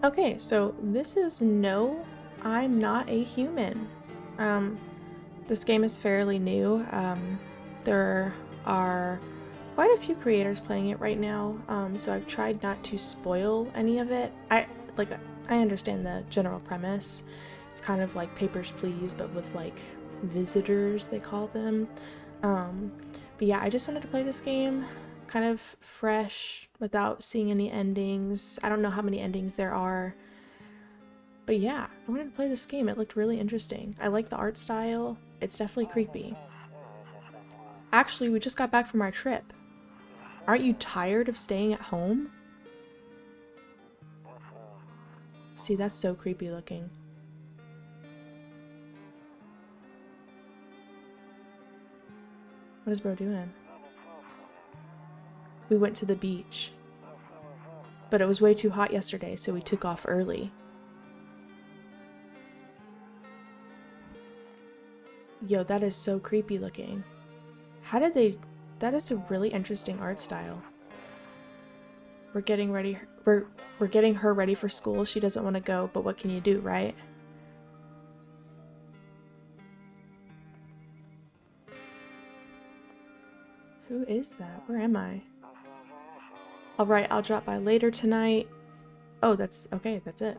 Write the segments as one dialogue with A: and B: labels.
A: Okay, so this is No, I'm Not a Human. This game is fairly new. There are quite a few creators playing it right now, so I've tried not to spoil any of it. Like I understand the general premise. It's kind of like Papers, Please, but with like visitors, they call them. Um, but yeah, I just wanted to play this game kind of fresh without seeing any endings. I don't know how many endings there are. But yeah, I wanted to play this game. It looked really interesting. I like the art style. It's definitely creepy. Actually, we just got back from our trip. Aren't you tired of staying at home? See, that's so creepy looking. What is bro doing? We went to the beach. But it was way too hot yesterday, so we took off early. Yo, that is so creepy looking. How did they... That is a really interesting art style. We're getting ready... We're getting her ready for school. She doesn't want to go, but what can you do, right? Who is that? Where am I? Alright, I'll drop by later tonight. Oh, that's... Okay, that's it.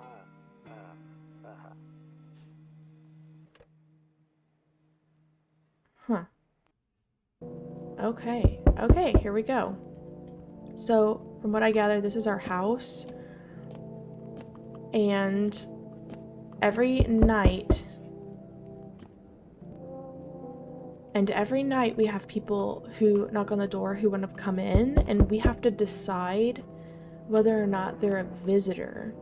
A: Huh. Okay. Okay, here we go. So, from what I gather, this is our house. And every night we have people who knock on the door who want to come in, and we have to decide whether or not they're a visitor.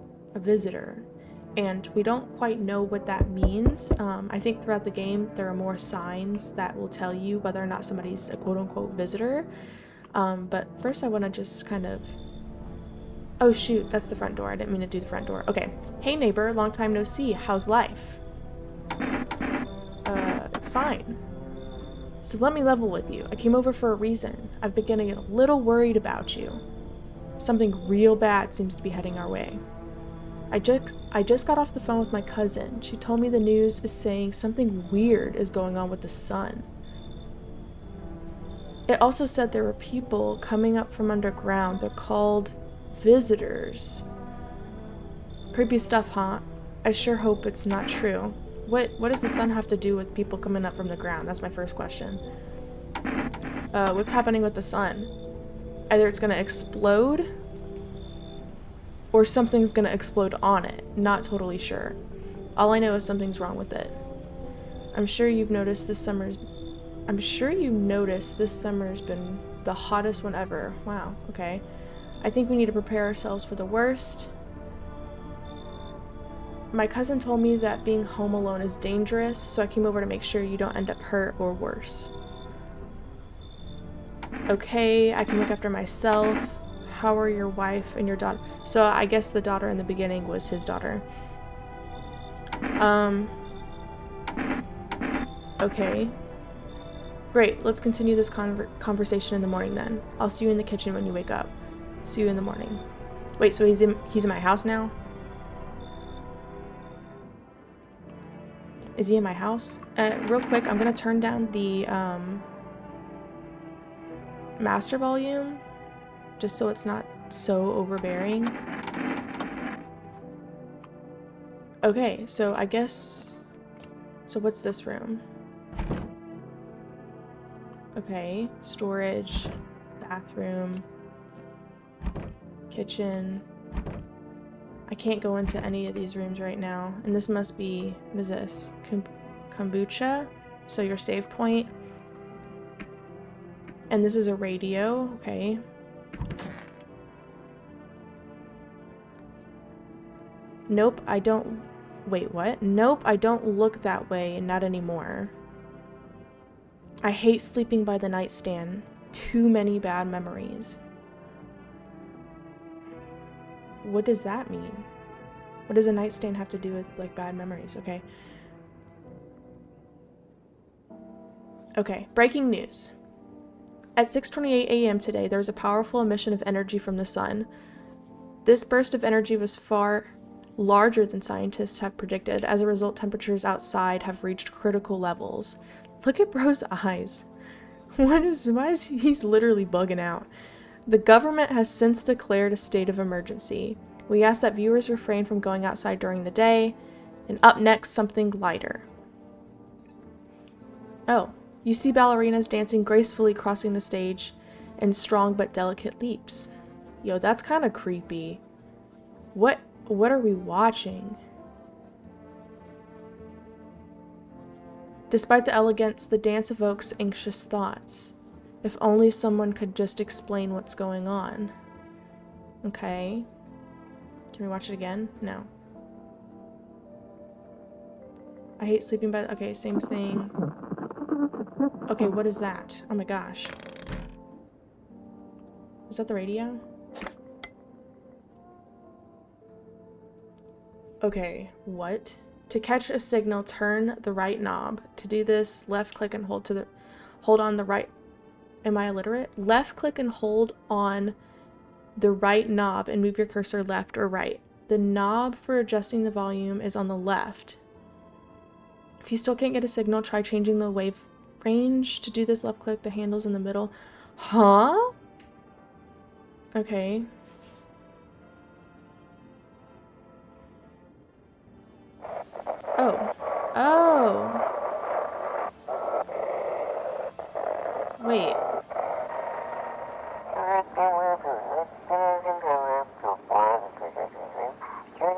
A: And we don't quite know what that means. I think throughout the game there are more signs that will tell you whether or not somebody's a quote-unquote visitor. But first I want to just kind of... Oh shoot, that's the front door. I didn't mean to do the front door. Okay. Hey neighbor, long time no see. How's life? It's fine. So let me level with you. I came over for a reason. I've been getting a little worried about you. Something real bad seems to be heading our way. I just got off the phone with my cousin. She told me the news is saying something weird is going on with the sun. It also said there were people coming up from underground. They're called visitors. Creepy stuff, huh? I sure hope it's not true. What does the sun have to do with people coming up from the ground? That's my first question. What's happening with the sun? Either it's gonna explode, or something's gonna explode on it. Not totally sure. All I know is something's wrong with it. I'm sure you noticed this summer's been the hottest one ever. Wow, okay. I think we need to prepare ourselves for the worst. My cousin told me that being home alone is dangerous, so I came over to make sure you don't end up hurt or worse. Okay, I can look after myself. How are your wife and your daughter? So I guess the daughter in the beginning was his daughter. Okay. Great, let's continue this conversation in the morning then. I'll see you in the kitchen when you wake up. See you in the morning. Wait, so he's in my house now? Is he in my house? Real quick, I'm gonna turn down the master volume, just so it's not so overbearing. Okay, so I guess... So what's this room? Okay, storage, bathroom, kitchen. I can't go into any of these rooms right now. And this must be... What is this? Kombucha? So your save point. And this is a radio. Okay. Nope, I don't... Wait, what? Nope, I don't look that way. Not anymore. I hate sleeping by the nightstand. Too many bad memories. What does that mean? What does a nightstand have to do with, like, bad memories? Okay. Okay, breaking news. At 6:28 a.m. today, there was a powerful emission of energy from the sun. This burst of energy was far larger than scientists have predicted. As a result, temperatures outside have reached critical levels. Look at bro's eyes. Why is he's literally bugging out? The government has since declared a state of emergency. We ask that viewers refrain from going outside during the day. And up next, something lighter. Oh, you see ballerinas dancing gracefully, crossing the stage in strong but delicate leaps. Yo, that's kind of creepy. What are we watching? Despite the elegance, the dance evokes anxious thoughts. If only someone could just explain what's going on. Okay. Can we watch it again? No. I hate sleeping by... Okay, same thing. Okay, what is that? Oh my gosh. Is that the radio? Okay, what? To catch a signal, turn the right knob. To do this, left click and hold on the right... Am I illiterate? Left click and hold on the right knob and move your cursor left or right. The knob for adjusting the volume is on the left. If you still can't get a signal, try changing the wave range. To do this, left click the handles in the middle. Huh? Okay. Oh. Oh. Wait.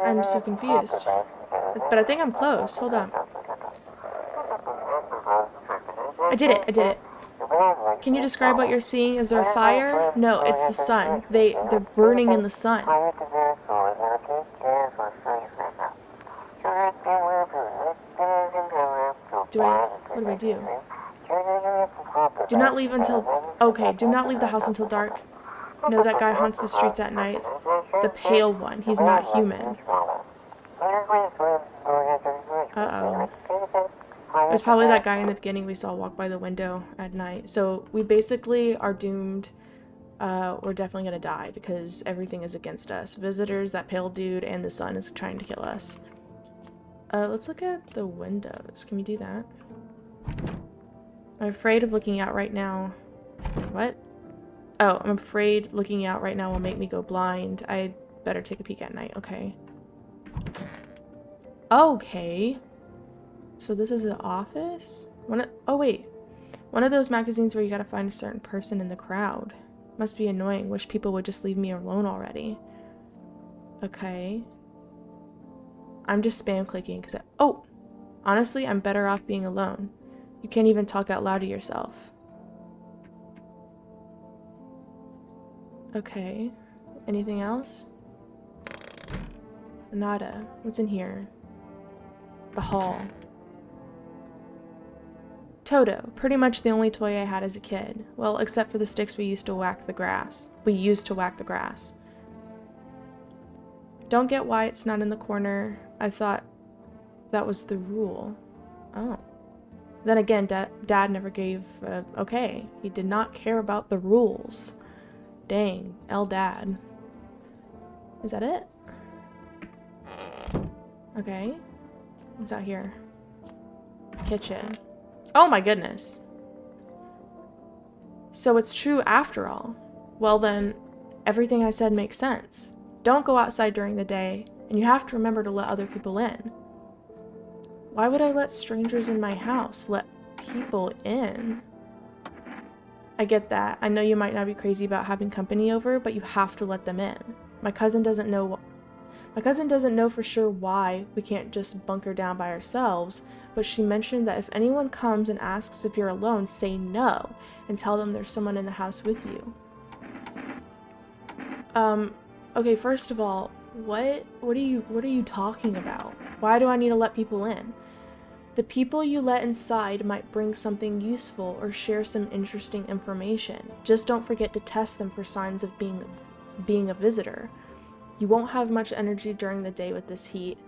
A: I'm so confused. But I think I'm close. Hold on. I did it. Can you describe what you're seeing? Is there a fire? No, it's the sun. They're burning in the sun. What do I do? Do not leave until... Okay, do not leave the house until dark. No, that guy haunts the streets at night. The pale one. He's not human. Uh-oh. It was probably that guy in the beginning we saw walk by the window at night. So we basically are doomed. We're definitely gonna die because everything is against us. Visitors, that pale dude, and the sun is trying to kill us. Let's look at the windows. Can we do that? I'm afraid of looking out right now. What? Oh, I'm afraid looking out right now will make me go blind. I'd better take a peek at night. Okay. Okay. So this is an office? Oh, wait. One of those magazines where you gotta find a certain person in the crowd. Must be annoying. Wish people would just leave me alone already. Okay. I'm just spam clicking because oh! Honestly, I'm better off being alone. You can't even talk out loud to yourself. Okay. Anything else? Nada. What's in here? The hall. Toto. Pretty much the only toy I had as a kid. Well, except for the sticks we used to whack the grass. Don't get why it's not in the corner. I thought that was the rule. Oh. Then again, Dad never gave okay. He did not care about the rules. Dang. Dad. Is that it? Okay. What's out here? Kitchen. Oh my goodness. So it's true after all. Well then, everything I said makes sense. Don't go outside during the day, and you have to remember to let other people in. Why would I let strangers in my house? Let people in? I get that. I know you might not be crazy about having company over, but you have to let them in. My cousin doesn't know for sure why we can't just bunker down by ourselves, but she mentioned that if anyone comes and asks if you're alone, say no, and tell them there's someone in the house with you. Okay, first of all, what are you talking about? Why do I need to let people in? The people you let inside might bring something useful or share some interesting information. Just don't forget to test them for signs of being a visitor. You won't have much energy during the day with this heat,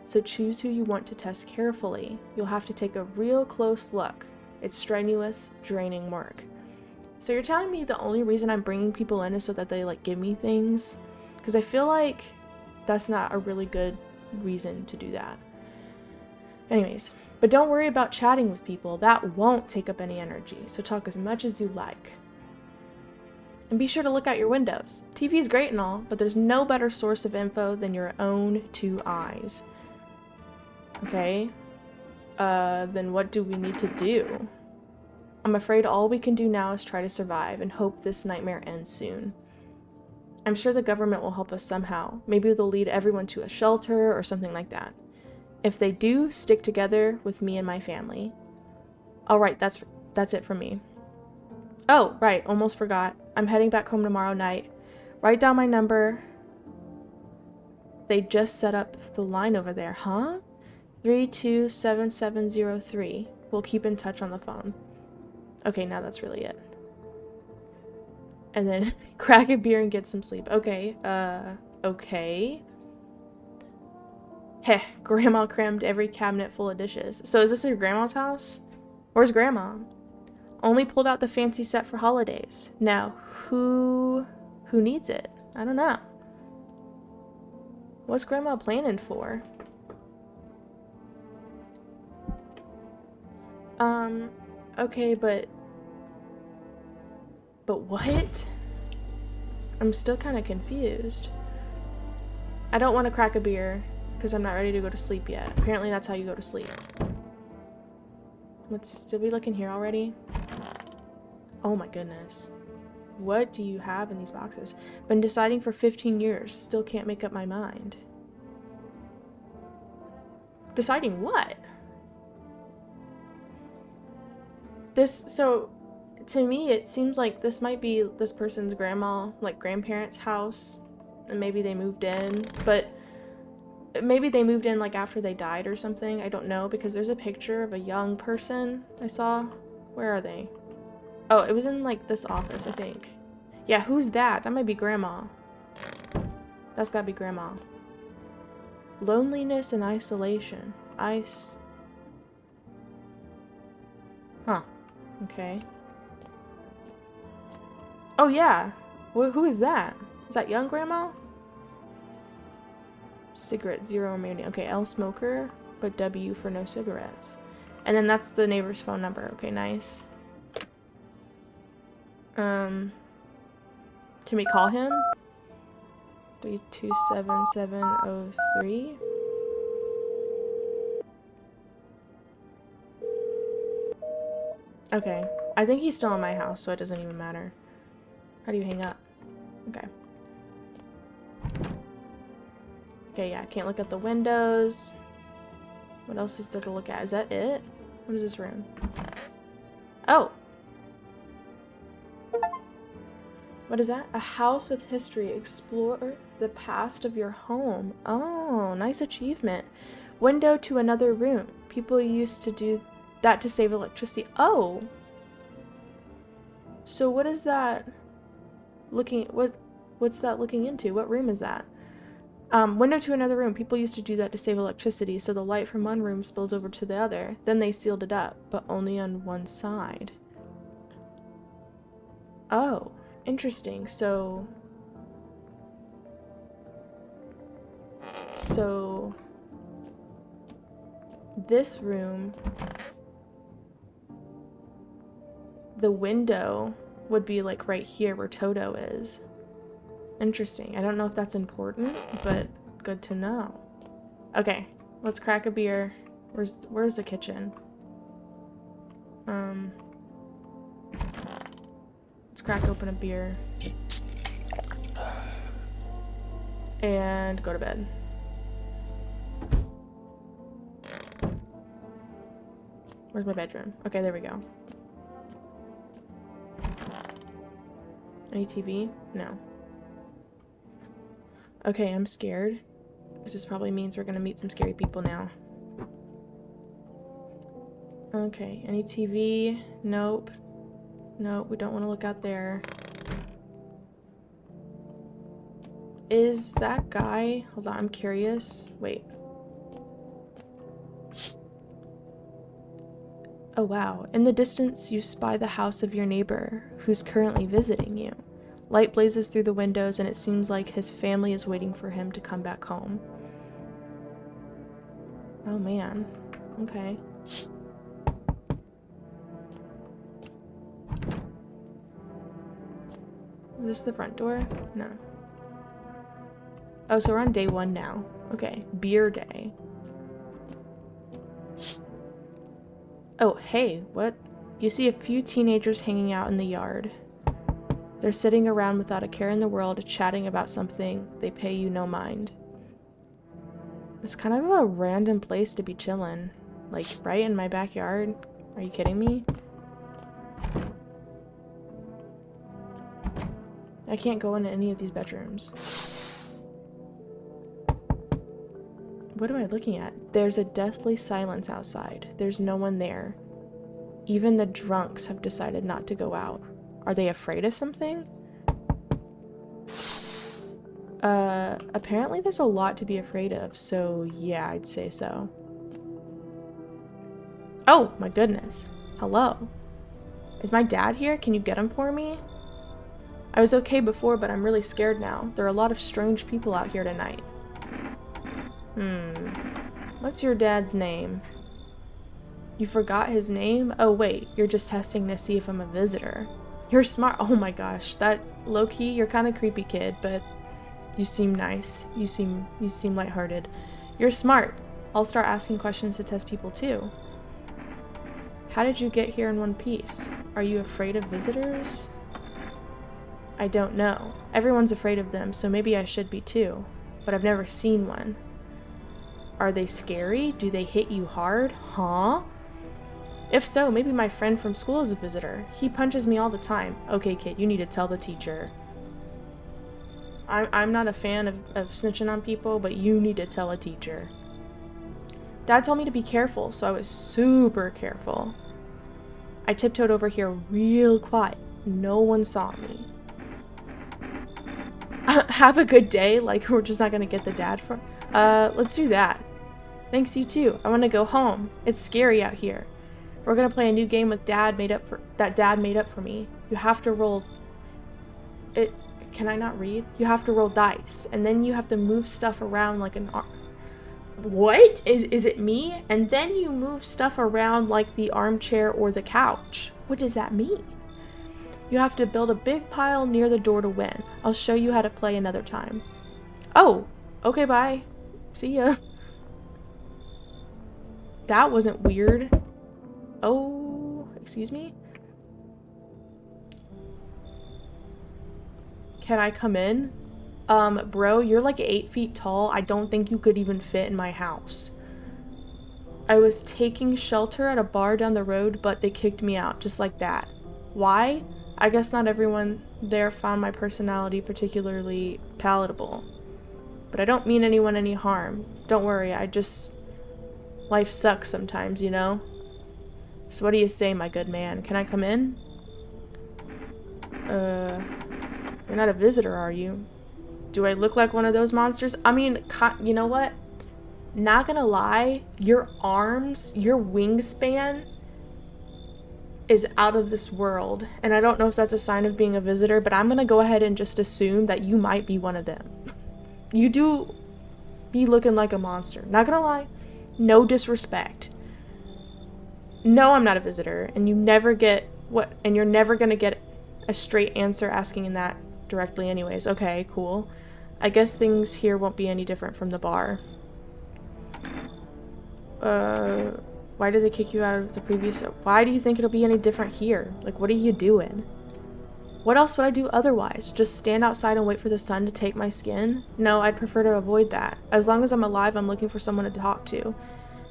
A: so choose who you want to test carefully. You'll have to take a real close look. It's strenuous, draining work. So you're telling me the only reason I'm bringing people in is so that they, like, give me things? Because I feel like that's not a really good reason to do that. Anyways, but don't worry about chatting with people. That won't take up any energy, so talk as much as you like. And be sure to look out your windows. TV is great and all, but there's no better source of info than your own two eyes. Okay? Then what do we need to do? I'm afraid all we can do now is try to survive and hope this nightmare ends soon. I'm sure the government will help us somehow. Maybe they'll lead everyone to a shelter or something like that. If they do, stick together with me and my family. Alright, that's it from me. Oh, right, almost forgot. I'm heading back home tomorrow night. Write down my number. They just set up the line over there, huh? 327703. We'll keep in touch on the phone. Okay, now that's really it. And then crack a beer and get some sleep. Okay, okay. Heh, Grandma crammed every cabinet full of dishes. So is this your grandma's house? Where's Grandma? Only pulled out the fancy set for holidays. Now, who needs it? I don't know. What's Grandma planning for? Okay, but what? I'm still kind of confused. I don't want to crack a beer because I'm not ready to go to sleep yet. Apparently that's how you go to sleep. Did we look in here already? Oh my goodness. What do you have in these boxes? Been deciding for 15 years. Still can't make up my mind. Deciding what? So to me it seems like this might be this person's grandparents' house, and maybe they moved in, but maybe they moved in like after they died or something. I don't know, because there's a picture of a young person I saw. Where are they? Oh, it was in like this office, I think. Yeah, who's that? That might be Grandma. That's gotta be Grandma. Loneliness and isolation. Huh. Okay. Oh yeah. Who is that? Is that young Grandma? Cigarette, zero remaining. Okay, L smoker, but W for no cigarettes. And then that's the neighbor's phone number. Okay, nice. Can we call him? 327703. Okay. I think he's still in my house, so it doesn't even matter. How do you hang up? Okay. Okay, yeah, I can't look at the windows. What else is there to look at? Is that it? What is this room? Oh! What is that? A house with history. Explore the past of your home. Oh, nice achievement. Window to another room. People used to do that to save electricity. Oh! So what is that what's that looking into? What room is that? Window to another room. People used to do that to save electricity, so the light from one room spills over to the other. Then they sealed it up, but only on one side. Oh, interesting. So this room, the window would be like right here where Toto is. Interesting. I don't know if that's important, but good to know. Okay, let's crack a beer. Where's the kitchen? Let's crack open a beer. And go to bed. Where's my bedroom? Okay, there we go. Any TV? No. Okay, I'm scared. This probably means we're gonna meet some scary people now. Okay, any TV? Nope. Nope, we don't want to look out there. Is that guy... Hold on, I'm curious. Wait. Oh wow. In the distance, you spy the house of your neighbor, who's currently visiting you. Light blazes through the windows, and it seems like his family is waiting for him to come back home. Oh man. Okay. Is this the front door? No. Oh, so we're on day 1 now. Okay. Beer day. Oh, hey, what? You see a few teenagers hanging out in the yard. They're sitting around without a care in the world, chatting about something. They pay you no mind. It's kind of a random place to be chilling. Like, right in my backyard? Are you kidding me? I can't go into any of these bedrooms. What am I looking at? There's a deathly silence outside. There's no one there. Even the drunks have decided not to go out. Are they afraid of something? Apparently there's a lot to be afraid of, so yeah, I'd say so. Oh, my goodness. Hello. Is my dad here? Can you get him for me? I was okay before, but I'm really scared now. There are a lot of strange people out here tonight. What's your dad's name? You forgot his name? Oh wait, you're just testing to see if I'm a visitor. You're smart. Oh my gosh, that low-key, you're kind of creepy, kid, but you seem nice. You seem lighthearted. You're smart. I'll start asking questions to test people too. How did you get here in one piece? Are you afraid of visitors? I don't know. Everyone's afraid of them, so maybe I should be too. But I've never seen one. Are they scary? Do they hit you hard? Huh? If so, maybe my friend from school is a visitor. He punches me all the time. Okay, kid, you need to tell the teacher. I'm not a fan of snitching on people, but you need to tell a teacher. Dad told me to be careful, so I was super careful. I tiptoed over here real quiet. No one saw me. Have a good day? Like, we're just not gonna get the dad from... let's do that. Thanks, you too. I want to go home. It's scary out here. We're gonna play a new game with Dad made up for me. You have to roll... Can I not read? You have to roll dice, and then you have to move stuff around like an arm... What? Is it me? And then you move stuff around like the armchair or the couch. What does that mean? You have to build a big pile near the door to win. I'll show you how to play another time. Oh, okay, bye. See ya. That wasn't weird. Oh, excuse me? Can I come in? Bro, you're like 8 feet tall. I don't think you could even fit in my house. I was taking shelter at a bar down the road, but they kicked me out, just like that. Why? I guess not everyone there found my personality particularly palatable. But I don't mean anyone any harm. Don't worry, life sucks sometimes, you know? So what do you say, my good man? Can I come in? You're not a visitor, are you? Do I look like one of those monsters? I mean, you know what? Not gonna lie, your arms, your wingspan is out of this world. And I don't know if that's a sign of being a visitor, but I'm gonna go ahead and just assume that you might be one of them. You do be looking like a monster. Not gonna lie. No disrespect. No, I'm not a visitor. And you never get and you're never gonna get a straight answer asking in that directly anyways. Okay, cool. I guess things here won't be any different from the bar. Why did they kick you out of the previous... Why do you think it'll be any different here? Like, what are you doing? What else would I do otherwise? Just stand outside and wait for the sun to take my skin? No, I'd prefer to avoid that. As long as I'm alive, I'm looking for someone to talk to.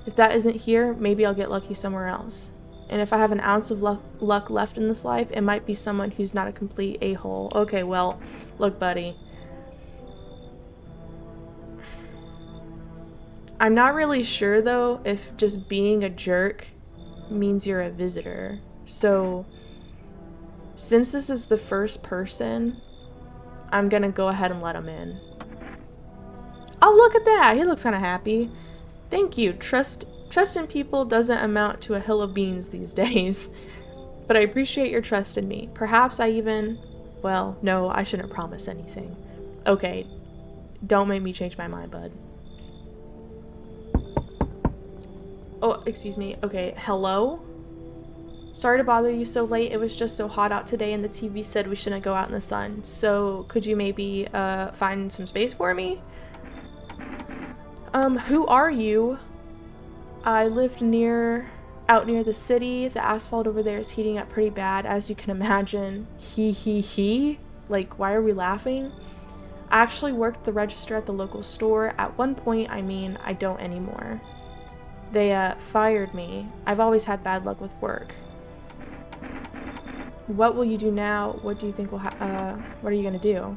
A: If that isn't here, maybe I'll get lucky somewhere else. And if I have an ounce of luck left in this life, it might be someone who's not a complete a-hole. Okay, well, look, buddy. I'm not really sure, though, if just being a jerk means you're a visitor. So, since this is the first person, I'm gonna go ahead and let him in. Oh, look at that! He looks kind of happy. Thank you. Trust in people doesn't amount to a hill of beans these days. But I appreciate your trust in me. Perhaps I even... Well, no, I shouldn't promise anything. Okay, don't make me change my mind, bud. Oh, excuse me. Okay, hello? Sorry to bother you so late. It was just so hot out today and the TV said we shouldn't go out in the sun. So could you maybe find some space for me? Who are you? I lived out near the city. The asphalt over there is heating up pretty bad, as you can imagine. He. Like, why are we laughing? I actually worked the register at the local store. At one point, I mean, I don't anymore. They, fired me. I've always had bad luck with work. What will you do now? What do you think what are you gonna do?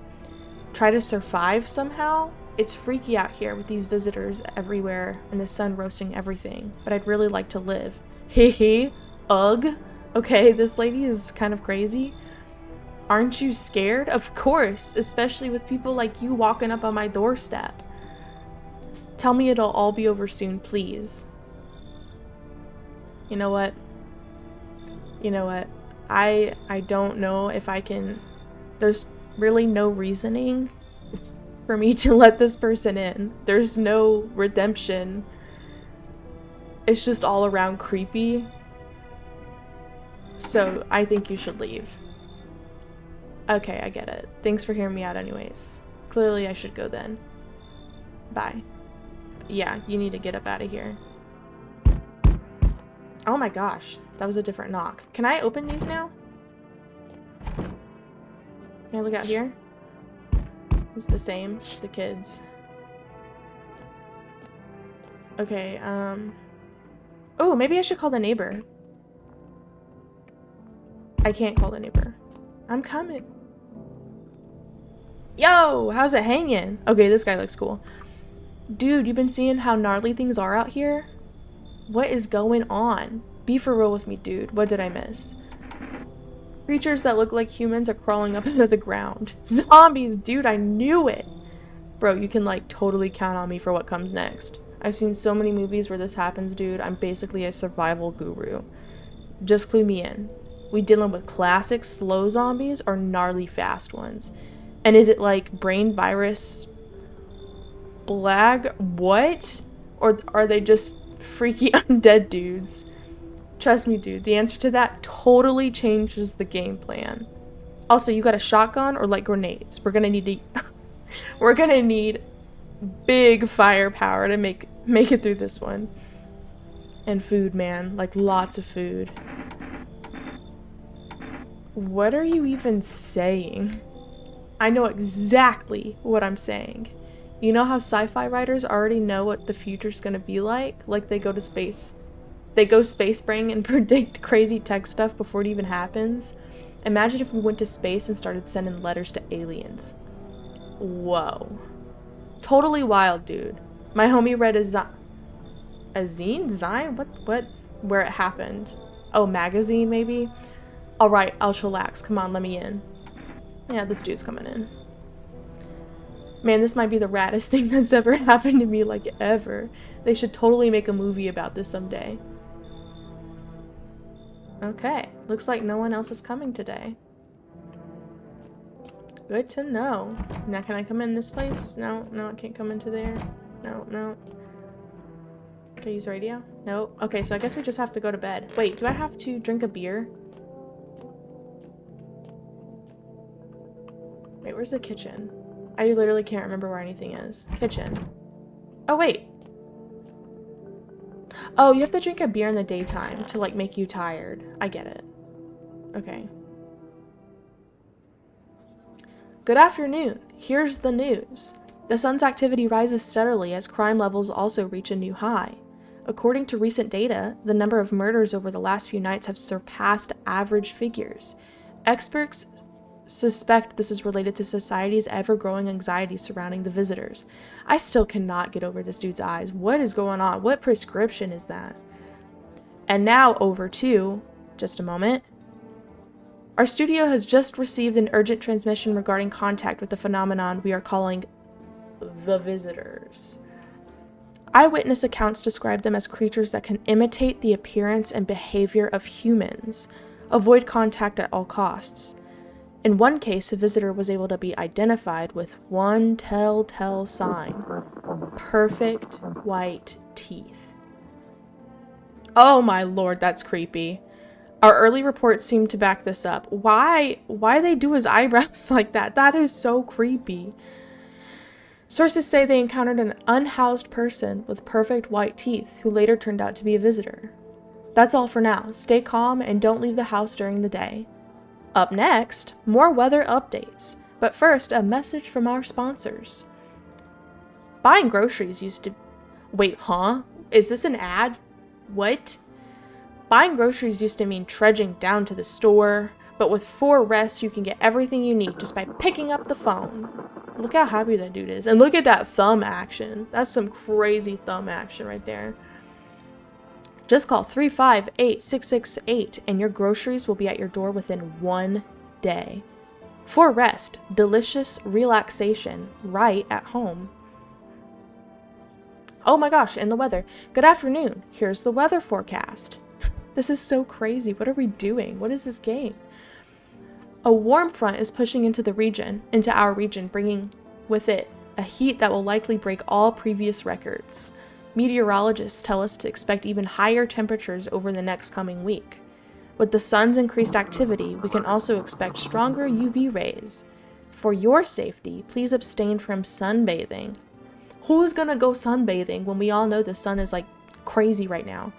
A: Try to survive somehow? It's freaky out here with these visitors everywhere and the sun roasting everything, but I'd really like to live. Hehe. Ugh. Okay, this lady is kind of crazy. Aren't you scared? Of course, especially with people like you walking up on my doorstep. Tell me it'll all be over soon, please. You know what? I don't know if I can... There's really no reasoning for me to let this person in. There's no redemption. It's just all around creepy. So I think you should leave. Okay, I get it. Thanks for hearing me out anyways. Clearly I should go then. Bye. Yeah, you need to get up out of here. Oh my gosh, that was a different knock. Can I open these now? Can I look out here? It's the same, the kids. Okay, oh, maybe I should call the neighbor. I can't call the neighbor. I'm coming. Yo, how's it hanging? Okay, this guy looks cool. Dude, you've been seeing how gnarly things are out here? What is going on? Be for real with me, dude. What did I miss? Creatures that look like humans are crawling up out of the ground. Zombies, dude, I knew it. Bro, you can like totally count on me for what comes next. I've seen so many movies where this happens, dude. I'm basically a survival guru. Just clue me in. We dealing with classic slow zombies or gnarly fast ones? And is it like brain virus blag? What? Or are they just freaky undead dudes? Trust me, dude, the answer to that totally changes the game plan. Also, you got a shotgun or like grenades? We're gonna need we're gonna need big firepower to make it through this one. And food, man, like lots of food. What are you even saying? I know exactly what I'm saying. You know how sci-fi writers already know what the future's gonna be like? Like they go to space. They go space spraying and predict crazy tech stuff before it even happens. Imagine if we went to space and started sending letters to aliens. Whoa. Totally wild, dude. My homie read a zine? Zine? What? Where it happened? Oh, magazine, maybe? Alright, I'll chillax. Come on, let me in. Yeah, this dude's coming in. Man, this might be the raddest thing that's ever happened to me, like, ever. They should totally make a movie about this someday. Okay, looks like no one else is coming today. Good to know. Now, can I come in this place? No, I can't come into there. No. Can I use radio? Nope. Okay, so I guess we just have to go to bed. Wait, do I have to drink a beer? Wait, where's the kitchen? I literally can't remember where anything is. Kitchen. Oh, wait. Oh, you have to drink a beer in the daytime to, like, make you tired. I get it. Okay. Good afternoon. Here's the news. The sun's activity rises steadily as crime levels also reach a new high. According to recent data, the number of murders over the last few nights have surpassed average figures. Experts suspect this is related to society's ever-growing anxiety surrounding the visitors. I still cannot get over this dude's eyes. What is going on? What prescription is that? And now over to, just a moment. Our studio has just received an urgent transmission regarding contact with the phenomenon we are calling the visitors. Eyewitness accounts describe them as creatures that can imitate the appearance and behavior of humans. Avoid contact at all costs. In one case, a visitor was able to be identified with one telltale sign: perfect white teeth. Oh my lord, that's creepy. Our early reports seem to back this up. Why they do his eyebrows like that? That is so creepy. Sources say they encountered an unhoused person with perfect white teeth who later turned out to be a visitor. That's all for now. Stay calm and don't leave the house during the day. Up next, more weather updates. But first, a message from our sponsors. Buying groceries used to... Wait, huh? Is this an ad? What? Buying groceries used to mean trudging down to the store, but with 4 Rest, you can get everything you need just by picking up the phone. Look how happy that dude is. And look at that thumb action. That's some crazy thumb action right there. Just call 358-668 and your groceries will be at your door within 1 day. 4 Rest, delicious relaxation right at home. Oh my gosh, and the weather. Good afternoon. Here's the weather forecast. This is so crazy. What are we doing? What is this game? A warm front is pushing into our region, bringing with it a heat that will likely break all previous records. Meteorologists tell us to expect even higher temperatures over the next coming week. With the sun's increased activity, we can also expect stronger UV rays. For your safety, please abstain from sunbathing. Who's gonna go sunbathing when we all know the sun is like crazy right now?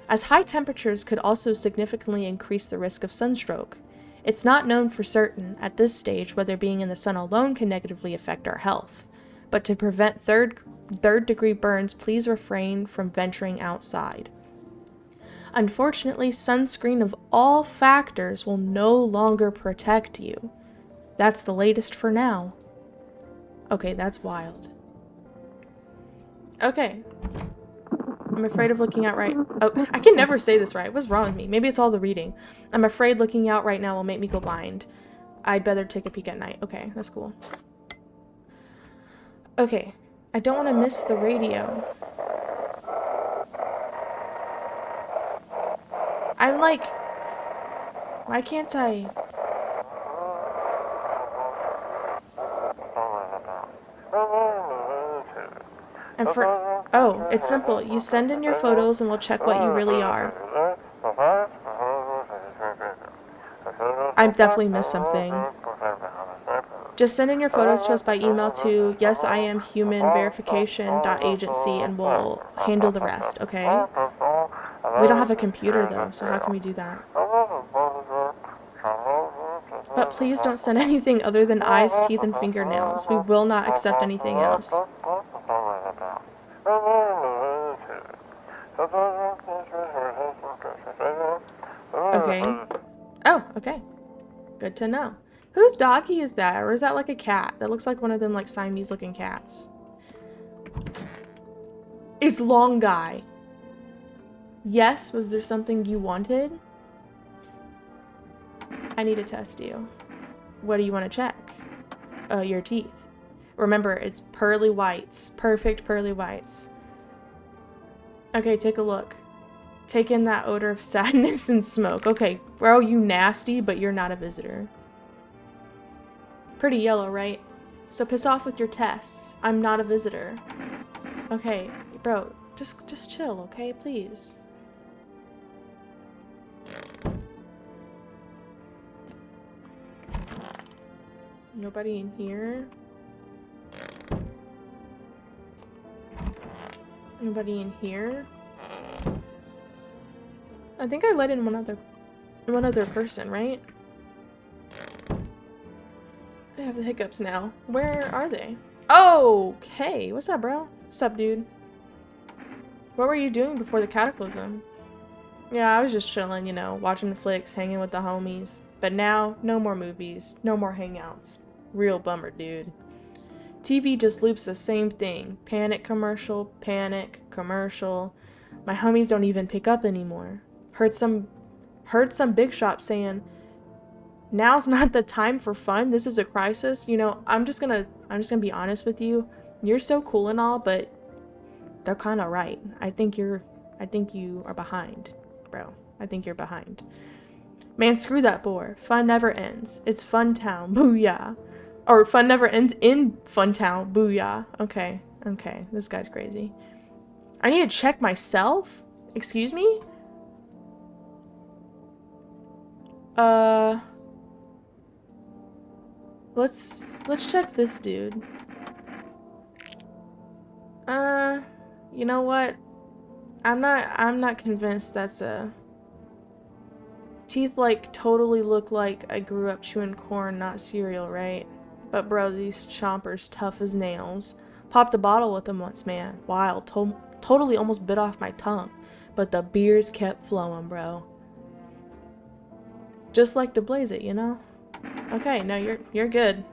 A: As high temperatures could also significantly increase the risk of sunstroke. It's not known for certain at this stage whether being in the sun alone can negatively affect our health. But to prevent third-degree burns, please refrain from venturing outside. Unfortunately, sunscreen of all factors will no longer protect you. That's the latest for now. Okay, that's wild. Okay. I'm afraid of looking out right... Oh, I can never say this right. What's wrong with me? Maybe it's all the reading. I'm afraid looking out right now will make me go blind. I'd better take a peek at night. Okay, that's cool. Okay. I don't want to miss the radio. I'm like... Why can't I... And for... Oh, it's simple. You send in your photos and we'll check what you really are. I've definitely missed something. Just send in your photos to us by email to yesiamhumanverification.agency and we'll handle the rest, okay? We don't have a computer though, so how can we do that? But please don't send anything other than eyes, teeth, and fingernails. We will not accept anything else. Okay. Oh, okay. Good to know. Whose doggy is that? Or is that like a cat? That looks like one of them like Siamese looking cats. It's Long Guy. Yes, was there something you wanted? I need to test you. What do you want to check? Your teeth. Remember, it's pearly whites. Perfect pearly whites. Okay, take a look. Take in that odor of sadness and smoke. Okay, bro, you nasty, but you're not a visitor. Pretty yellow, right? So piss off with your tests. I'm not a visitor. Okay, bro, just chill, okay? Please. Nobody in here? Nobody in here? I think I let in one other person, right? I have the hiccups now. Where are they? Okay, what's up, bro? What's up, dude? What were you doing before the cataclysm? Yeah, I was just chilling, you know, watching flicks, hanging with the homies. But now, no more movies, no more hangouts. Real bummer, dude. TV just loops the same thing. Panic commercial, My homies don't even pick up anymore. Heard some big shop saying, now's not the time for fun. This is a crisis. You know, I'm just gonna be honest with you. You're so cool and all, but they're kind of right. I think you are behind, bro. I think you're behind. Man, screw that bore. Fun never ends. It's Fun Town. Booyah. Or fun never ends in Fun Town. Booyah. Okay. This guy's crazy. I need to check myself? Excuse me? Let's check this dude. You know what? I'm not convinced that's a... Teeth, like, totally look like I grew up chewing corn, not cereal, right? But bro, these chompers tough as nails. Popped a bottle with them once, man. Wild. Totally almost bit off my tongue. But the beers kept flowing, bro. Just like to blaze it, you know? Okay, no, you're good.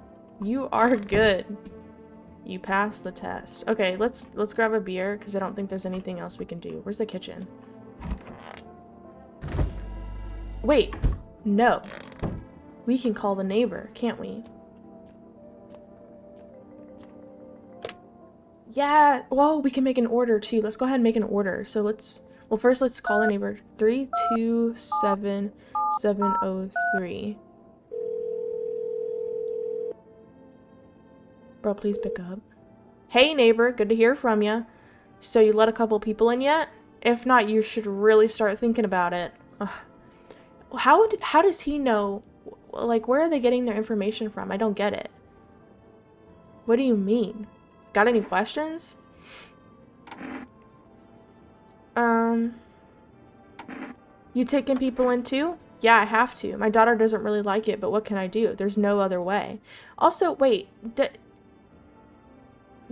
A: You are good. You passed the test. Okay, let's grab a beer, because I don't think there's anything else we can do. Where's the kitchen? Wait, no. We can call the neighbor, can't we? Yeah, well, we can make an order too. Let's go ahead and make an order. So well, first let's call the neighbor. 327703. Bro, please pick up. Hey neighbor, good to hear from you. So you let a couple people in yet? If not, you should really start thinking about it. Ugh. How does he know? Like, where are they getting their information from? I don't get it. What do you mean? Got any questions? You taking people in too? Yeah, I have to. My daughter doesn't really like it, but what can I do? There's no other way. Also, wait,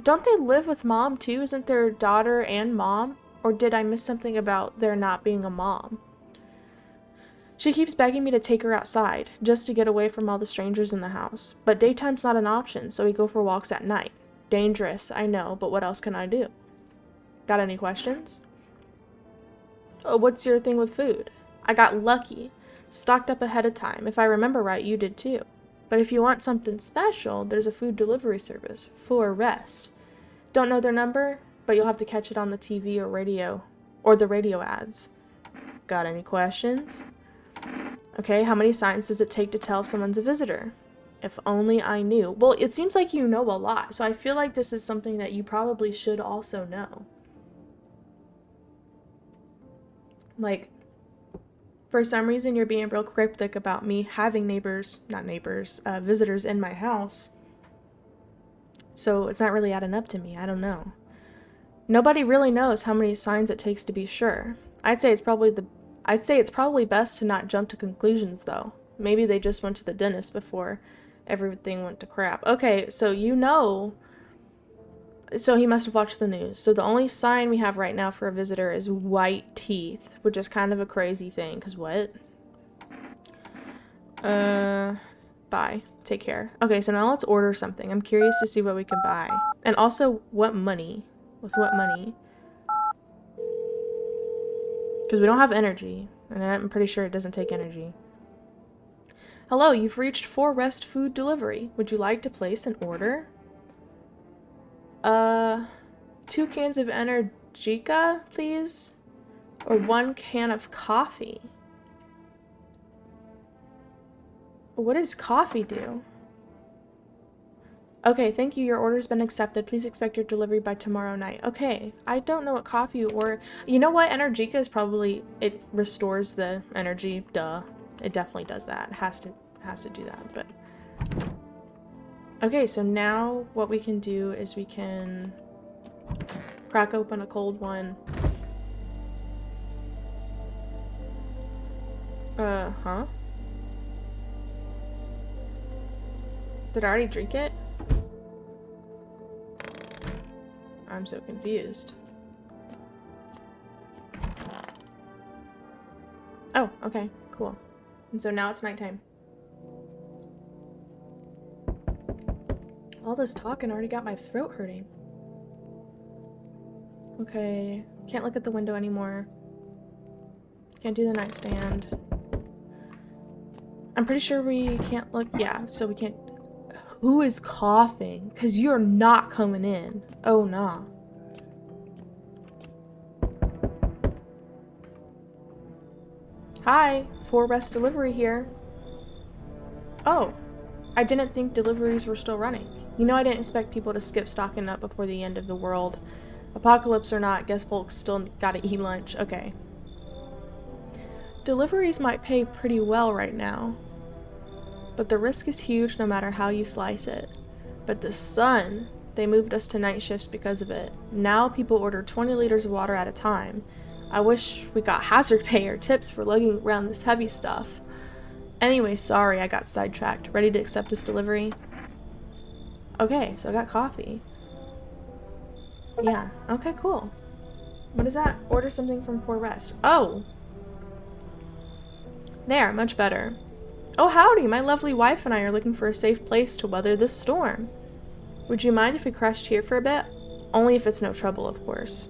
A: don't they live with mom too? Isn't there daughter and mom? Or did I miss something about there not being a mom? She keeps begging me to take her outside, just to get away from all the strangers in the house. But daytime's not an option, so we go for walks at night. Dangerous, I know, but what else can I do? Got any questions? Oh, what's your thing with food? I got lucky. Stocked up ahead of time. If I remember right, you did too. But if you want something special, there's a food delivery service. For rest. Don't know their number, but you'll have to catch it on the TV or radio. Or the radio ads. Got any questions? Okay, how many signs does it take to tell if someone's a visitor? If only I knew. Well, it seems like you know a lot, so I feel like this is something that you probably should also know. Like, for some reason you're being real cryptic about me having visitors in my house. So it's not really adding up to me, I don't know. Nobody really knows how many signs it takes to be sure. I'd say it's probably best to not jump to conclusions, though. Maybe they just went to the dentist before everything went to crap. Okay, so you know... So he must have watched the news. So the only sign we have right now for a visitor is white teeth, which is kind of a crazy thing, because what? Bye. Take care. Okay, so now let's order something. I'm curious to see what we can buy. And also, what money? With what money? Because we don't have energy. And I'm pretty sure it doesn't take energy. Hello, you've reached For Rest Food Delivery. Would you like to place an order? 2 cans of Energica, please? Or 1 can of coffee? What does coffee do? Okay, thank you. Your order's been accepted. Please expect your delivery by tomorrow night. Okay, I don't know what coffee you order. You know what? Energica is probably... It restores the energy. Duh. It definitely does that. It has to do that, but... Okay, so now what we can do is we can crack open a cold one. Huh? Did I already drink it? I'm so confused. Oh, okay, cool. And so now it's nighttime. All this talking already got my throat hurting. Okay, can't look at the window anymore. Can't do the nightstand. I'm pretty sure we can't look. Yeah, so we can't. Who is coughing? Because you're not coming in. Oh, nah. Hi, For Rest Delivery here. Oh, I didn't think deliveries were still running. You know, I didn't expect people to skip stocking up before the end of the world. Apocalypse or not, guess folks still gotta eat lunch. Okay. Deliveries might pay pretty well right now, but the risk is huge no matter how you slice it. But the sun, they moved us to night shifts because of it. Now people order 20 liters of water at a time. I wish we got hazard pay or tips for lugging around this heavy stuff. Anyway, sorry I got sidetracked. Ready to accept this delivery? Okay, so I got coffee. Yeah, okay, cool. What is that? Order something from Poor Rest. Oh! There, much better. Oh, howdy! My lovely wife and I are looking for a safe place to weather this storm. Would you mind if we crashed here for a bit? Only if it's no trouble, of course.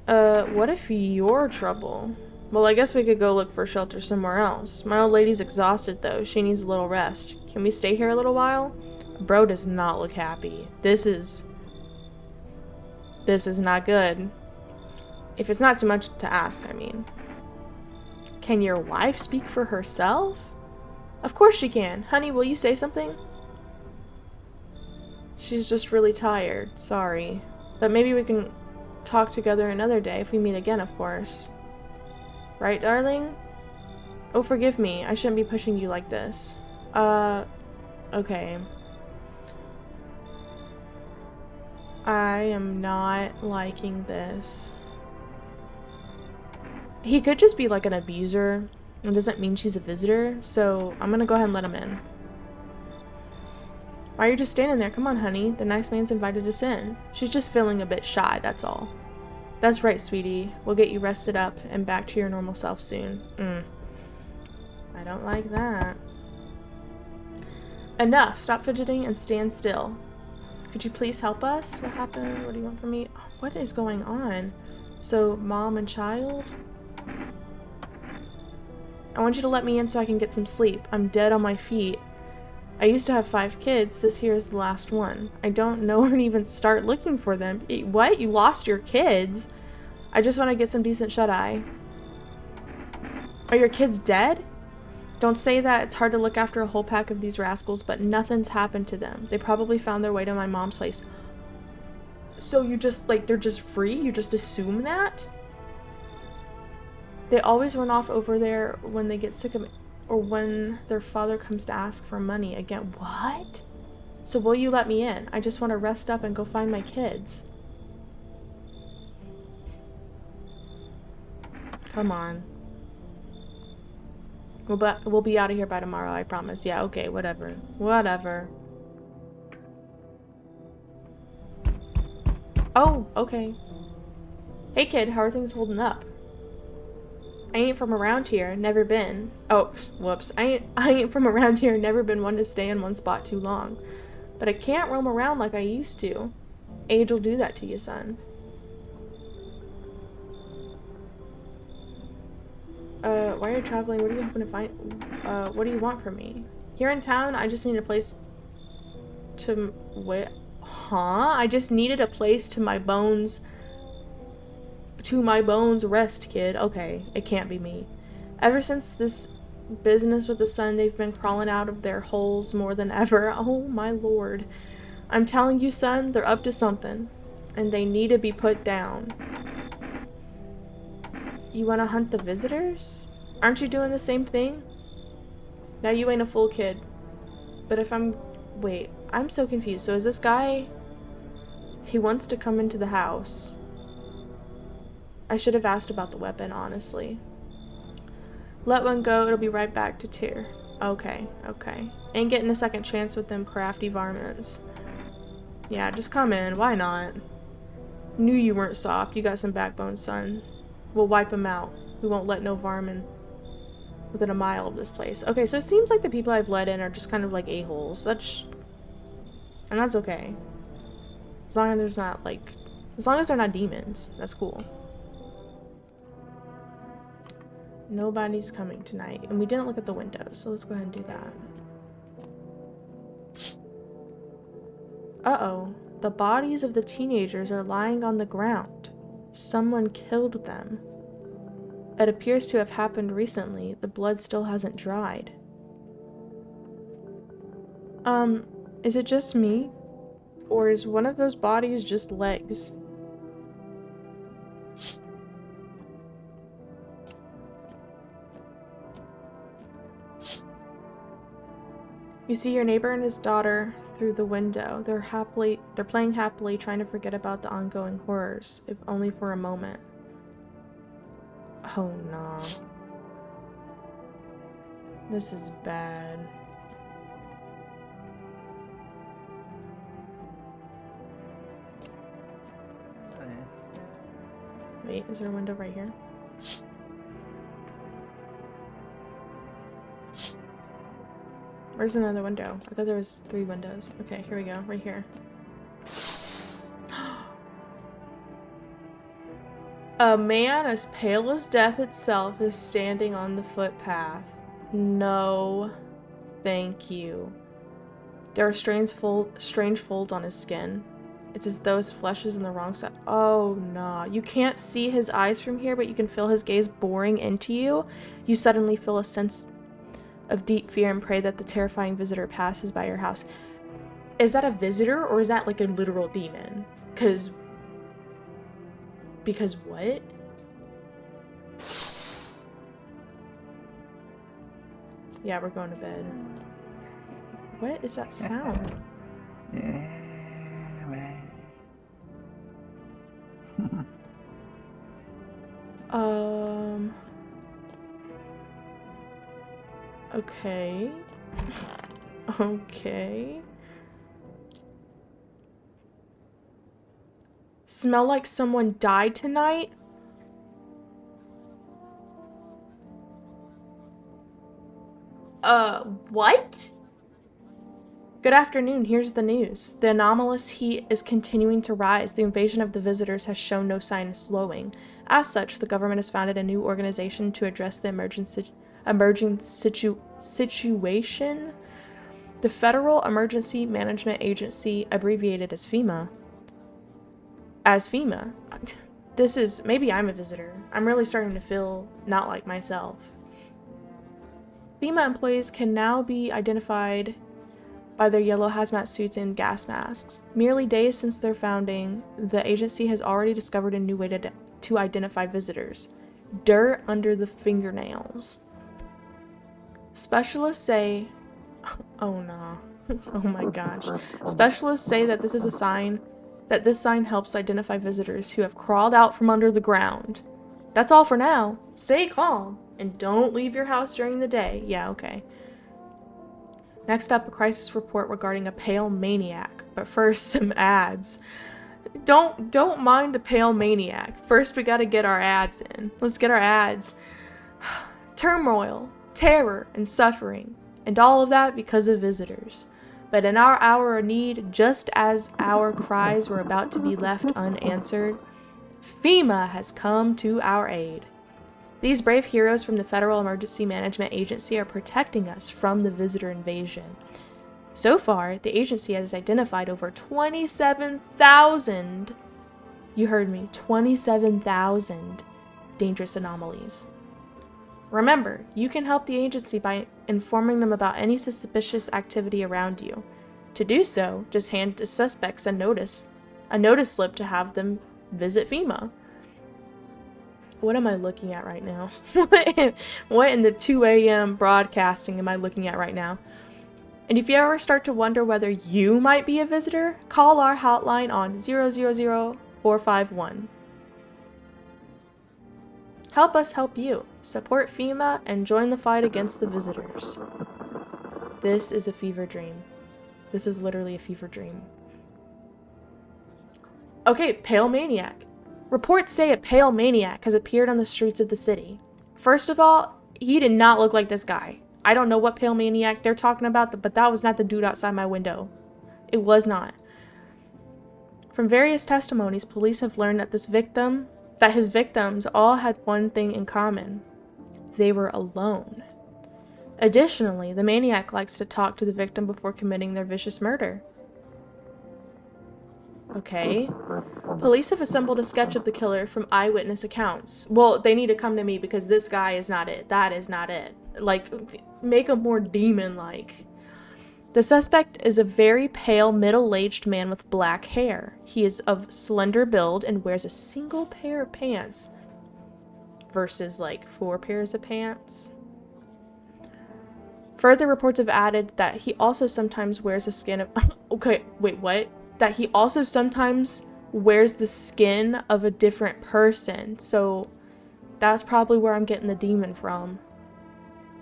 A: What if you're trouble? Well, I guess we could go look for shelter somewhere else. My old lady's exhausted, though. She needs a little rest. Can we stay here a little while? Bro does not look happy. This is not good. If it's not too much to ask, I mean. Can your wife speak for herself? Of course she can. Honey, will you say something? She's just really tired. Sorry. But maybe we can talk together another day if we meet again, of course. Right, darling? Oh, forgive me. I shouldn't be pushing you like this. Okay. I am not liking this. He could just be like an abuser. It doesn't mean she's a visitor, so I'm gonna go ahead and let him in. Why are you just standing there? Come on, honey. The nice man's invited us in. She's just feeling a bit shy, that's all. That's right, sweetie. We'll get you rested up and back to your normal self soon. I don't like that. Enough. Stop fidgeting and stand still. Could you please help us? What happened? What do you want from me? What is going on? So, mom and child? I want you to let me in so I can get some sleep. I'm dead on my feet. I used to have 5 kids. This here is the last one. I don't know where to even start looking for them. What? You lost your kids? I just want to get some decent shut-eye. Are your kids dead? Don't say that. It's hard to look after a whole pack of these rascals, but nothing's happened to them. They probably found their way to my mom's place. So you just, like, they're just free? You just assume that? They always run off over there when they get sick of it, or when their father comes to ask for money again. What? So will you let me in? I just want to rest up and go find my kids. Come on. We'll be out of here by tomorrow, I promise. Yeah, okay, whatever. Whatever. Oh, okay. Hey kid, how are things holding up? I ain't from around here, never been. Oh, whoops. I ain't from around here, never been one to stay in one spot too long. But I can't roam around like I used to. Age will do that to you, son. Why are you traveling? What are you hoping to find? What do you want from me? Here in town, I just need a place to... Wait, huh? I just needed a place to my bones... rest, kid. Okay, it can't be me. Ever since this business with the sun, they've been crawling out of their holes more than ever. Oh my lord. I'm telling you, son, they're up to something. And they need to be put down. You want to hunt the visitors? Aren't you doing the same thing? Now you ain't a fool, kid. But if I'm... Wait, I'm so confused. So is this guy... He wants to come into the house. I should have asked about the weapon, honestly. Let one go, it'll be right back to tier. Okay, okay. Ain't getting a second chance with them crafty varmints. Yeah, just come in. Why not? Knew you weren't soft. You got some backbone, son. We'll wipe them out. We won't let no varmin within a mile of this place. Okay, so it seems like the people I've let in are just kind of like a-holes. And that's okay. As long as there's not, like... As long as they're not demons. That's cool. Nobody's coming tonight. And we didn't look at the windows, so let's go ahead and do that. Uh-oh. The bodies of the teenagers are lying on the ground. Someone killed them. It appears to have happened recently. The blood still hasn't dried. Is it just me? Or is one of those bodies just legs? You see your neighbor and his daughter through the window. They're playing happily, trying to forget about the ongoing horrors, if only for a moment. Oh no. This is bad. Wait, is there a window right here? Where's another window? I thought there was 3 windows. Okay, here we go. Right here. A man as pale as death itself is standing on the footpath. No, thank you. There are strange folds on his skin. It's as though his flesh is in the wrong side. Oh, nah. You can't see his eyes from here, but you can feel his gaze boring into you. You suddenly feel a sense of deep fear and pray that the terrifying visitor passes by your house. Is that a visitor, or is that like a literal demon? Because what? Yeah, we're going to bed. What is that sound? Okay. Okay. Smell like someone died tonight? What? Good afternoon, here's the news. The anomalous heat is continuing to rise. The invasion of the visitors has shown no sign of slowing. As such, the government has founded a new organization to address the emerging situation. The Federal Emergency Management Agency, abbreviated as FEMA. This is, maybe I'm a visitor. I'm really starting to feel not like myself. FEMA employees can now be identified by their yellow hazmat suits and gas masks. Merely days since their founding, the agency has already discovered a new way to identify visitors. Dirt under the fingernails. Specialists say... Oh no. Oh my gosh. Specialists say that this is a sign... that this sign helps identify visitors who have crawled out from under the ground. That's all for now. Stay calm and don't leave your house during the day. Yeah, okay. Next up, a crisis report regarding a pale maniac. But first, some ads. Don't mind the pale maniac. First, we gotta get our ads in. Let's get our ads. Turmoil, terror, and suffering. And all of that because of visitors. But in our hour of need, just as our cries were about to be left unanswered, FEMA has come to our aid. These brave heroes from the Federal Emergency Management Agency are protecting us from the visitor invasion. So far, the agency has identified over 27,000, you heard me, 27,000 dangerous anomalies. Remember, you can help the agency by informing them about any suspicious activity around you. To do so, just hand the suspects a notice slip to have them visit FEMA. What am I looking at right now? What in the 2 a.m. broadcasting am I looking at right now? And if you ever start to wonder whether you might be a visitor, call our hotline on 000-451. Help us help you. Support FEMA and join the fight against the visitors. This is a fever dream. This is literally a fever dream. Okay, pale maniac. Reports say a pale maniac has appeared on the streets of the city. First of all, he did not look like this guy. I don't know what pale maniac they're talking about, but that was not the dude outside my window. It was not. From various testimonies, police have learned that his victims all had one thing in common. They were alone. Additionally, the maniac likes to talk to the victim before committing their vicious murder. Okay. Police have assembled a sketch of the killer from eyewitness accounts. Well, they need to come to me because this guy is not it. That is not it. Like, make him more demon-like. The suspect is a very pale, middle-aged man with black hair. He is of slender build and wears a single pair of pants versus like 4 pairs of pants. Further reports have added that he also sometimes wears a skin of okay, wait, what? That he also sometimes wears the skin of a different person. So that's probably where I'm getting the demon from.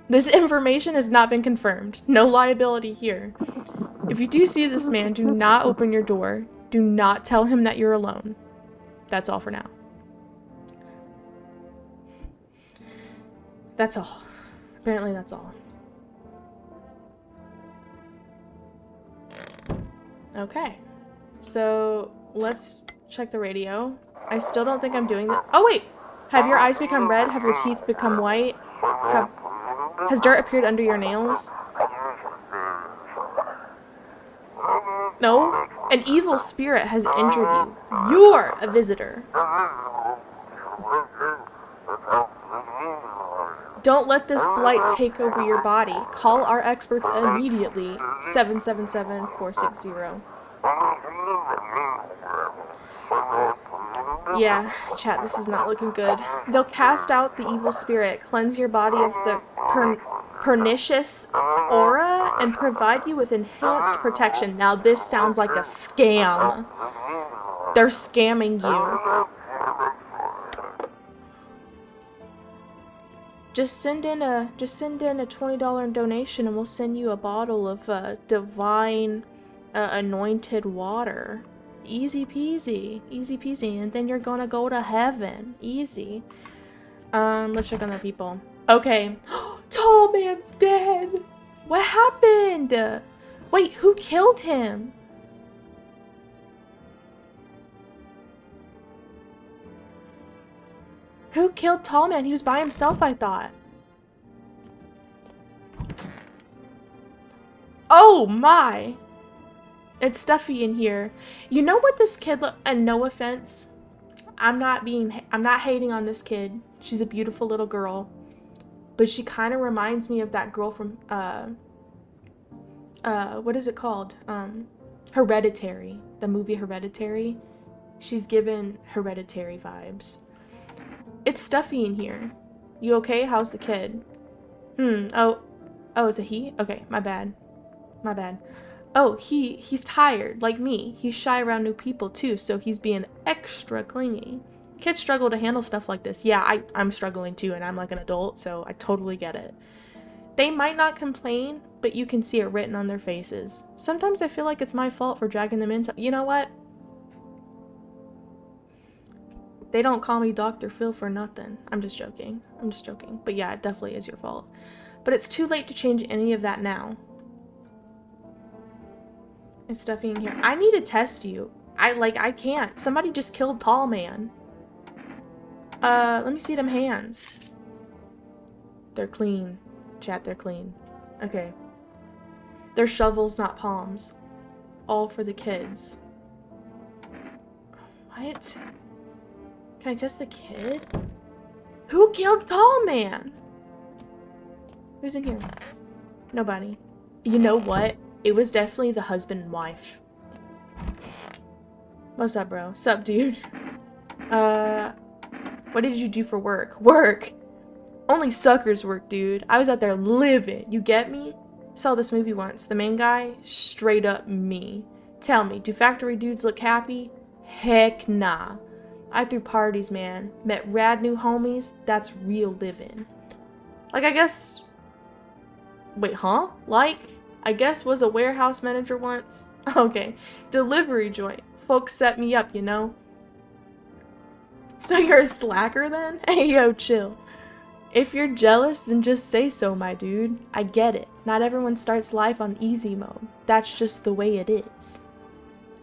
A: This information has not been confirmed. No liability here. If you do see this man, do not open your door. Do not tell him that you're alone. That's all for now. That's all. Apparently that's all. Okay. So let's check the radio. I still don't think I'm doing that. Oh wait! Have your eyes become red? Have your teeth become white? Has dirt appeared under your nails? No? An evil spirit has injured you. You're a visitor. Don't let this blight take over your body. Call our experts immediately. 777-460. Yeah, chat, this is not looking good. They'll cast out the evil spirit, cleanse your body of the pernicious aura, and provide you with enhanced protection. Now this sounds like a scam. They're scamming you. Just send in a $20 donation and we'll send you a bottle of divine anointed water. Easy peasy, and then you're gonna go to heaven. Easy. Let's check on the people. Okay. Tall man's dead. What happened? Wait, who killed him? Who killed Tall Man? He was by himself, I thought. Oh my! It's stuffy in here. You know what this kid and no offense, I'm not hating on this kid. She's a beautiful little girl. But she kind of reminds me of that girl from, what is it called? Hereditary. The movie Hereditary. She's given Hereditary vibes. It's stuffy in here. You okay? How's the kid? Oh, is it he? Okay, my bad. Oh, he's tired, like me. He's shy around new people too, so he's being extra clingy. Kids struggle to handle stuff like this. Yeah, I'm struggling too, and I'm like an adult, so I totally get it. They might not complain, but you can see it written on their faces. Sometimes I feel like it's my fault for dragging them into— You know what? They don't call me Dr. Phil for nothing. I'm just joking. But yeah, it definitely is your fault. But it's too late to change any of that now. It's stuffy in here. I need to test you. I can't. Somebody just killed Tall Man. Let me see them hands. They're clean. Chat, they're clean. Okay. They're shovels, not palms. All for the kids. What? Can I test the kid? Who killed Tall Man? Who's in here? Nobody. You know what? It was definitely the husband and wife. What's up, bro? Sup, dude? What did you do for work? Work! Only suckers work, dude. I was out there living. You get me? Saw this movie once. The main guy, straight up me. Tell me, do factory dudes look happy? Heck nah. I threw parties, man. Met rad new homies. That's real living. Like, I guess... Wait, huh? Like, I guess was a warehouse manager once. Okay. Delivery joint. Folks set me up, you know? So you're a slacker then? Hey, yo, chill. If you're jealous, then just say so, my dude. I get it. Not everyone starts life on easy mode. That's just the way it is.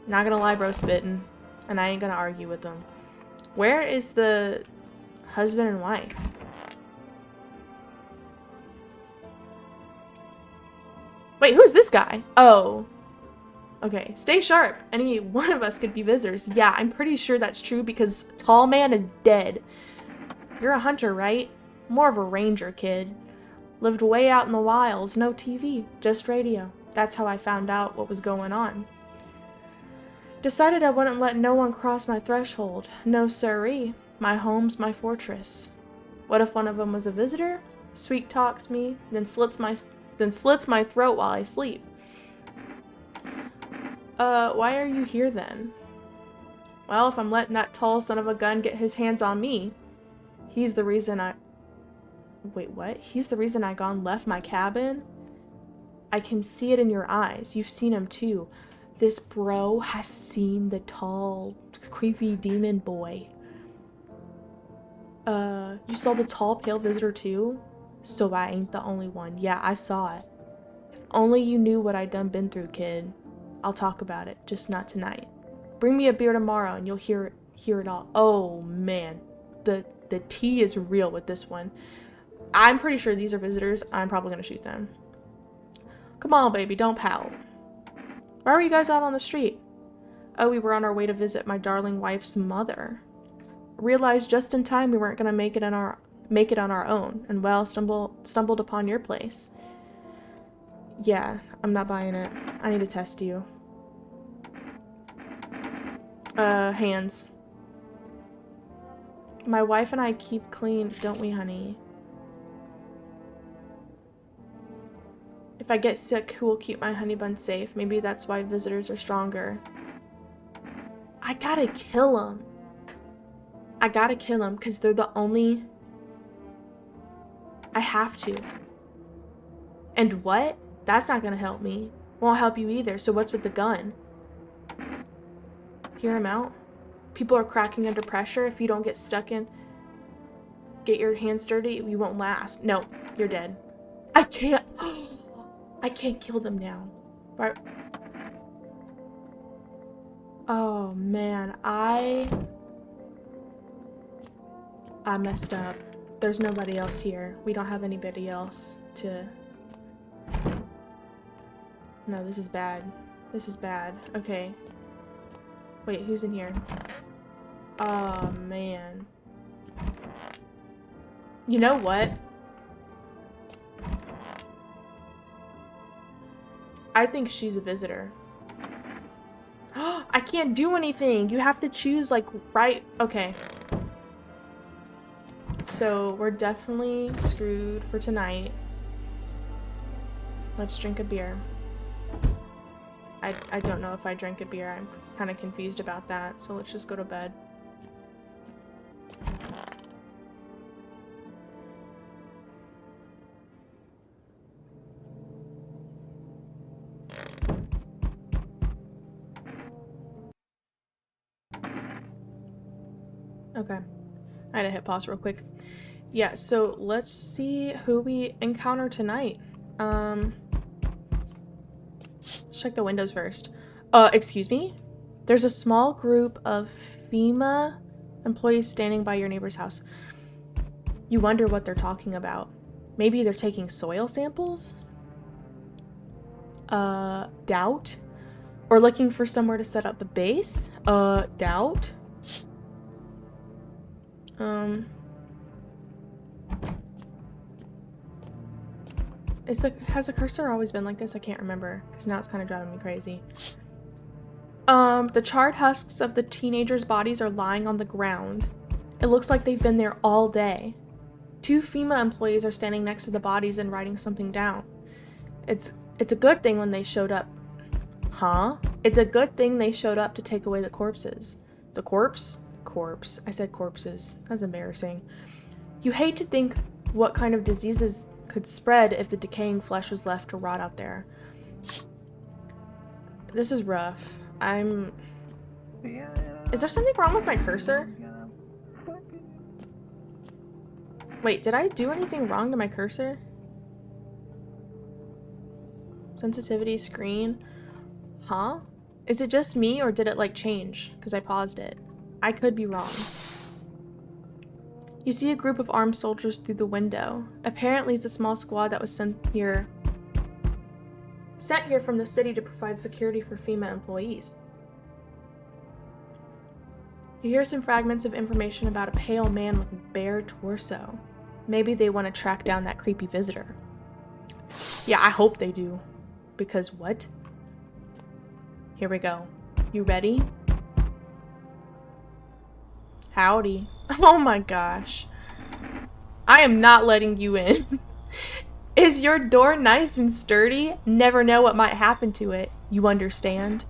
A: Not gonna lie, bro, spittin'. And I ain't gonna argue with them. Where is the husband and wife? Wait, who's this guy? Oh. Okay, stay sharp. Any one of us could be visitors. Yeah, I'm pretty sure that's true because Tall Man is dead. You're a hunter, right? More of a ranger, kid. Lived way out in the wilds. No TV, just radio. That's how I found out what was going on. Decided I wouldn't let no one cross my threshold. No siree. My home's my fortress. What if one of them was a visitor? Sweet talks me, then slits my throat while I sleep. Why are you here then? Well, if I'm letting that tall son of a gun get his hands on me, he's the reason I... Wait, what? He's the reason I gone left my cabin? I can see it in your eyes. You've seen him too. This bro has seen the tall, creepy demon boy. You saw the tall, pale visitor too? So I ain't the only one. Yeah, I saw it. If only you knew what I done been through, kid. I'll talk about it, just not tonight. Bring me a beer tomorrow and you'll hear it all. Oh, man. The tea is real with this one. I'm pretty sure these are visitors. I'm probably gonna shoot them. Come on, baby, don't pout. Why were you guys out on the street? Oh, we were on our way to visit my darling wife's mother. Realized just in time we weren't gonna make it on our own, and well, stumbled upon your place. Yeah, I'm not buying it. I need to test you. Hands. My wife and I keep clean, don't we, honey? If I get sick, who will keep my honey bun safe? Maybe that's why visitors are stronger. I gotta kill them. I gotta kill them because they're the only... I have to. And what? That's not gonna help me. Won't help you either, so what's with the gun? Hear him out? People are cracking under pressure. If you don't get your hands dirty, you won't last. No, you're dead. I can't... I can't kill them now. Right. Oh, man. I messed up. There's nobody else here. We don't have anybody else to... No, this is bad. This is bad. Okay. Wait, who's in here? Oh, man. You know what? I think she's a visitor. I can't do anything. You have to choose, like, right... Okay. So, we're definitely screwed for tonight. Let's drink a beer. I don't know if I drank a beer. I'm kind of confused about that. So, let's just go to bed. Okay. I had to hit pause real quick. Yeah, so let's see who we encounter tonight. Let's check the windows first. Excuse me? There's a small group of FEMA employees standing by your neighbor's house. You wonder what they're talking about. Maybe they're taking soil samples? Doubt? Or looking for somewhere to set up the base? Doubt? Has the cursor always been like this? I can't remember, because now it's kind of driving me crazy. The charred husks of the teenagers' bodies are lying on the ground. It looks like they've been there all day. 2 FEMA employees are standing next to the bodies and writing something down. It's a good thing when they showed up. Huh? It's a good thing they showed up to take away the corpses. The corpse? Corpse. I said corpses. That's embarrassing. You hate to think what kind of diseases could spread if the decaying flesh was left to rot out there. This is rough. Is there something wrong with my cursor? Wait, did I do anything wrong to my cursor? Sensitivity screen. Huh? Is it just me or did it like change? Because I paused it. I could be wrong. You see a group of armed soldiers through the window. Apparently it's a small squad that was sent here from the city to provide security for FEMA employees. You hear some fragments of information about a pale man with a bare torso. Maybe they want to track down that creepy visitor. Yeah, I hope they do. because what? Here we go. You ready? Howdy. Oh my gosh. I am not letting you in. Is your door nice and sturdy? Never know what might happen to it. You understand?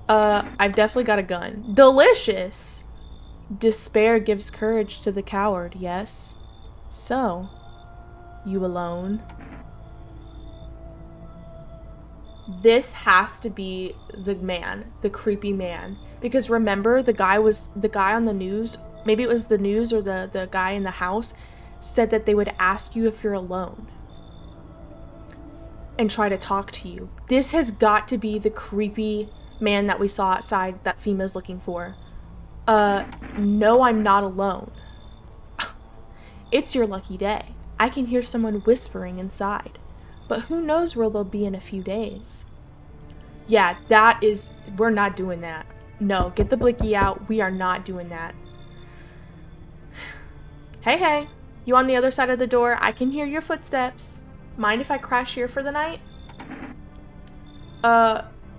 A: I've definitely got a gun. Delicious! Despair gives courage to the coward, yes? So, you alone? This has to be the man, the creepy man. Because remember, the guy on the news, maybe it was the news or the guy in the house, said that they would ask you if you're alone and try to talk to you. This has got to be the creepy man that we saw outside that FEMA's looking for. No, I'm not alone. It's your lucky day. I can hear someone whispering inside. But who knows where they'll be in a few days. Yeah, we're not doing that. No, get the blicky out. We are not doing that. Hey, you on the other side of the door? I can hear your footsteps. Mind if I crash here for the night?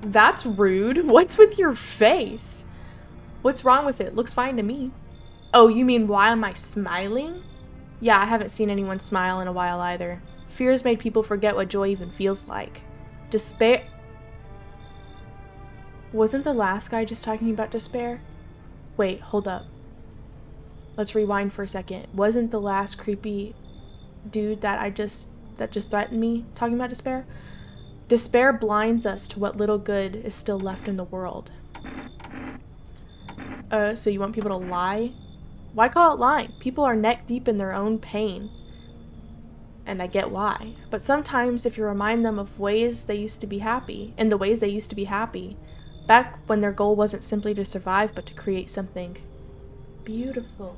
A: That's rude. What's with your face? What's wrong with it? Looks fine to me. Oh, you mean why am I smiling? Yeah, I haven't seen anyone smile in a while either. Fears made people forget what joy even feels like. Despair... Wasn't the last guy just talking about despair? Wait, hold up. Let's rewind for a second. Wasn't the last creepy dude that just threatened me talking about despair? Despair blinds us to what little good is still left in the world. So you want people to lie? Why call it lying? People are neck deep in their own pain. And I get why. But sometimes if you remind them of ways they used to be happy, back when their goal wasn't simply to survive, but to create something beautiful.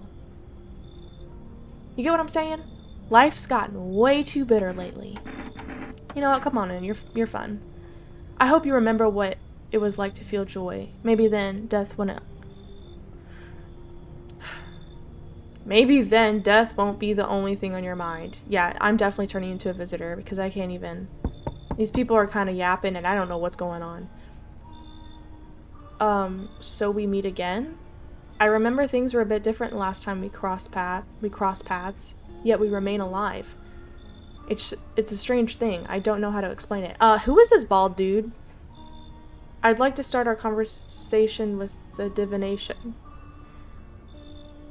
A: You get what I'm saying? Life's gotten way too bitter lately. You know what? Come on in. You're fun. I hope you remember what it was like to feel joy. Maybe then death won't be the only thing on your mind. Yeah, I'm definitely turning into a visitor because I can't even... These people are kind of yapping and I don't know what's going on. So we meet again? I remember things were a bit different the last time we crossed paths, yet we remain alive. It's a strange thing. I don't know how to explain it. Who is this bald dude? I'd like to start our conversation with the divination.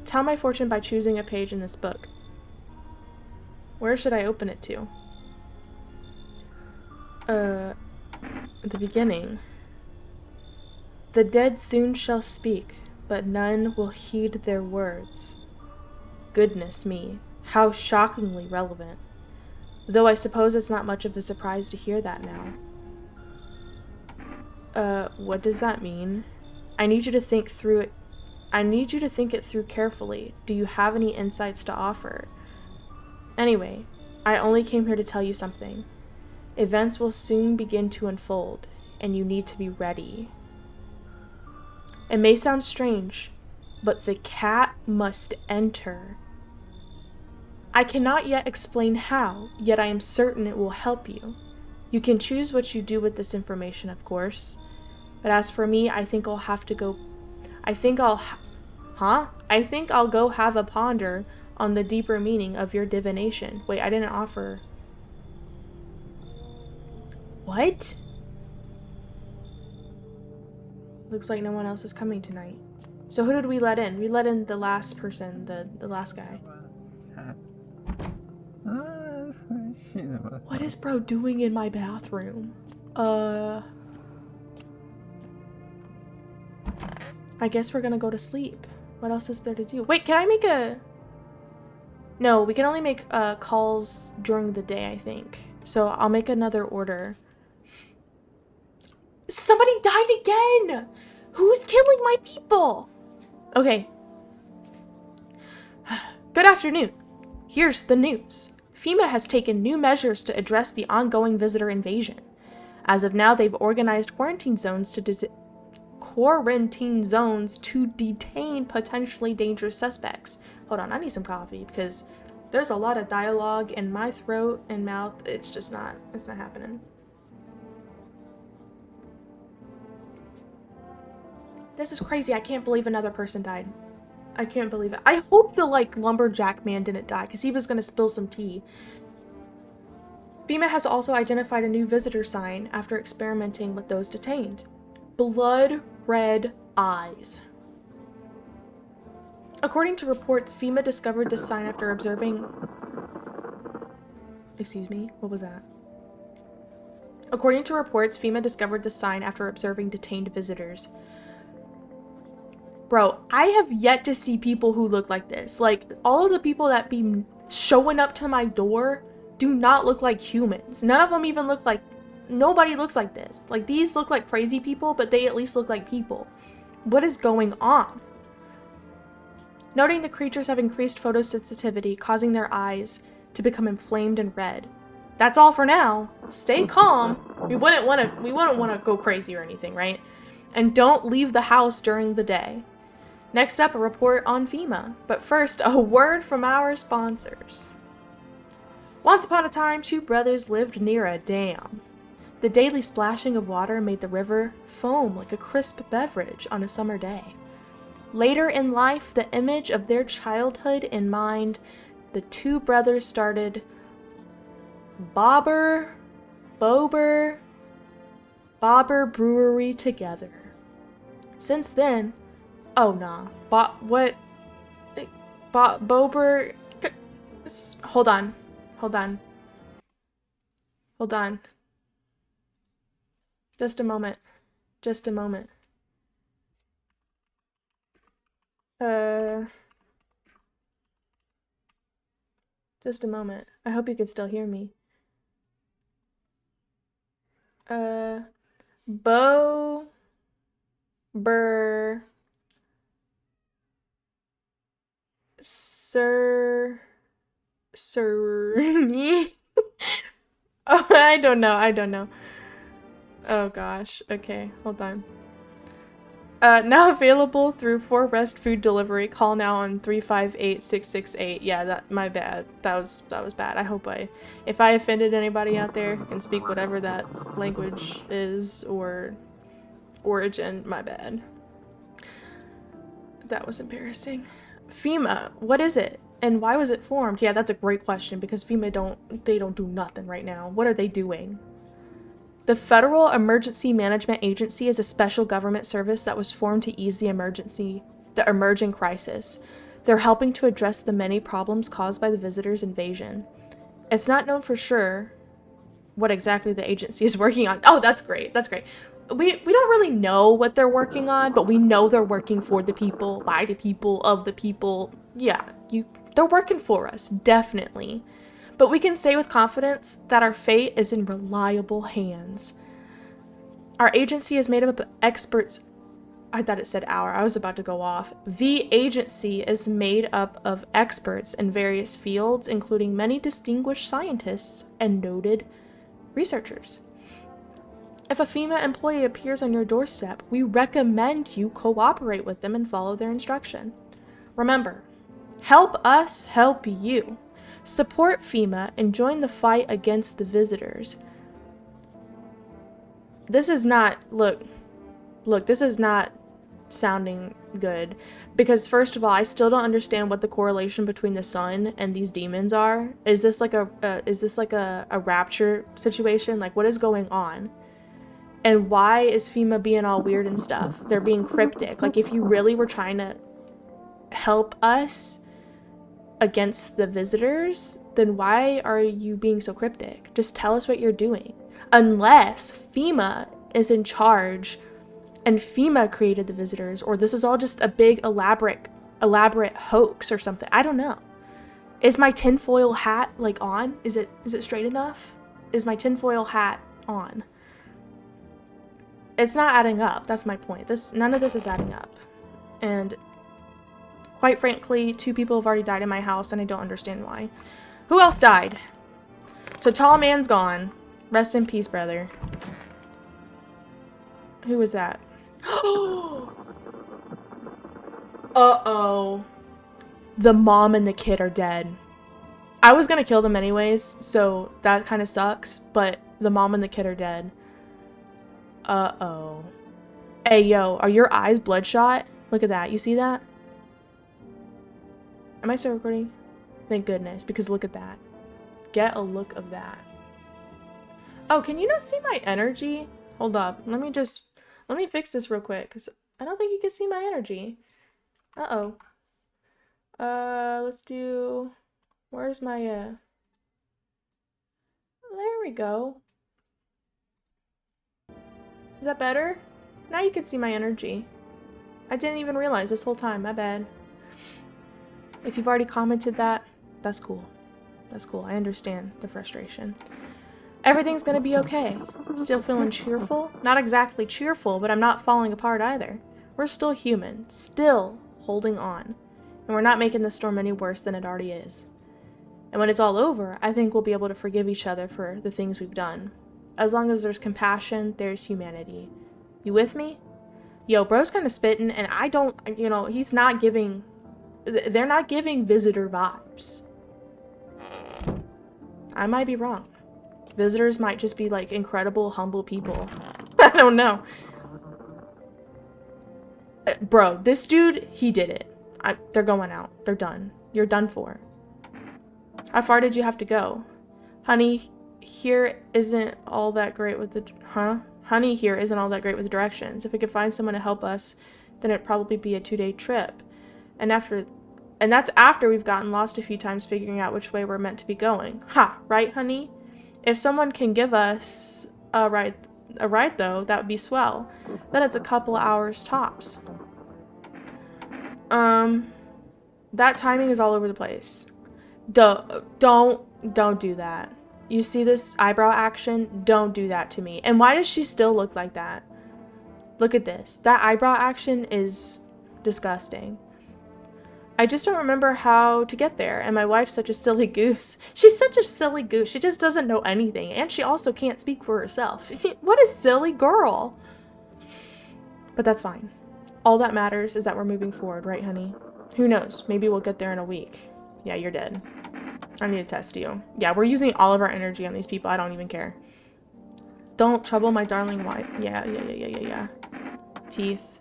A: Tell my fortune by choosing a page in this book. Where should I open it to? At the beginning. The dead soon shall speak, but none will heed their words. Goodness me, how shockingly relevant. Though I suppose it's not much of a surprise to hear that now. What does that mean? I need you to think it through carefully. Do you have any insights to offer? Anyway, I only came here to tell you something. Events will soon begin to unfold, and you need to be ready. It may sound strange, but the cat must enter. I cannot yet explain how, yet I am certain it will help you. You can choose what you do with this information, of course. But as for me, I think I'll go have a ponder on the deeper meaning of your divination. Wait, I didn't offer. What? Looks like no one else is coming tonight. So who did we let in? We let in the last person, the last guy. What is bro doing in my bathroom? I guess we're gonna go to sleep. What else is there to do? Wait, can I make a... No, we can only make calls during the day, I think. So I'll make another order. Somebody died again! Who's killing my people? Okay. Good afternoon. Here's the news. FEMA has taken new measures to address the ongoing visitor invasion. As of now, they've organized quarantine zones to detain potentially dangerous suspects. Hold on, I need some coffee because there's a lot of dialogue in my throat and mouth. It's not happening. This is crazy. I can't believe another person died. I can't believe it. I hope the, like, lumberjack man didn't die, because he was going to spill some tea. FEMA has also identified a new visitor sign after experimenting with those detained. Blood red eyes. According to reports, FEMA discovered this sign after observing... Excuse me? What was that? According to reports, FEMA discovered this sign after observing detained visitors. Bro, I have yet to see people who look like this. Like, all of the people that be showing up to my door do not look like humans. None of them even look like... Nobody looks like this. Like, these look like crazy people, but they at least look like people. What is going on? Noting the creatures have increased photosensitivity, causing their eyes to become inflamed and red. That's all for now. Stay calm. We wouldn't want to go crazy or anything, right? And don't leave the house during the day. Next up, a report on FEMA. But first, a word from our sponsors. Once upon a time, two brothers lived near a dam. The daily splashing of water made the river foam like a crisp beverage on a summer day. Later in life, the image of their childhood in mind, the two brothers started Bobber Brewery together. Since then, oh nah, Bober, hold on. Just a moment. Just a moment. I hope you can still hear me. Me. Oh, I don't know. Oh gosh. Okay, hold on. Now available through 4 Rest food delivery. Call now on 358-668. Yeah, my bad. That was bad. I hope if I offended anybody out there who can speak whatever that language is or origin, my bad. That was embarrassing. FEMA, what is it? And why was it formed? Yeah, that's a great question because FEMA don't do nothing right now. What are they doing? The Federal Emergency Management Agency is a special government service that was formed to ease the emerging crisis. They're helping to address the many problems caused by the visitors' invasion. It's not known for sure what exactly the agency is working on. Oh, that's great. We don't really know what they're working on, but we know they're working for the people, by the people, of the people. Yeah, they're working for us, definitely. But we can say with confidence that our fate is in reliable hands. Our agency is made up of experts. I thought it said our. I was about to go off. The agency is made up of experts in various fields, including many distinguished scientists and noted researchers. If a FEMA employee appears on your doorstep, we recommend you cooperate with them and follow their instruction. Remember, help us help you. Support FEMA and join the fight against the visitors. This is not, look, this is not sounding good. Because first of all, I still don't understand what the correlation between the sun and these demons are. Is this like a rapture situation? Like, what is going on? And why is FEMA being all weird and stuff? They're being cryptic. Like, if you really were trying to help us against the visitors, then why are you being so cryptic? Just tell us what you're doing. Unless FEMA is in charge and FEMA created the visitors, or this is all just a big elaborate hoax or something. I don't know. Is my tinfoil hat like on? Is it straight enough? Is my tinfoil hat on? It's not adding up. That's my point. None of this is adding up. And quite frankly, 2 people have already died in my house, and I don't understand why. Who else died? So Tall Man's gone. Rest in peace, brother. Who was that? Uh-oh. The mom and the kid are dead. I was gonna kill them anyways, so that kind of sucks, but the mom and the kid are dead. Uh-oh. Hey, yo, are your eyes bloodshot? Look at that. You see that? Am I still recording? Thank goodness, because look at that. Get a look of that. Oh, can you not see my energy? Hold up. Let me fix this real quick, because I don't think you can see my energy. Uh-oh. Let's do... Where's my, There we go. Is that better? Now you can see my energy. I didn't even realize this whole time. My bad. If you've already commented that, that's cool. That's cool. I understand the frustration. Everything's gonna be okay. Still feeling cheerful? Not exactly cheerful, but I'm not falling apart either. We're still human. Still holding on. And we're not making the storm any worse than it already is. And when it's all over, I think we'll be able to forgive each other for the things we've done. As long as there's compassion, there's humanity. You with me? Yo, bro's kind of spitting, and I don't, he's not giving, they're not giving visitor vibes. I might be wrong. Visitors might just be, like, incredible, humble people. I don't know. Bro, this dude, he did it. They're going out. They're done. You're done for. How far did you have to go? Honey, here isn't all that great with the... Honey here isn't all that great with directions. If we could find someone to help us, then it'd probably be a 2-day trip. And that's after we've gotten lost a few times figuring out which way we're meant to be going. Ha! Right, honey? If someone can give us a ride though, that would be swell. Then it's a couple hours tops. That timing is all over the place. Don't do that. You see this eyebrow action? Don't do that to me. And why does she still look like that? Look at this. That eyebrow action is disgusting. I just don't remember how to get there, and my wife's such a silly goose. She's such a silly goose. She just doesn't know anything, and she also can't speak for herself. What a silly girl. But that's fine. All that matters is that we're moving forward, right, honey? Who knows? Maybe we'll get there in a week. Yeah, you're dead. I need to test you. Yeah, we're using all of our energy on these people. I don't even care. Don't trouble my darling wife. Yeah. Teeth.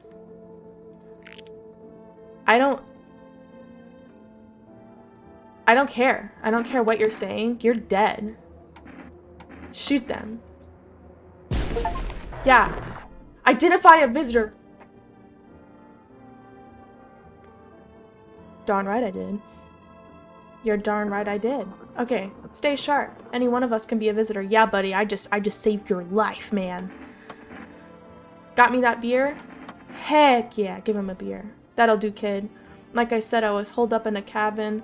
A: I don't care. I don't care what you're saying. You're dead. Shoot them. Yeah. Identify a visitor. Darn right I did. You're darn right I did. Okay, stay sharp. Any one of us can be a visitor. Yeah, buddy, I just saved your life, man. Got me that beer? Heck yeah, give him a beer. That'll do, kid. Like I said, I was holed up in a cabin,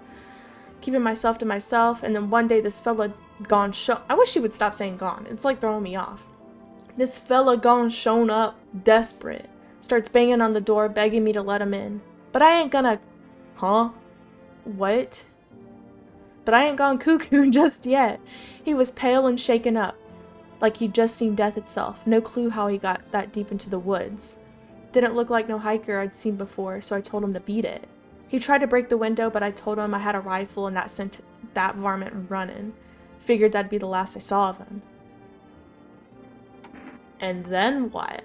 A: keeping myself to myself, and then one day this fella gone I wish he would stop saying gone. It's like throwing me off. This fella gone shown up, desperate. Starts banging on the door, begging me to let him in. But I ain't gonna... Huh? What? But I ain't gone cuckoo just yet. He was pale and shaken up, like he'd just seen death itself. No clue how he got that deep into the woods. Didn't look like no hiker I'd seen before, so I told him to beat it. He tried to break the window, but I told him I had a rifle and that sent that varmint running. Figured that'd be the last I saw of him. And then what?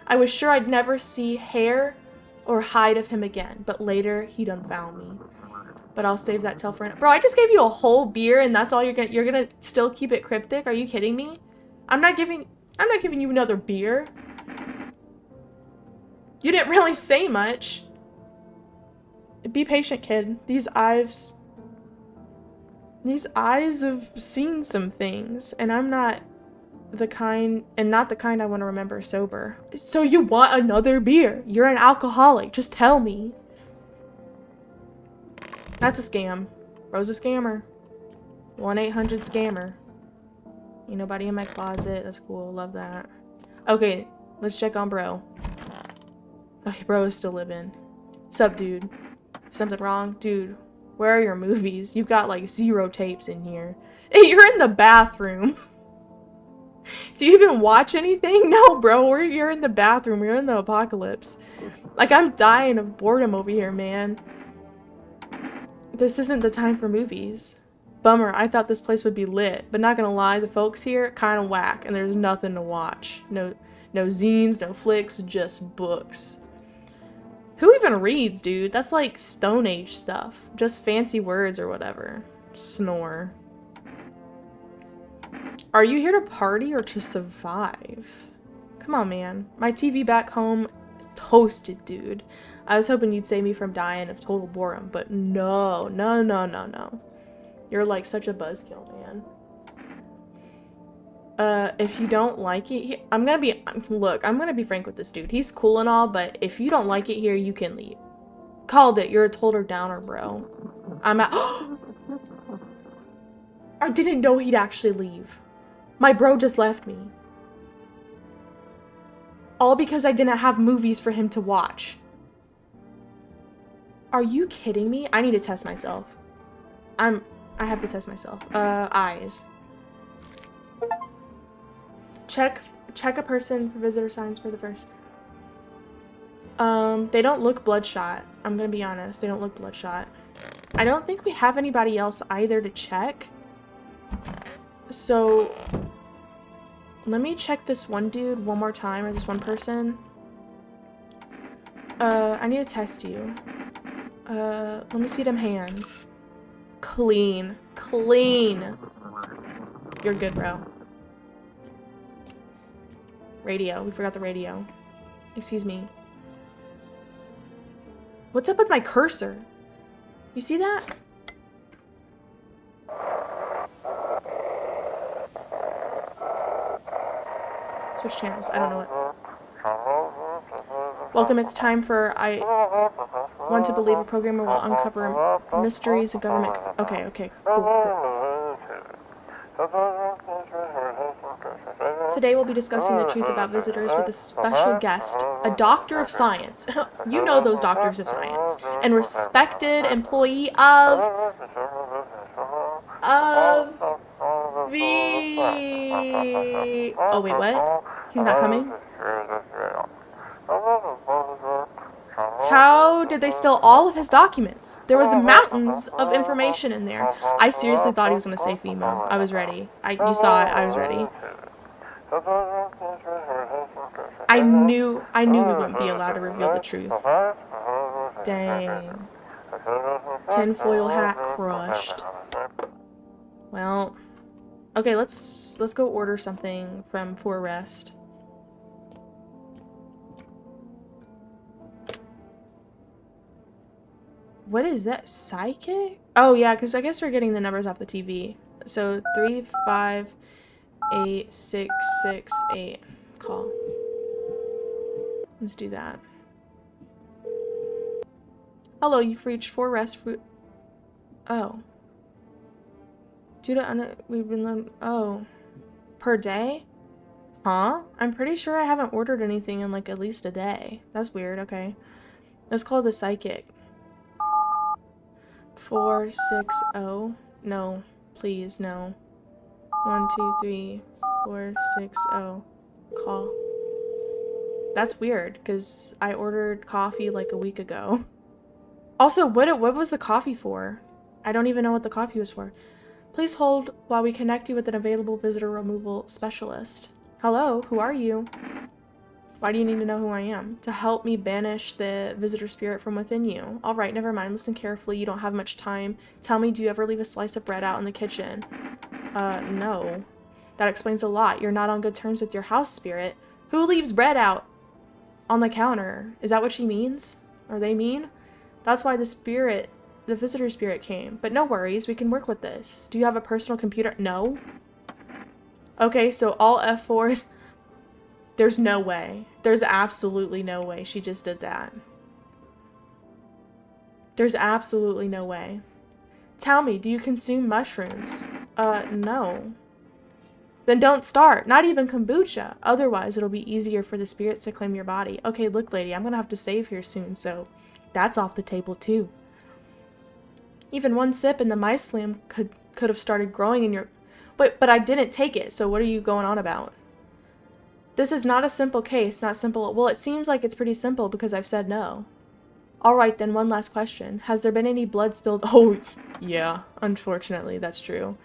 A: I was sure I'd never see hair or hide of him again, but later he done found me. But I'll save that tale for an... Bro, I just gave you a whole beer and that's all you're gonna still keep it cryptic? Are you kidding me? I'm not giving you another beer. You didn't really say much. Be patient, kid. These eyes have seen some things, and I'm not the kind I want to remember sober. So you want another beer? You're an alcoholic. Just tell me. That's a scam. Bro's a scammer. 1-800-scammer. Ain't nobody in my closet. That's cool. Love that. Okay, let's check on bro. Okay, bro is still living. Sup, dude? Something wrong? Dude, where are your movies? You've got like 0 tapes in here. Hey, you're in the bathroom. Do you even watch anything? No, bro. You're in the bathroom. You're in the apocalypse. Like, I'm dying of boredom over here, man. This isn't the time for movies. Bummer, I thought this place would be lit, but not gonna lie, the folks here kind of whack, and there's nothing to watch. No zines, no flicks, just books. Who even reads, dude? That's like Stone Age stuff. Just fancy words or whatever. Snore. Are you here to party or to survive? Come on, man. My TV back home is toasted, dude. I was hoping you'd save me from dying of total boredom, but no. No, no, no, no. You're like such a buzzkill, man. If you don't like it, I'm gonna be frank with this dude. He's cool and all, but if you don't like it here, you can leave. Called it. You're a total downer, bro. I'm at. I didn't know he'd actually leave. My bro just left me. All because I didn't have movies for him to watch. Are you kidding me? I need to test myself. I have to test myself. Eyes. Check a person for visitor signs for the first. They don't look bloodshot. I'm gonna be honest. They don't look bloodshot. I don't think we have anybody else either to check. So, let me check this one dude one more time, or this one person. I need to test you. Let me see them hands. Clean. Clean. You're good, bro. Radio. We forgot the radio. Excuse me. What's up with my cursor? You see that? Switch channels. I don't know what. Welcome. It's time for I want to believe a programmer will uncover mysteries of government. Okay, cool. Today we'll be discussing the truth about visitors with a special guest, a doctor of science. You know those doctors of science. And respected employee of the... Oh, wait, what? He's not coming? How did they steal all of his documents? There was mountains of information in there. I seriously thought he was going to say FEMA. I was ready. You saw it. I was ready. I knew we wouldn't be allowed to reveal the truth. Dang. Tinfoil hat crushed. Well, okay, let's go order something for rest. What is that? Psychic? Oh yeah, because I guess we're getting the numbers off the TV. So 358-668. Call. Let's do that. Hello, you've reached 4 rest fruit. Oh. Due to we've been per day? Huh? I'm pretty sure I haven't ordered anything in like at least a day. That's weird. Okay. Let's call the psychic. 460. No, please, no. 1, 2, 3, 4, 6, 0. Call. That's weird, because I ordered coffee like a week ago. Also, what was the coffee for? I don't even know what the coffee was for. Please hold while we connect you with an available visitor removal specialist. Hello, who are you? Why do you need to know who I am? To help me banish the visitor spirit from within you. Alright, never mind. Listen carefully. You don't have much time. Tell me, do you ever leave a slice of bread out in the kitchen? No. That explains a lot. You're not on good terms with your house spirit. Who leaves bread out on the counter? Is that what she means? Or they mean? That's why the visitor spirit came. But no worries. We can work with this. Do you have a personal computer? No. Okay, so all F4s... There's no way. There's absolutely no way she just did that. There's absolutely no way. Tell me, do you consume mushrooms? No. Then don't start. Not even kombucha. Otherwise, it'll be easier for the spirits to claim your body. Okay, look, lady, I'm gonna have to save here soon, so that's off the table, too. Even one sip and the mice slam could have started growing in your... But I didn't take it, so what are you going on about? This is not a simple case, not simple. Well, it seems like it's pretty simple because I've said no. Alright then, one last question. Has there been any blood spilled? Oh, yeah, unfortunately, that's true.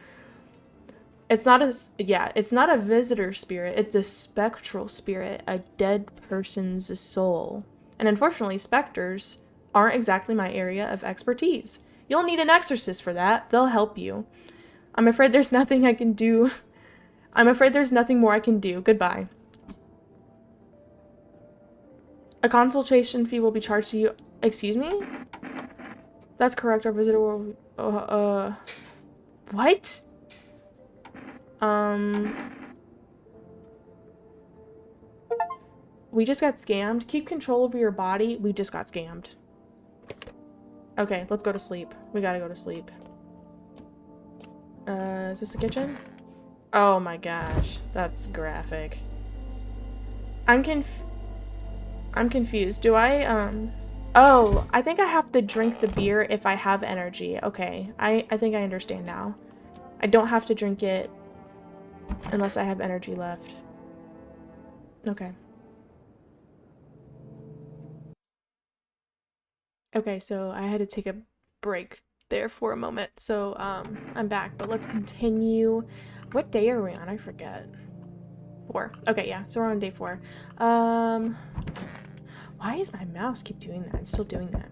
A: It's not a, yeah, it's not a visitor spirit. It's a spectral spirit, a dead person's soul. And unfortunately, specters aren't exactly my area of expertise. You'll need an exorcist for that. They'll help you. I'm afraid there's nothing I can do. I'm afraid there's nothing more I can do. Goodbye. A consultation fee will be charged to you. Excuse me? That's correct. Our visitor will... what? We just got scammed. Keep control over your body. We just got scammed. Okay, let's go to sleep. We gotta go to sleep. Is this the kitchen? Oh my gosh. That's graphic. I'm confused. Do I, oh, I think I have to drink the beer if I have energy. Okay, I think I understand now. I don't have to drink it unless I have energy left. Okay. Okay, so I had to take a break there for a moment. So, I'm back, but let's continue. What day are we on? I forget. 4. Okay, yeah, so we're on day 4. Why does my mouse keep doing that? It's still doing that.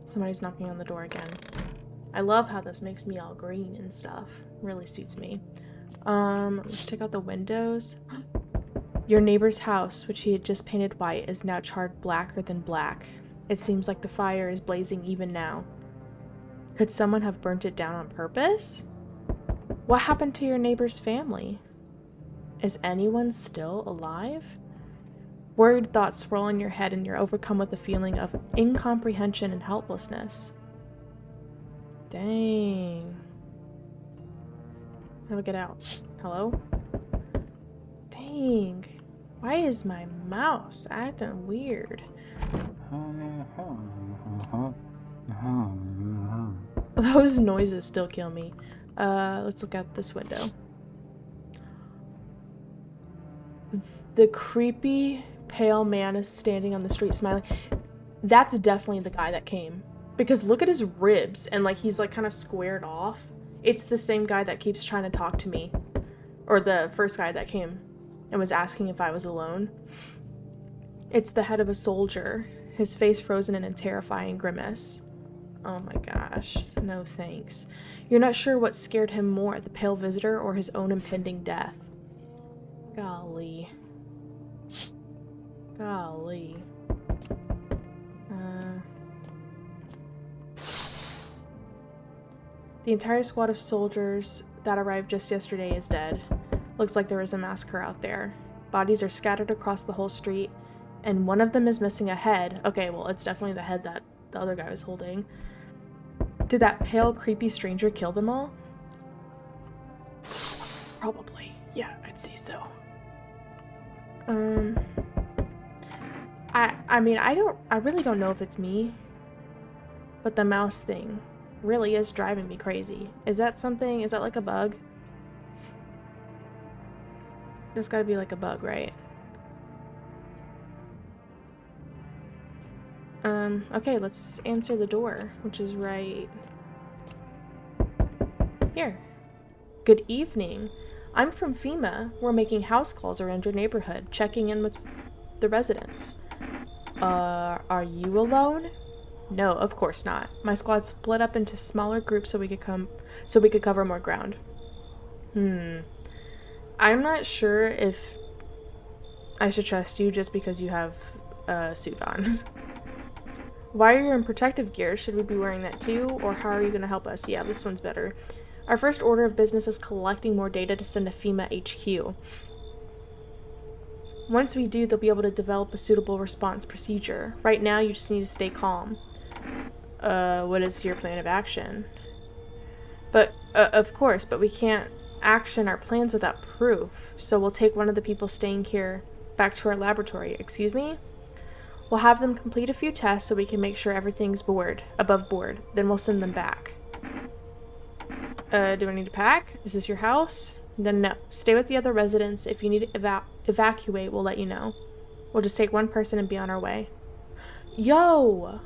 A: Somebody's knocking on the door again. I love how this makes me all green and stuff. Really suits me. Let's check out the windows. Your neighbor's house, which he had just painted white, is now charred blacker than black. It seems like the fire is blazing even now. Could someone have burnt it down on purpose? What happened to your neighbor's family? Is anyone still alive? Worried thoughts swirl in your head and you're overcome with a feeling of incomprehension and helplessness. Dang. How do I get out? Hello? Dang. Why is my mouse acting weird? Those noises still kill me. Let's look out this window. The creepy, pale man is standing on the street smiling. That's definitely the guy that came. Because look at his ribs, and like he's like kind of squared off. It's the same guy that keeps trying to talk to me. Or the first guy that came and was asking if I was alone. It's the head of a soldier, his face frozen in a terrifying grimace. Oh my gosh, no thanks. You're not sure what scared him more, the pale visitor or his own impending death. Golly. Golly. The entire squad of soldiers that arrived just yesterday is dead. Looks like there is a massacre out there. Bodies are scattered across the whole street, and one of them is missing a head. Okay, well, it's definitely the head that the other guy was holding. Did that pale, creepy stranger kill them all? Probably. Yeah, I'd say so. I mean, I really don't know if it's me, but the mouse thing really is driving me crazy. Is that something? Is that like a bug? There's gotta be like a bug, right? Okay, let's answer the door, which is right here. Good evening. I'm from FEMA. We're making house calls around your neighborhood, checking in with the residents. Are you alone? No, of course not. My squad split up into smaller groups so we could cover more ground. I'm not sure if I should trust you just because you have a suit on. Why are you in protective gear? Should we be wearing that too? Or how are you going to help us? Yeah, this one's better. Our first order of business is collecting more data to send to FEMA HQ. Once we do, they'll be able to develop a suitable response procedure. Right now, you just need to stay calm. What is your plan of action? But, of course, but we can't action our plans without proof. So we'll take one of the people staying here back to our laboratory. Excuse me? We'll have them complete a few tests so we can make sure everything's above board. Then we'll send them back. Do I need to pack? Is this your house? Then no. Stay with the other residents. If you need to evacuate, we'll let you know. We'll just take one person and be on our way. Yo!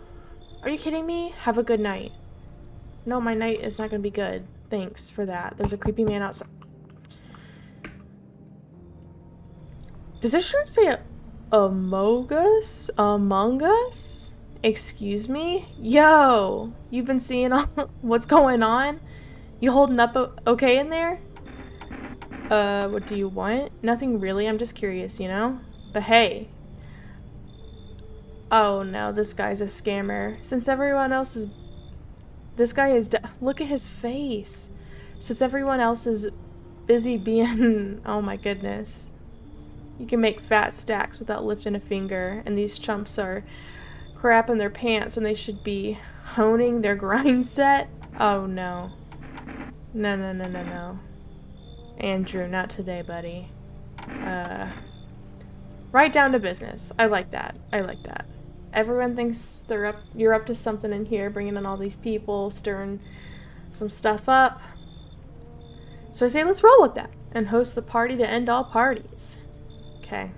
A: Are you kidding me? Have a good night. No, my night is not going to be good. Thanks for that. There's a creepy man outside. Does this shirt say Among Us? Among Us? Excuse me? Yo! You've been seeing all what's going on? You holding up okay in there? What do you want? Nothing really, I'm just curious, you know? But hey. Oh no, this guy's a scammer. Since everyone else is... This guy is... Look at his face. Since everyone else is busy being... Oh my goodness. You can make fat stacks without lifting a finger, and these chumps are crapping their pants when they should be honing their grind set. Oh no. No. Andrew, not today, buddy. Right down to business. I like that. Everyone thinks you're up to something in here, bringing in all these people, stirring some stuff up. So I say let's roll with that and host the party to end all parties. Okay.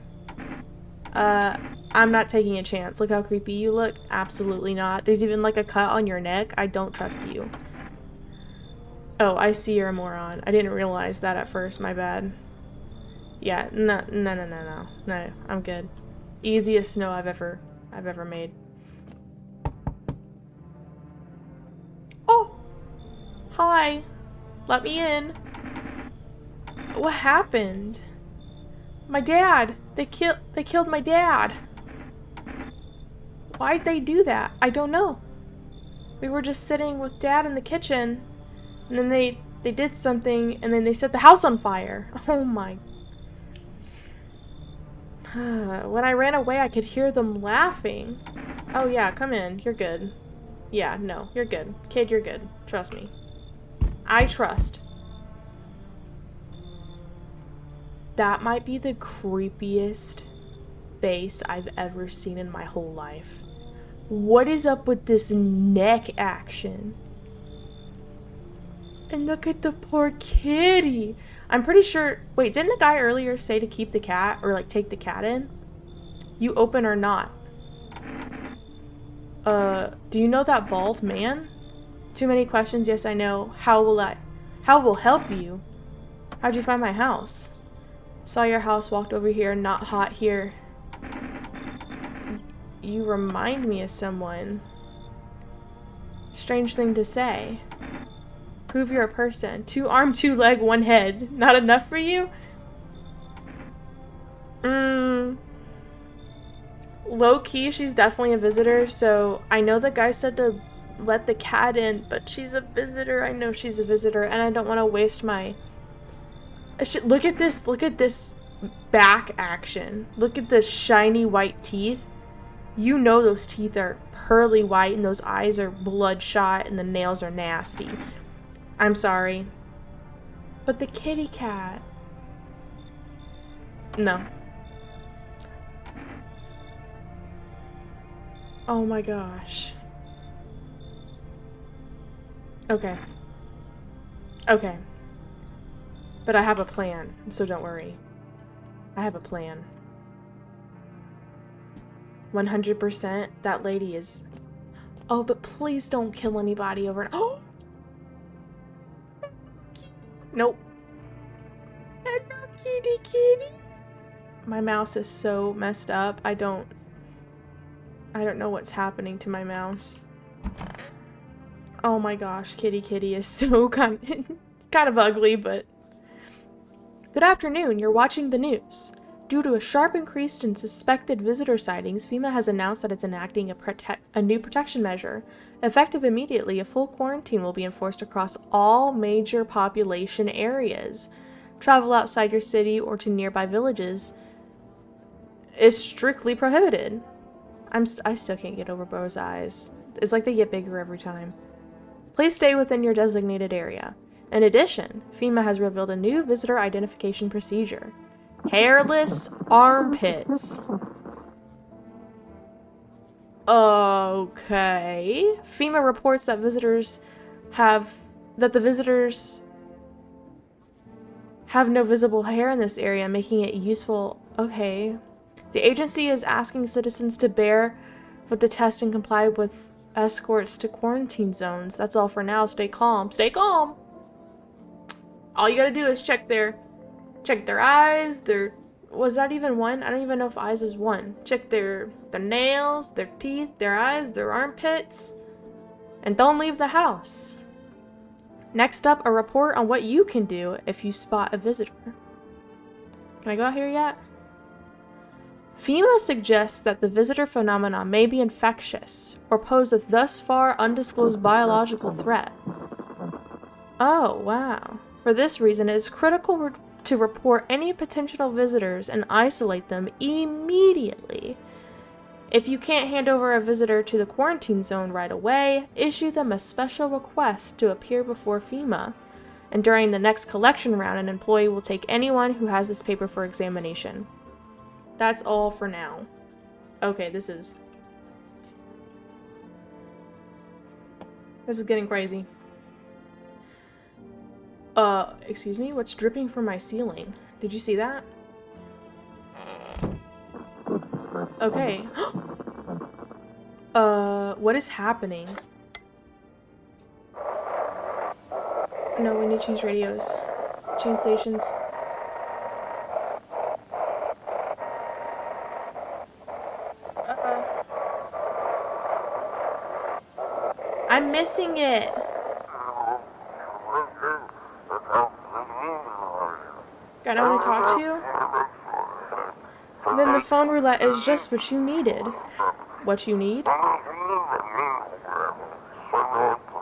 A: I'm not taking a chance. Look how creepy you look. Absolutely not. There's even like a cut on your neck. I don't trust you. Oh, I see you're a moron. I didn't realize that at first. My bad. Yeah, no, I'm good. Easiest no I've ever made. Oh! Hi! Let me in. What happened? My dad! They killed my dad! Why'd they do that? I don't know. We were just sitting with Dad in the kitchen, and then they did something, and then they set the house on fire. Oh my... When I ran away, I could hear them laughing. Oh yeah, come in. You're good. Yeah, no, you're good. Kid, you're good. Trust me. I trust. That might be the creepiest face I've ever seen in my whole life. What is up with this neck action? And look at the poor kitty. I'm pretty sure... Wait, didn't a guy earlier say to keep the cat? Or, like, take the cat in? You open or not? Do you know that bald man? Too many questions, yes I know. How will help you? How'd you find my house? Saw your house, walked over here, not hot here. You remind me of someone. Strange thing to say. Prove you're a person. 2 arm, 2 leg, 1 head. Not enough for you? Low-key, she's definitely a visitor, so I know the guy said to let the cat in, but she's a visitor. I know she's a visitor, and I don't want to waste my... Look at this back action. Look at this shiny white teeth. You know those teeth are pearly white, and those eyes are bloodshot, and the nails are nasty. I'm sorry. But the kitty cat... No. Oh my gosh. Okay. Okay. But I have a plan, so don't worry. I have a plan. 100% that lady is... Oh, but please don't kill anybody over... Oh! Nope. Hello, kitty. My mouse is so messed up. I don't know what's happening to my mouse. Oh my gosh, kitty is so kind of ugly, but... Good afternoon, you're watching the news. Due to a sharp increase in suspected visitor sightings, FEMA has announced that it's enacting a new protection measure. Effective immediately, a full quarantine will be enforced across all major population areas. Travel outside your city or to nearby villages is strictly prohibited. I still can't get over Bo's eyes. It's like they get bigger every time. Please stay within your designated area. In addition, FEMA has revealed a new visitor identification procedure. Hairless armpits. Okay. FEMA reports that the visitors have no visible hair in this area, making it useful. Okay. The agency is asking citizens to bear with the test and comply with escorts to quarantine zones. That's all for now. Stay calm. Stay calm! All you gotta do is check their eyes, was that even one? I don't even know if eyes is one. Check their nails, their teeth, their eyes, their armpits, and don't leave the house. Next up, a report on what you can do if you spot a visitor. Can I go out here yet? FEMA suggests that the visitor phenomenon may be infectious or pose a thus far undisclosed biological threat. Oh, wow. For this reason, it is critical to report any potential visitors and isolate them immediately. If you can't hand over a visitor to the quarantine zone right away, issue them a special request to appear before FEMA. And during the next collection round, an employee will take anyone who has this paper for examination. That's all for now. Okay, this is getting crazy. Excuse me? What's dripping from my ceiling? Did you see that? Okay. What is happening? No, we need to change radios. Change stations. I'm missing it. Got no one to talk to? Then the phone roulette is just what you needed. What you need?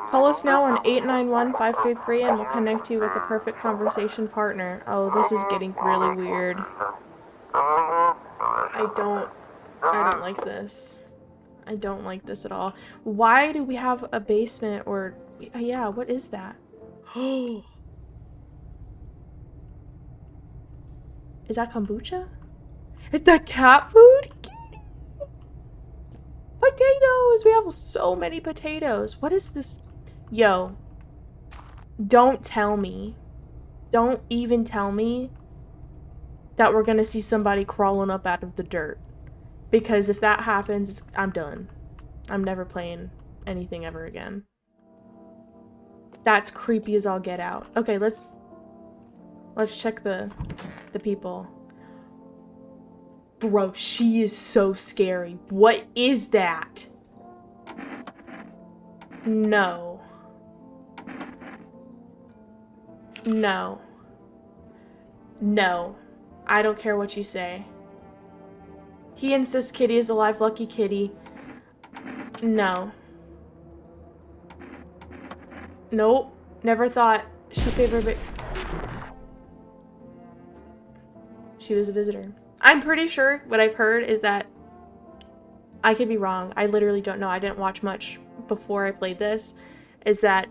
A: Call us now on 891-533 and we'll connect you with the perfect conversation partner. Oh, this is getting really weird. I don't like this. I don't like this at all. Why do we have a basement or... Yeah, what is that? Oh. Is that kombucha? Is that cat food? Potatoes! We have so many potatoes. What is this? Yo. Don't tell me. Don't even tell me that we're gonna see somebody crawling up out of the dirt. Because if that happens, I'm done. I'm never playing anything ever again. That's creepy as all get out. Okay, let's check the people. Bro, she is so scary. What is that? No. No. No. I don't care what you say. He insists Kitty is alive. Lucky Kitty. No. Nope. Never thought she favored she was a visitor. I'm pretty sure what I've heard is that I could be wrong. I literally don't know. I didn't watch much before I played this. Is that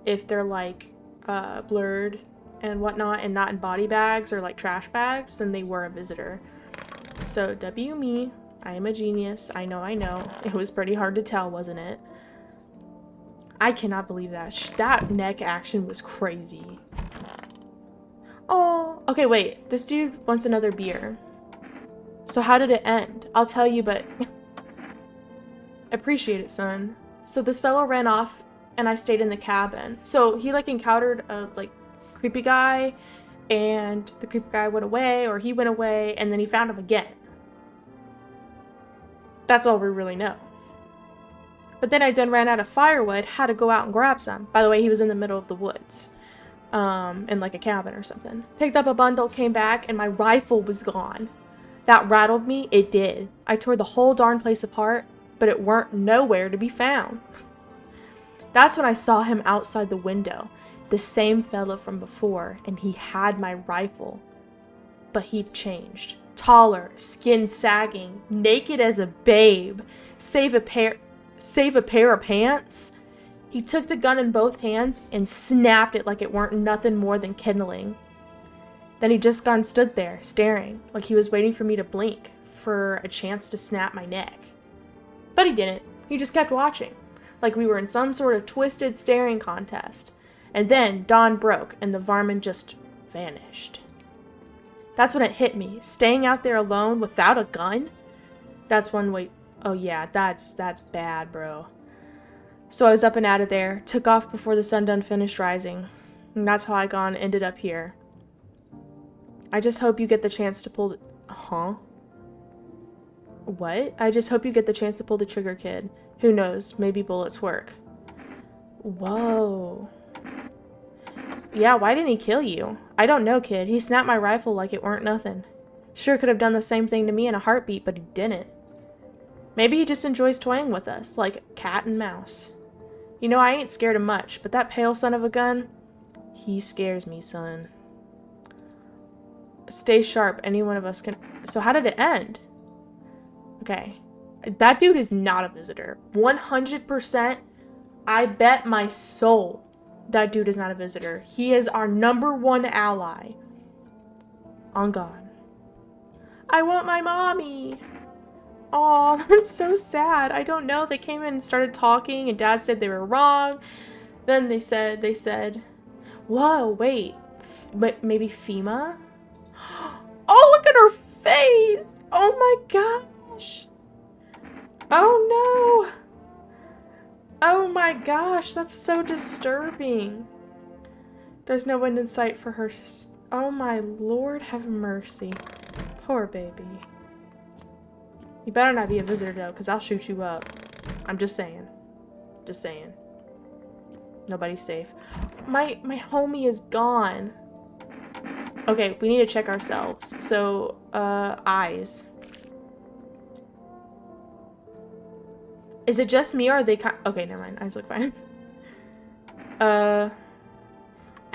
A: if they're like blurred and whatnot and not in body bags or like trash bags, then they were a visitor. So, W me. I am a genius. I know. It was pretty hard to tell, wasn't it? I cannot believe that. That neck action was crazy. Oh, okay, wait. This dude wants another beer. So how did it end? I'll tell you, but... Appreciate it, son. So this fellow ran off, and I stayed in the cabin. So he, like, encountered a, like, creepy guy, and the creepy guy went away, or he went away, and then he found him again. That's all we really know. But then I done ran out of firewood, had to go out and grab some. By the way, he was in the middle of the woods. In like a cabin or something. Picked up a bundle, came back, and my rifle was gone. That rattled me. It did. I tore the whole darn place apart, but it weren't nowhere to be found. That's when I saw him outside the window. The same fella from before, and he had my rifle. But he'd changed. Taller, skin sagging, naked as a babe. Save a pair of pants. He took the gun in both hands and snapped it like it weren't nothing more than kindling. Then he just stood there, staring, like he was waiting for me to blink, for a chance to snap my neck. But he didn't. He just kept watching, like we were in some sort of twisted staring contest. And then dawn broke, and the varmint just vanished. That's when it hit me. Staying out there alone without a gun? That's one way... Oh yeah, that's bad, bro. So I was up and out of there, took off before the sun done finished rising. And that's how I ended up here. I just hope you get the chance to pull the... Huh? What? I just hope you get the chance to pull the trigger, kid. Who knows? Maybe bullets work. Whoa. Yeah, why didn't he kill you? I don't know, kid. He snapped my rifle like it weren't nothing. Sure could have done the same thing to me in a heartbeat, but he didn't. Maybe he just enjoys toying with us, like cat and mouse. You know, I ain't scared of much, but that pale son of a gun, he scares me, son. Stay sharp, any one of us can... So how did it end? Okay. That dude is not a visitor. 100%, I bet my soul that dude is not a visitor. He is our #1 ally. On God. I want my mommy. Aw, that's so sad. I don't know. They came in and started talking, and Dad said they were wrong. Then they said, whoa, wait. But maybe FEMA? Oh, look at her face! Oh my gosh! Oh no! Oh my gosh, that's so disturbing. There's no one in sight for her. Oh my Lord, have mercy. Poor baby. You better not be a visitor though, because I'll shoot you up. I'm just saying. Just saying. Nobody's safe. My homie is gone. Okay, we need to check ourselves. So, eyes. Is it just me or are they okay, never mind. Eyes look fine. I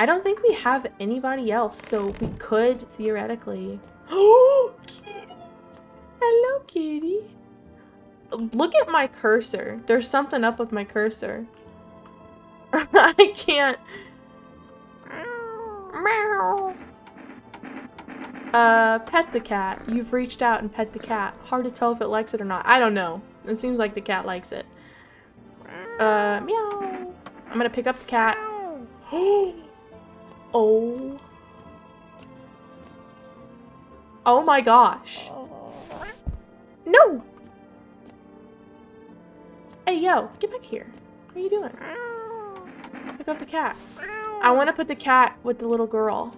A: don't think we have anybody else, so we could theoretically... Oh, kitty! Hello, kitty. Look at my cursor. There's something up with my cursor. I can't... Meow. Pet the cat. You've reached out and pet the cat. Hard to tell if it likes it or not. I don't know. It seems like the cat likes it. Meow. I'm gonna pick up the cat. Oh. Oh my gosh. No! Hey, yo, get back here. What are you doing? Pick up the cat. I want to put the cat with the little girl.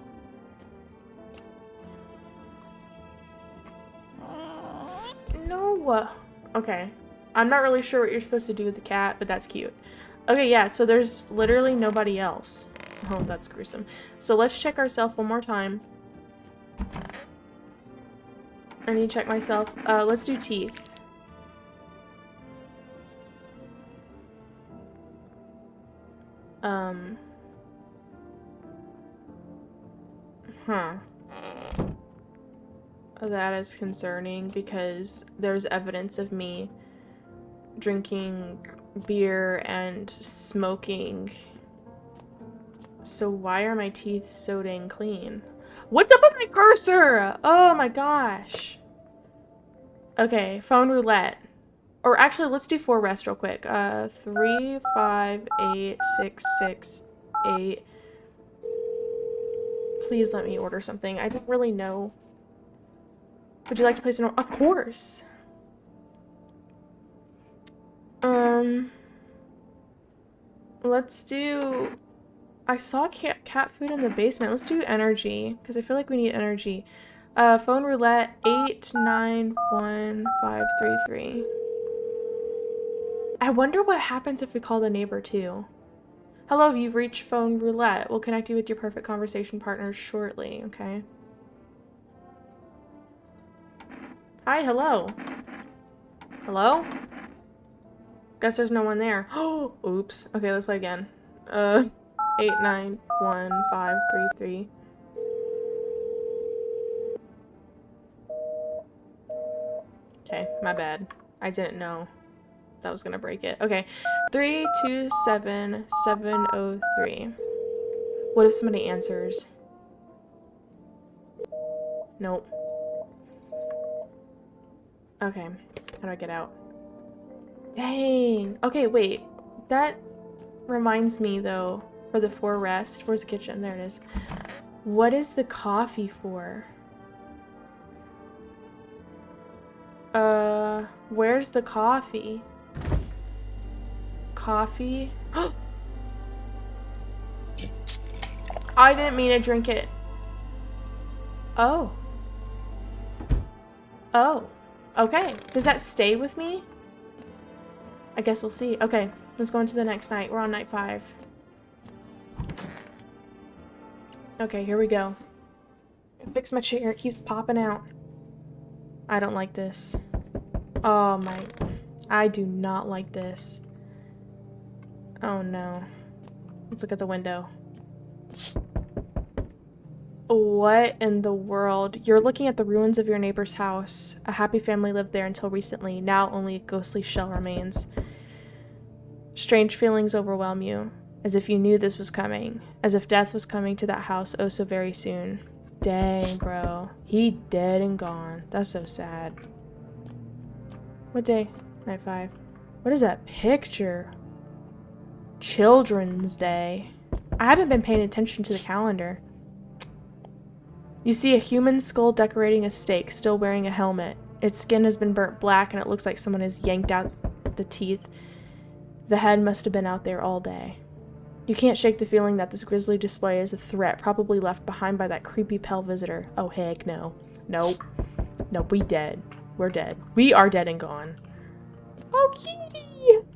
A: No. Okay. I'm not really sure what you're supposed to do with the cat, but that's cute. Okay, yeah, so there's literally nobody else. Oh, that's gruesome. So let's check ourselves one more time. I need to check myself. Let's do teeth. Huh. That is concerning because there's evidence of me drinking beer and smoking. So why are my teeth so dang clean? What's up with my cursor? Oh my gosh. Okay, phone roulette. Or actually, let's do 4 rest real quick. 3, 5, 8, 6, 6, 8. Please let me order something. I don't really know. Would you like to place an order? Of course. Let's do... I saw cat food in the basement. Let's do energy, because I feel like we need energy. Phone roulette, 891533. I wonder what happens if we call the neighbor too. Hello, you've reached phone roulette. We'll connect you with your perfect conversation partner shortly, okay? Hi, hello. Hello? Guess there's no one there. Oh, oops. Okay, let's play again. 891533. Okay, my bad. I didn't know that was gonna break it. Okay, 327703. What if somebody answers? Nope. Okay, how do I get out? Dang. Okay, wait. That reminds me though, for the 4 rest. Where's the kitchen? There it is. What is the coffee for? Where's the coffee? Coffee? I didn't mean to drink it. Oh. Oh. Okay. Does that stay with me? I guess we'll see. Okay. Let's go into the next night. We're on night 5. Okay, here we go. Fix my chair. It keeps popping out. I don't like this. Oh my. I do not like this. Oh no. Let's look at the window. What in the world? You're looking at the ruins of your neighbor's house. A happy family lived there until recently. Now only a ghostly shell remains. Strange feelings overwhelm you, as if you knew this was coming. As if death was coming to that house oh so very soon. Dang, bro. He dead and gone. That's so sad. What day? Night 5. What is that picture? Children's Day. I haven't been paying attention to the calendar. You see a human skull decorating a stake, still wearing a helmet. Its skin has been burnt black and it looks like someone has yanked out the teeth. The head must have been out there all day. You can't shake the feeling that this grisly display is a threat, probably left behind by that creepy pale visitor. Oh heck no. Nope. Nope, we dead. We're dead. We are dead and gone. Oh, kitty!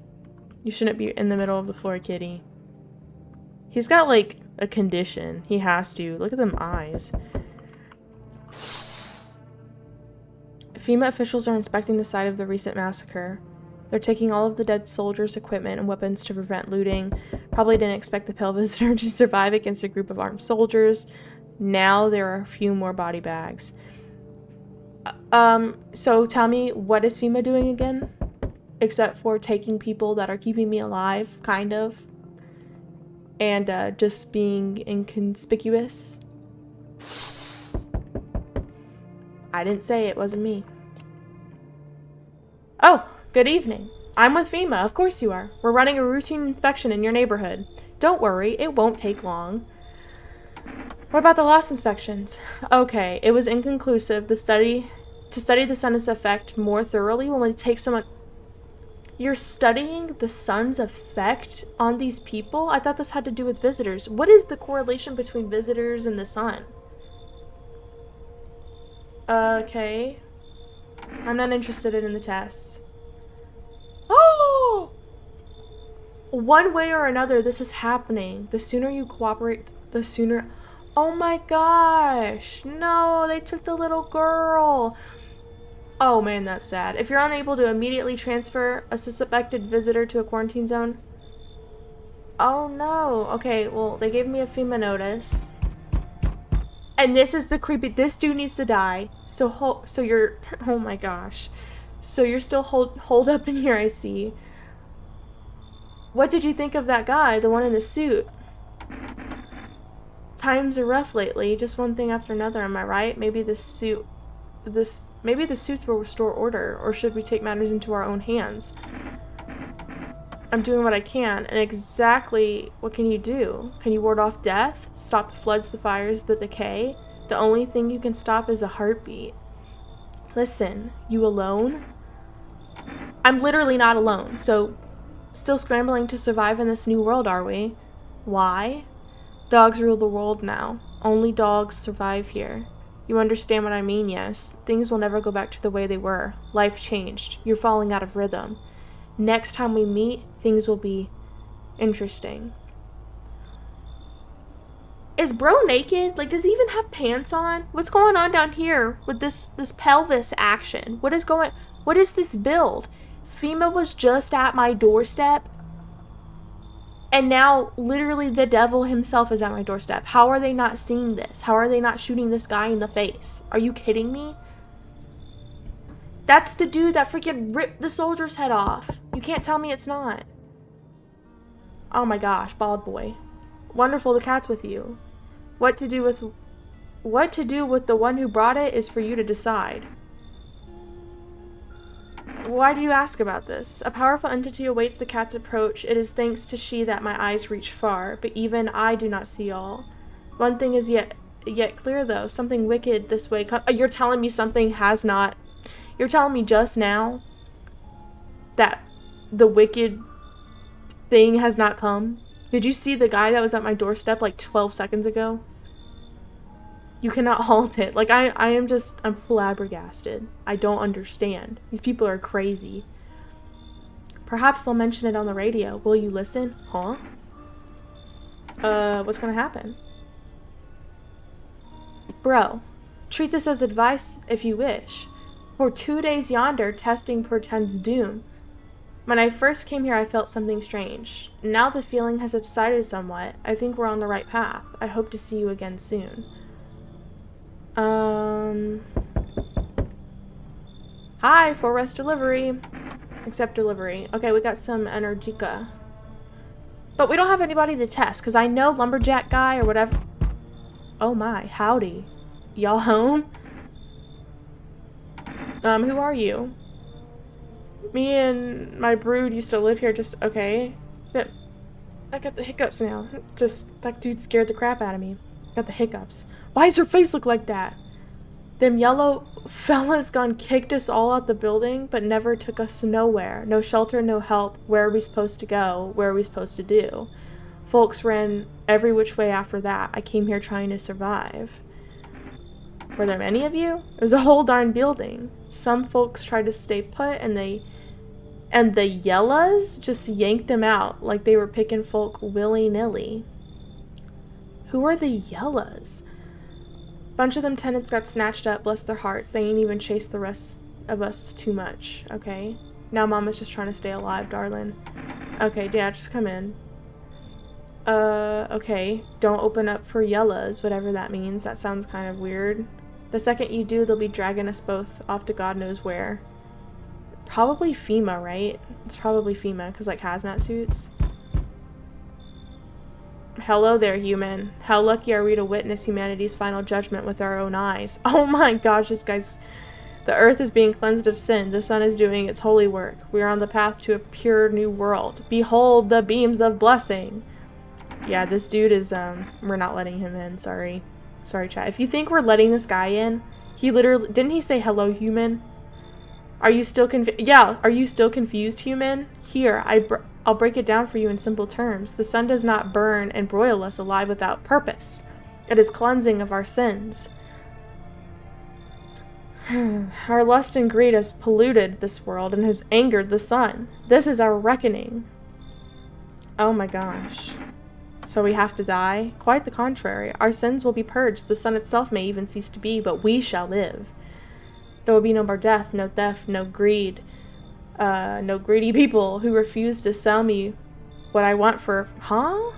A: You shouldn't be in the middle of the floor, kitty. He's got, like, a condition. He has to. Look at them eyes. FEMA officials are inspecting the site of the recent massacre. They're taking all of the dead soldiers' equipment and weapons to prevent looting. Probably didn't expect the pale visitor to survive against a group of armed soldiers. Now there are a few more body bags. So tell me, what is FEMA doing again? Except for taking people that are keeping me alive, kind of. And just being inconspicuous. I didn't say it wasn't me. Oh, good evening. I'm with FEMA, of course you are. We're running a routine inspection in your neighborhood. Don't worry, it won't take long. What about the last inspections? Okay, it was inconclusive. To study the sun's effect more thoroughly will only take some... You're studying the sun's effect on these people? I thought this had to do with visitors. What is the correlation between visitors and the sun? Okay. I'm not interested in the tests. Oh! One way or another, this is happening. The sooner you cooperate, the sooner... Oh my gosh! No, they took the little girl! Oh man, that's sad. If you're unable to immediately transfer a suspected visitor to a quarantine zone... Oh no. Okay, well, they gave me a FEMA notice. And this is the creepy... This dude needs to die. So you're... Oh my gosh. So you're still holed up in here, I see. What did you think of that guy? The one in the suit? Times are rough lately. Just one thing after another, am I right? Maybe the suits will restore order. Or should we take matters into our own hands? I'm doing what I can. And exactly what can you do? Can you ward off death? Stop the floods, the fires, the decay? The only thing you can stop is a heartbeat. Listen, you alone? I'm literally not alone. So, still scrambling to survive in this new world, are we? Why? Dogs rule the world now. Only dogs survive here. You understand what I mean, yes? Things will never go back to the way they were. Life changed. You're falling out of rhythm. Next time we meet, things will be interesting. Is bro naked? Like, does he even have pants on? What's going on down here with this pelvis action? What is this build? FEMA was just at my doorstep. And now, literally, the devil himself is at my doorstep. How are they not seeing this? How are they not shooting this guy in the face? Are you kidding me? That's the dude that freaking ripped the soldier's head off. You can't tell me it's not. Oh my gosh, bald boy. Wonderful, the cat's with you. What to do with the one who brought it is for you to decide. Why do you ask about this? A powerful entity awaits the cat's approach. It is thanks to she that my eyes reach far, but even I do not see all. One thing is yet clear, though. Something wicked this way you're telling me something has not... You're telling me just now that the wicked thing has not come? Did you see the guy that was at my doorstep like 12 seconds ago? You cannot halt it. Like, I'm flabbergasted. I don't understand. These people are crazy. Perhaps they'll mention it on the radio. Will you listen? Huh? What's gonna happen? Bro, treat this as advice if you wish. For 2 days yonder, testing portends doom. When I first came here, I felt something strange. Now the feeling has subsided somewhat. I think we're on the right path. I hope to see you again soon. Hi, full rest delivery. Accept delivery. Okay, we got some Energica. But we don't have anybody to test, because I know Lumberjack guy or whatever. Oh my, howdy. Y'all home? Who are you? Me and my brood used to live here just, okay. But I got the hiccups now. Just, that dude scared the crap out of me. Got the hiccups. Why does her face look like that? Them yellow fellas gone kicked us all out the building, but never took us nowhere. No shelter, no help. Where are we supposed to go? Where are we supposed to do? Folks ran every which way after that. I came here trying to survive. Were there many of you? It was a whole darn building. Some folks tried to stay put, and the yellas just yanked them out like they were picking folk willy-nilly. Who are the yellas? Bunch of them tenants got snatched up, bless their hearts. They ain't even chased the rest of us too much, okay? Now Mama's just trying to stay alive, darling. Okay, Dad, just come in. Okay. Don't open up for yellas, whatever that means. That sounds kind of weird. The second you do, they'll be dragging us both off to God knows where. Probably FEMA, right? It's probably FEMA, because, like, hazmat suits. Hello there, human. How lucky are we to witness humanity's final judgment with our own eyes. Oh my gosh, this guy's... The earth is being cleansed of sin. The sun is doing its holy work. We are on the path to a pure new world. Behold the beams of blessing. Yeah, this dude is, we're not letting him in. Sorry. Sorry, chat. If you think we're letting this guy in, he literally... Didn't he say, hello, human? Are you still confused? Yeah, are you still confused, human? Here, I'll break it down for you in simple terms. The sun does not burn and broil us alive without purpose. It is cleansing of our sins. Our lust and greed has polluted this world and has angered the sun. This is our reckoning. Oh my gosh. So we have to die? Quite the contrary. Our sins will be purged. The sun itself may even cease to be, but we shall live. There will be no more death, no theft, no greed. No greedy people who refuse to sell me what I want for... Huh?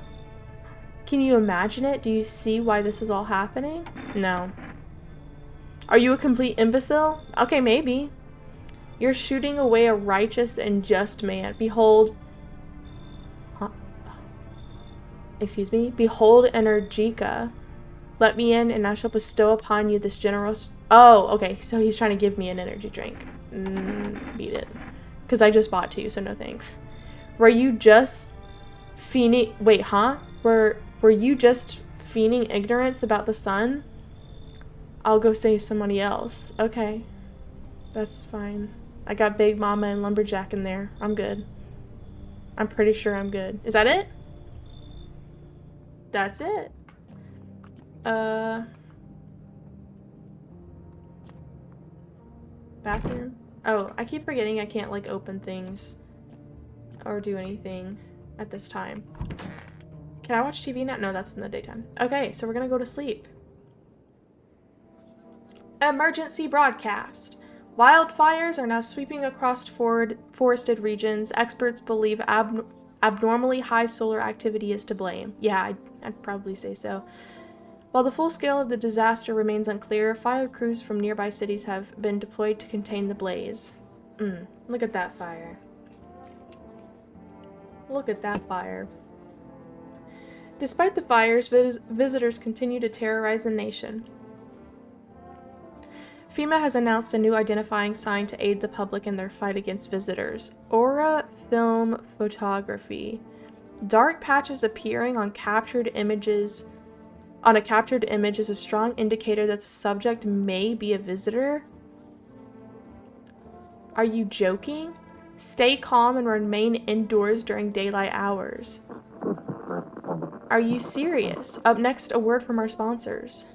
A: Can you imagine it? Do you see why this is all happening? No. Are you a complete imbecile? Okay, maybe. You're shooting away a righteous and just man. Behold... Huh? Excuse me? Behold Energica. Let me in, and I shall bestow upon you this generous... Oh, okay. So he's trying to give me an energy drink. Beat it. Because I just bought 2, so no thanks. Were you just fiending... Wait, huh? Were you just fiending ignorance about the sun? I'll go save somebody else. Okay. That's fine. I got Big Mama and Lumberjack in there. I'm good. I'm pretty sure I'm good. Is that it? That's it. Bathroom? Oh, I keep forgetting I can't, like, open things or do anything at this time. Can I watch TV now? No, that's in the daytime. Okay, so we're gonna go to sleep. Emergency broadcast. Wildfires are now sweeping across forested regions. Experts believe abnormally high solar activity is to blame. Yeah, I'd probably say so. While the full scale of the disaster remains unclear, fire crews from nearby cities have been deployed to contain the blaze. Look at that fire. Look at that fire. Despite the fires, visitors continue to terrorize the nation. FEMA has announced a new identifying sign to aid the public in their fight against visitors. Aura film photography. Dark patches appearing on captured images. On a captured image is a strong indicator that the subject may be a visitor. Are you joking? Stay calm and remain indoors during daylight hours. Are you serious? Up next, a word from our sponsors.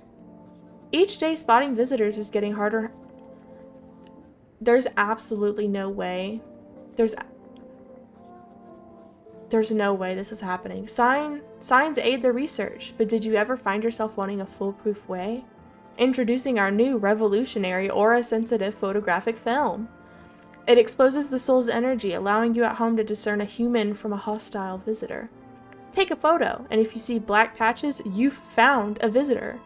A: Each day, spotting visitors is getting harder. There's absolutely no way. There's no way this is happening. Signs aid the research, but did you ever find yourself wanting a foolproof way? Introducing our new revolutionary aura-sensitive photographic film. It exposes the soul's energy, allowing you at home to discern a human from a hostile visitor. Take a photo, and if you see black patches, you've found a visitor.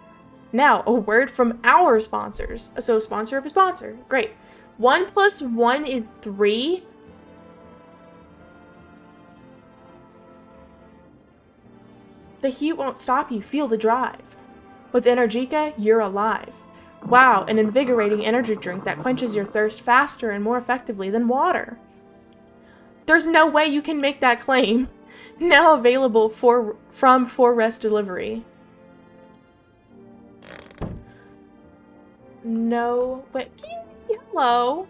A: Now, a word from our sponsors. So, sponsor of a sponsor. Great. 1 + 1 is 3. The heat won't stop you. Feel the drive. With Energica, you're alive. Wow, an invigorating energy drink that quenches your thirst faster and more effectively than water. There's no way you can make that claim. Now available from For Rest Delivery. No, wait, hello.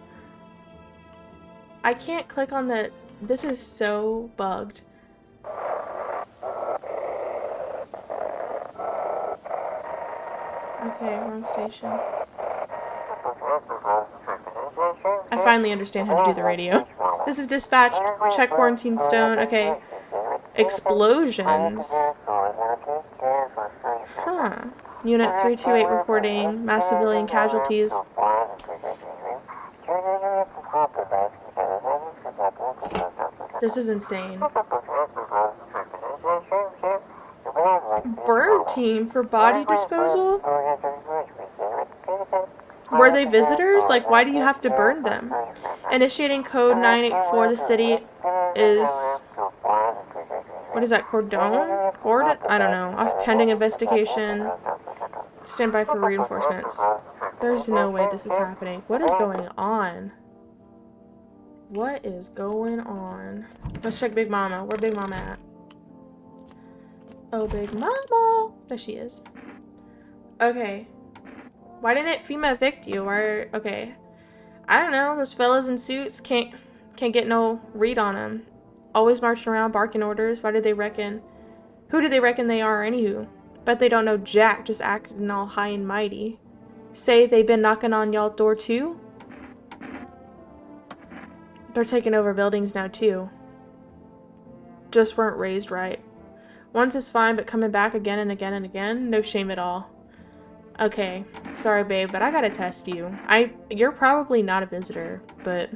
A: I can't click on the, this is so bugged. Okay, wrong station. I finally understand how to do the radio. This is dispatched. Check quarantine stone. Okay. Explosions. Huh. Unit 328 reporting. Mass civilian casualties. This is insane. Burn team for body disposal? Were they visitors? Like, why do you have to burn them? Initiating code 984. The city is... What is that? Cordon? Gordon? I don't know. Off pending investigation. Stand by for reinforcements. There's no way this is happening. What is going on? What is going on? Let's check Big Mama. Where Big Mama at? Oh, Big Mama. There she is. Okay. Why didn't FEMA evict you? Okay. I don't know. Those fellas in suits can't get no read on them. Always marching around barking orders. Who do they reckon they are, anywho? Bet they don't know jack, just acting all high and mighty. Say they been knocking on y'all door too? They're taking over buildings now too. Just weren't raised right. Once is fine, but coming back again and again and again? No shame at all. Okay, sorry babe, but I gotta test you. You're probably not a visitor, but...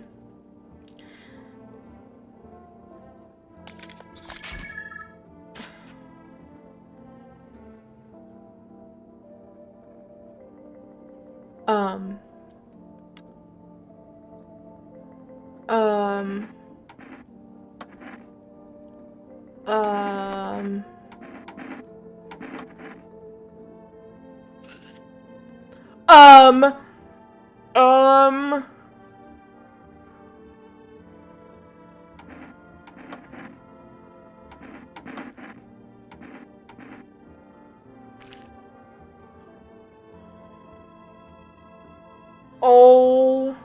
A: Oh.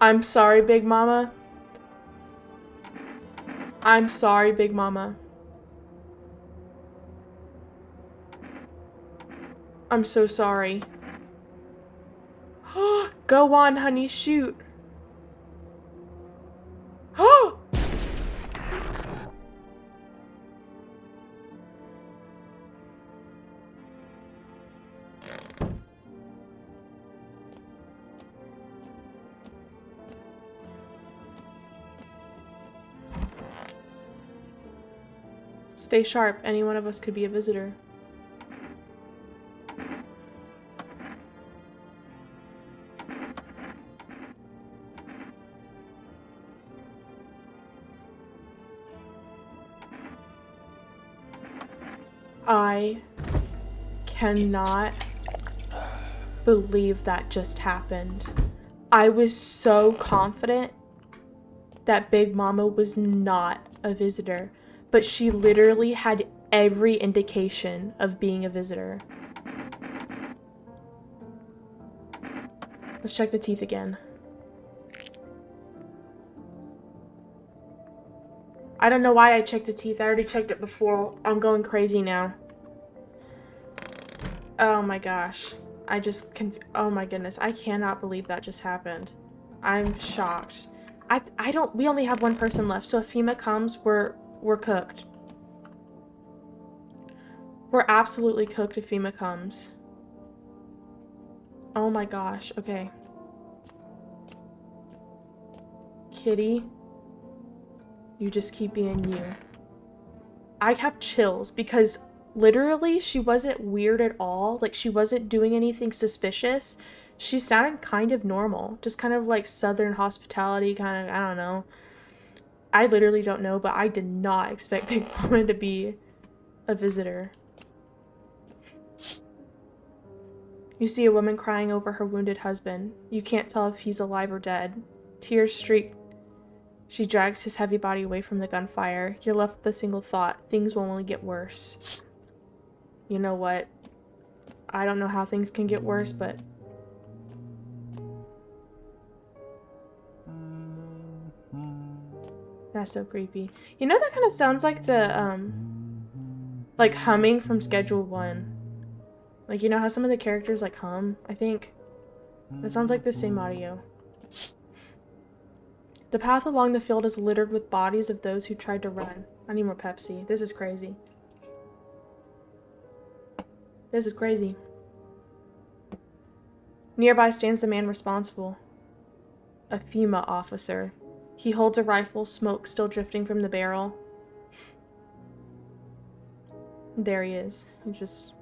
A: I'm sorry, Big Mama. I'm sorry, Big Mama. I'm so sorry. Go on, honey, shoot. Stay sharp. Any one of us could be a visitor. I cannot believe that just happened. I was so confident that Big Mama was not a visitor, but she literally had every indication of being a visitor. Let's check the teeth again. I don't know why I checked the teeth. I already checked it before. I'm going crazy now. Oh my gosh. Oh my goodness. I cannot believe that just happened. I'm shocked. We only have one person left, so if FEMA comes, we're cooked. We're absolutely cooked if FEMA comes. Oh my gosh. Okay. Kitty, you just keep being you. I have chills because literally she wasn't weird at all. Like, she wasn't doing anything suspicious. She sounded kind of normal. Just kind of like Southern hospitality, kind of, I don't know. I literally don't know, but I did not expect Big Mama to be a visitor. You see a woman crying over her wounded husband. You can't tell if he's alive or dead. Tears streak. She drags his heavy body away from the gunfire. You're left with a single thought. Things will only get worse. You know what? I don't know how things can get worse, but... That's so creepy. You know, that kind of sounds like the, like humming from Schedule 1. Like, you know how some of the characters, like, hum, I think? That sounds like the same audio. The path along the field is littered with bodies of those who tried to run. I need more Pepsi. This is crazy. This is crazy. Nearby stands the man responsible. A FEMA officer. He holds a rifle, smoke still drifting from the barrel. There he is. He's just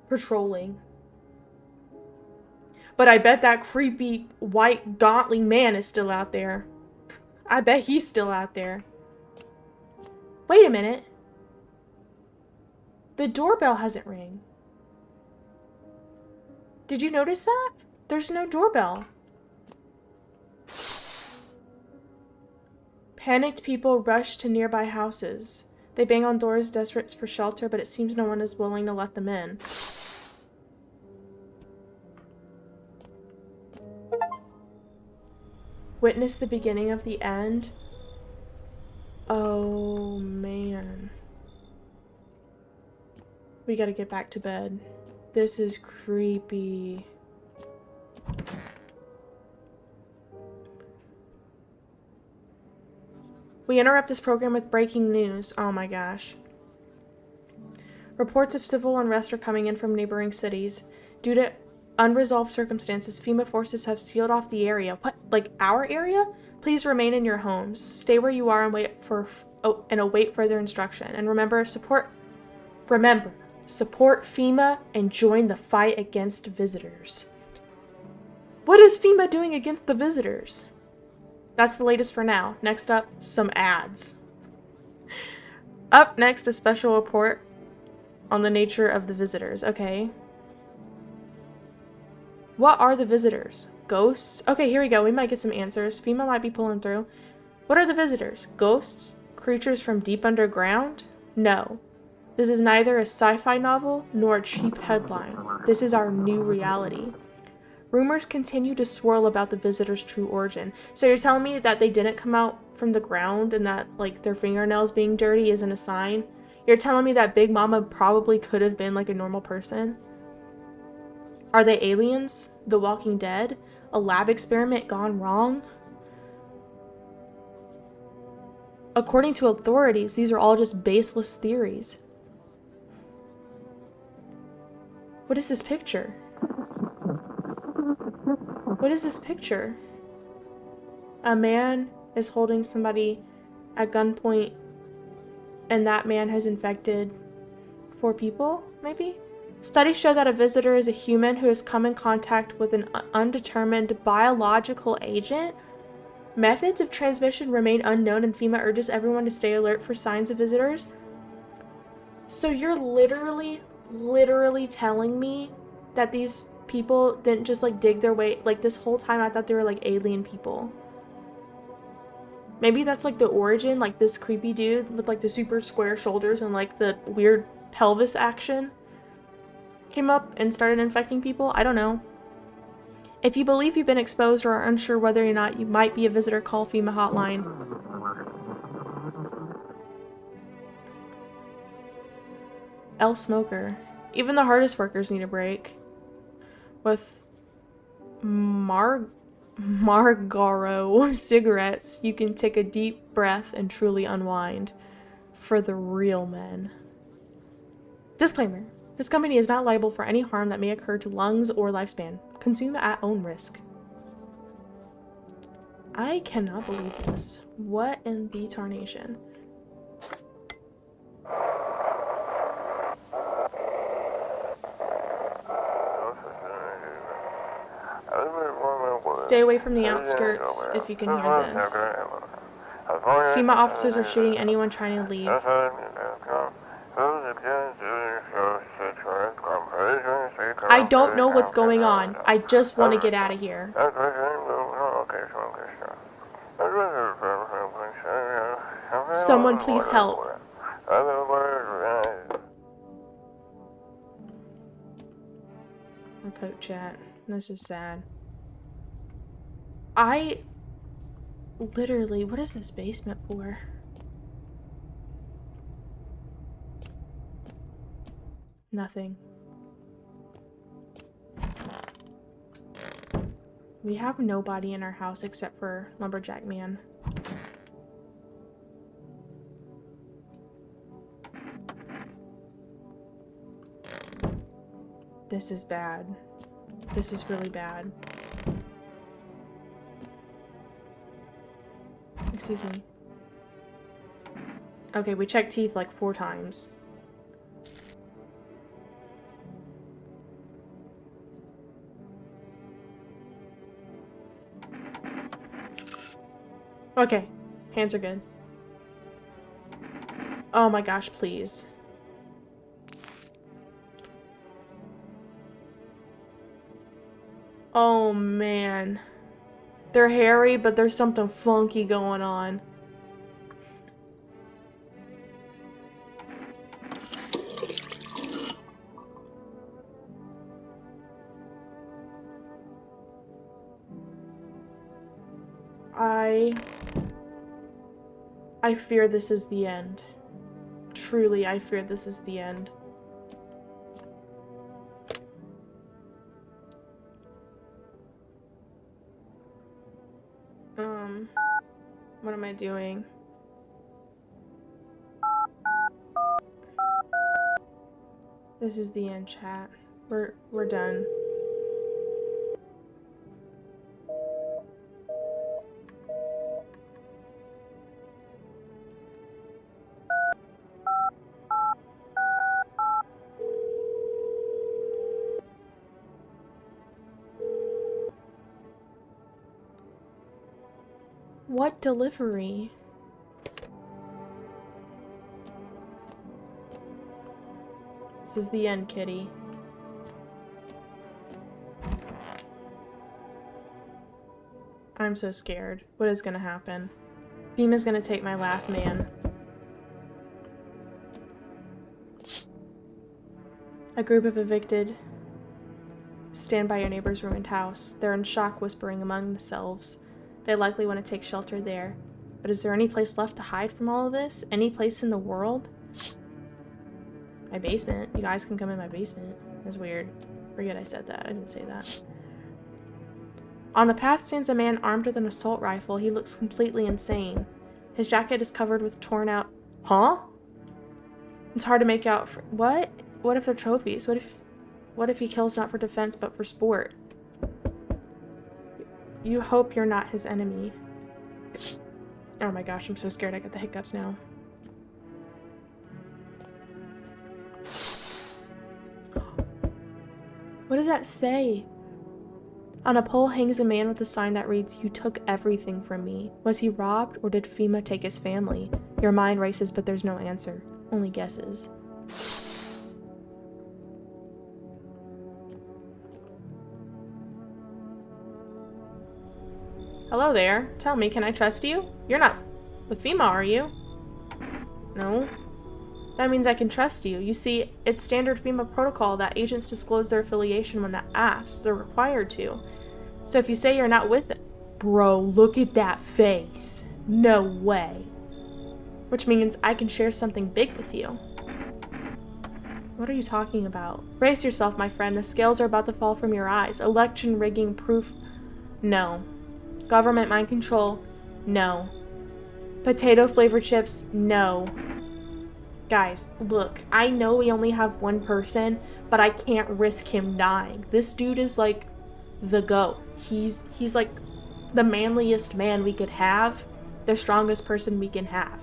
A: patrolling. But I bet that creepy, white, gauntly man is still out there. I bet he's still out there. Wait a minute. The doorbell hasn't rang. Did you notice that? There's no doorbell. Panicked people rush to nearby houses. They bang on doors, desperate for shelter, but it seems no one is willing to let them in. Witness the beginning of the end? Oh, man. We gotta get back to bed. This is creepy. We interrupt this program with breaking news. Oh my gosh. Reports of civil unrest are coming in from neighboring cities. Due to unresolved circumstances, FEMA forces have sealed off the area. What? Like our area? Please remain in your homes. Stay where you are and await further instruction. And remember, support FEMA and join the fight against visitors. What is FEMA doing against the visitors? That's the latest for now. Next up, some ads. Up next, a special report on the nature of the visitors. Okay. What are the visitors? Ghosts? Okay, here we go. We might get some answers. FEMA might be pulling through. What are the visitors? Ghosts? Creatures from deep underground? No. This is neither a sci-fi novel nor a cheap headline. This is our new reality. Rumors continue to swirl about the visitors' true origin. So you're telling me that they didn't come out from the ground and that, like, their fingernails being dirty isn't a sign? You're telling me that Big Mama probably could have been, like, a normal person? Are they aliens? The Walking Dead? A lab experiment gone wrong? According to authorities, these are all just baseless theories. What is this picture? What is this picture? A man is holding somebody at gunpoint, and that man has infected 4 people, maybe? Studies show that a visitor is a human who has come in contact with an undetermined biological agent. Methods of transmission remain unknown, and FEMA urges everyone to stay alert for signs of visitors. So you're literally telling me that these people didn't just, like, dig their way, like, this whole time I thought they were, like, alien people. Maybe that's, like, the origin, like, this creepy dude with, like, the super square shoulders and, like, the weird pelvis action came up and started infecting people. I don't know. If you believe you've been exposed or are unsure whether or not you might be a visitor, call FEMA hotline. El Smoker. Even the hardest workers need a break. With Marlboro cigarettes, you can take a deep breath and truly unwind. For the real men. Disclaimer. This company is not liable for any harm that may occur to lungs or lifespan. Consume at own risk. I cannot believe this. What in the tarnation? Stay away from the outskirts if you can hear this. FEMA officers are shooting anyone trying to leave. I don't know what's going on. I just want to get out of here. Someone please help. Okay, chat. This is sad. Literally, what is this basement for? Nothing. We have nobody in our house except for Lumberjack Man. This is bad. This is really bad. Excuse me. Okay, we checked teeth like 4 times. Okay, hands are good. Oh my gosh, please. Oh man. They're hairy, but there's something funky going on. I fear this is the end. Truly, I fear this is the end. What am I doing? This is the end, chat. We're done. What delivery? This is the end, kitty. I'm so scared. What is gonna happen? FEMA's gonna take my last man. A group of evicted stand by your neighbor's ruined house. They're in shock, whispering among themselves. They likely want to take shelter there. But is there any place left to hide from all of this? Any place in the world? My basement. You guys can come in my basement. That's weird. Forget I said that. I didn't say that. On the path stands a man armed with an assault rifle. He looks completely insane. His jacket is covered with torn out... Huh? It's hard to make out... What? What if they're trophies? What if he kills not for defense but for sport? You hope you're not his enemy. Oh my gosh, I'm so scared. I got the hiccups now. What does that say? On a pole hangs a man with a sign that reads, "You took everything from me." Was he robbed, or did FEMA take his family? Your mind races, but there's no answer. Only guesses. Hello there. Tell me, can I trust you? You're not with FEMA, are you? No. That means I can trust you. You see, it's standard FEMA protocol that agents disclose their affiliation when asked. They're required to. So if you say you're not with it... Bro, look at that face. No way. Which means I can share something big with you. What are you talking about? Brace yourself, my friend. The scales are about to fall from your eyes. Election rigging proof? No. Government mind control? No. Potato flavored chips? No. Guys, look, I know we only have one person, but I can't risk him dying. This dude is like the GOAT. He's like the manliest man we could have, the strongest person we can have.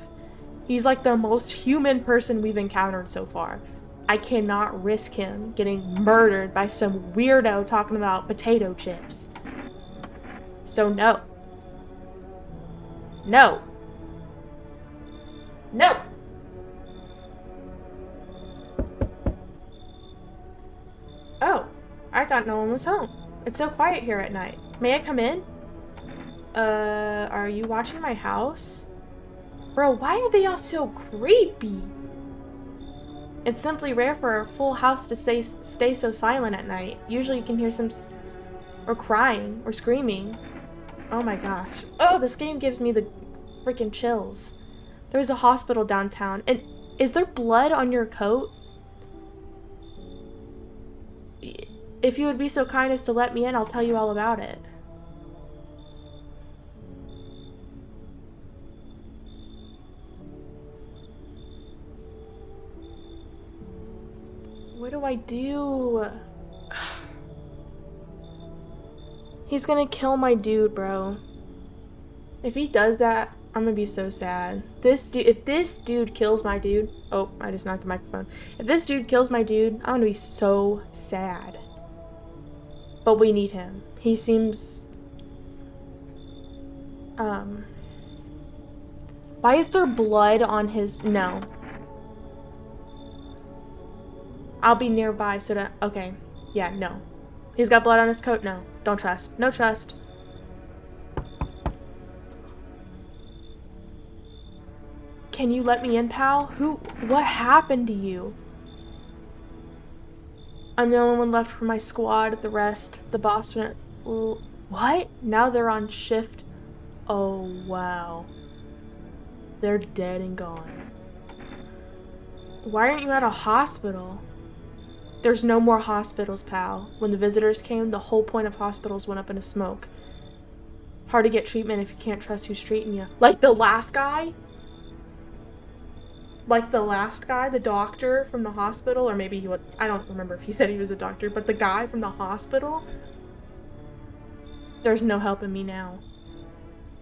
A: He's like the most human person we've encountered so far. I cannot risk him getting murdered by some weirdo talking about potato chips. So no. No. No. Oh, I thought no one was home. It's so quiet here at night. May I come in? Are you watching my house? Bro, why are they all so creepy? It's simply rare for a full house to stay so silent at night. Usually you can hear some or crying or screaming. Oh my gosh. Oh, this game gives me the freaking chills. There's a hospital downtown. And is there blood on your coat? If you would be so kind as to let me in, I'll tell you all about it. What do I do? He's gonna kill my dude, bro. If he does that, I'm gonna be so sad. If this dude kills my dude... Oh, I just knocked the microphone. If this dude kills my dude, I'm gonna be so sad. But we need him. He seems... Why is there blood on his... No. I'll be nearby so that... Okay. Yeah, no. He's got blood on his coat? No. Don't trust. No trust. Can you let me in, pal? What happened to you? I'm the only one left for my squad. The rest, the boss went... What? Now they're on shift? Oh, wow. They're dead and gone. Why aren't you at a hospital? There's no more hospitals, pal. When the visitors came, the whole point of hospitals went up in smoke. Hard to get treatment if you can't trust who's treating you. Like the last guy? Like the last guy, the doctor from the hospital, or maybe he was, I don't remember if he said he was a doctor, but the guy from the hospital? There's no helping me now.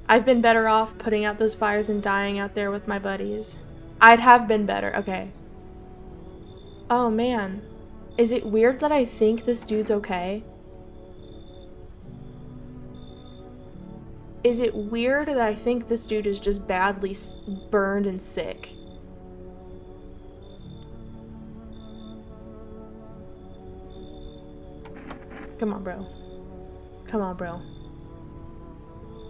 A: I've been better off putting out those fires and dying out there with my buddies. I'd have been better. Okay. Oh, man. Is it weird that I think this dude's okay? Is it weird that I think this dude is just badly burned and sick? Come on, bro. Come on, bro.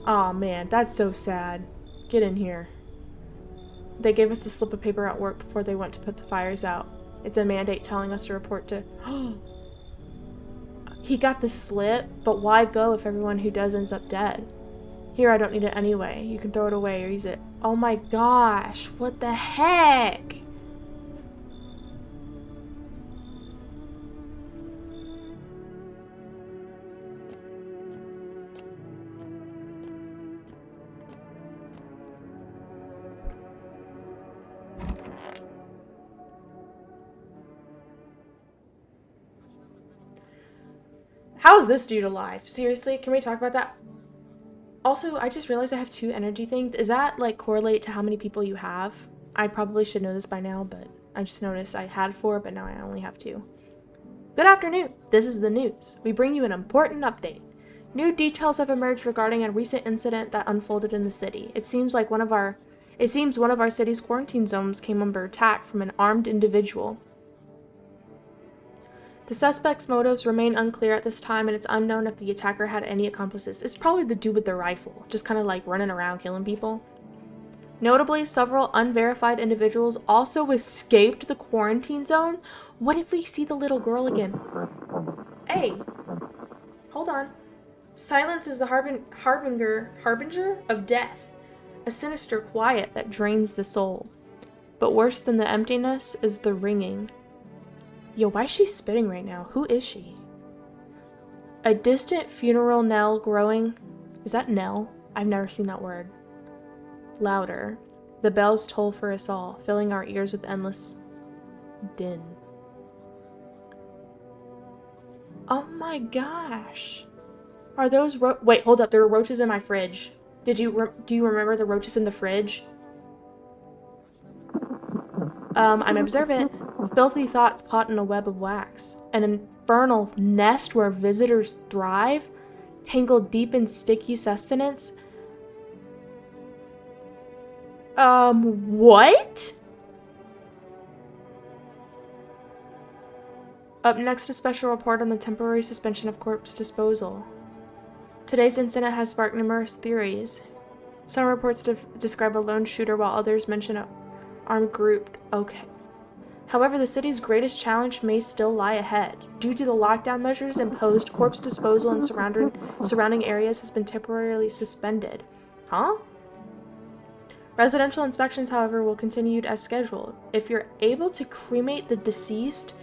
A: Aw, man, that's so sad. Get in here. They gave us the slip of paper at work before they went to put the fires out. It's a mandate telling us to report to... He got the slip, but why go if everyone who does ends up dead? Here, I don't need it anyway. You can throw it away or use it. Oh my gosh, what the heck? How is this dude alive? Seriously, can we talk about that? Also, I just realized I have 2 energy things. Is that, like, correlate to how many people you have? I probably should know this by now, but I just noticed I had 4, but now I only have 2. Good afternoon. This is the news. We bring you an important update. New details have emerged regarding a recent incident that unfolded in the city. It seems one of our city's quarantine zones came under attack from an armed individual. The suspect's motives remain unclear at this time, and it's unknown if the attacker had any accomplices. It's probably the dude with the rifle, just kind of like running around killing people. Notably, several unverified individuals also escaped the quarantine zone. What if we see the little girl again? Hey, hold on. Silence is the harbinger of death, a sinister quiet that drains the soul. But worse than the emptiness is the ringing. Yo, why is she spitting right now? Who is she? A distant funeral knell growing. Is that knell? I've never seen that word. Louder. The bells toll for us all, filling our ears with endless din. Oh my gosh. Are those wait, hold up. There are roaches in my fridge. Do you remember the roaches in the fridge? I'm observant. Filthy thoughts caught in a web of wax. An infernal nest where visitors thrive, tangled deep in sticky sustenance. What? Up next, a special report on the temporary suspension of corpse disposal. Today's incident has sparked numerous theories. Some reports describe a lone shooter, while others mention an armed group. Okay. However, the city's greatest challenge may still lie ahead. Due to the lockdown measures imposed, corpse disposal in surrounding areas has been temporarily suspended. Huh? Residential inspections, however, will continue as scheduled. If you're able to cremate the deceased,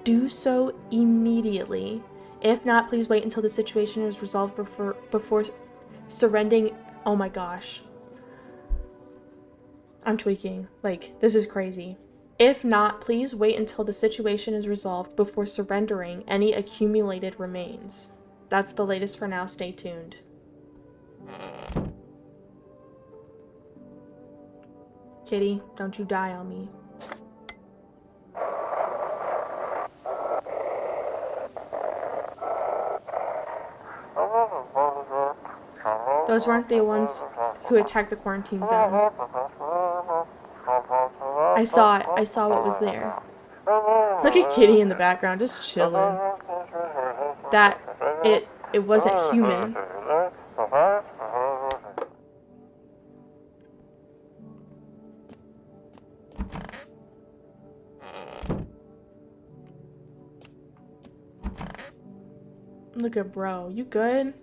A: do so immediately. If not, please wait until the situation is resolved before surrendering. Oh my gosh. I'm tweaking. Like, this is crazy. If not, please wait until the situation is resolved before surrendering any accumulated remains. That's the latest for now. Stay tuned. Kitty, don't you die on me. Those weren't the ones who attacked the quarantine zone. I saw it. I saw what was there. Look at Kitty in the background, just chilling. It wasn't human. Look at bro. You good?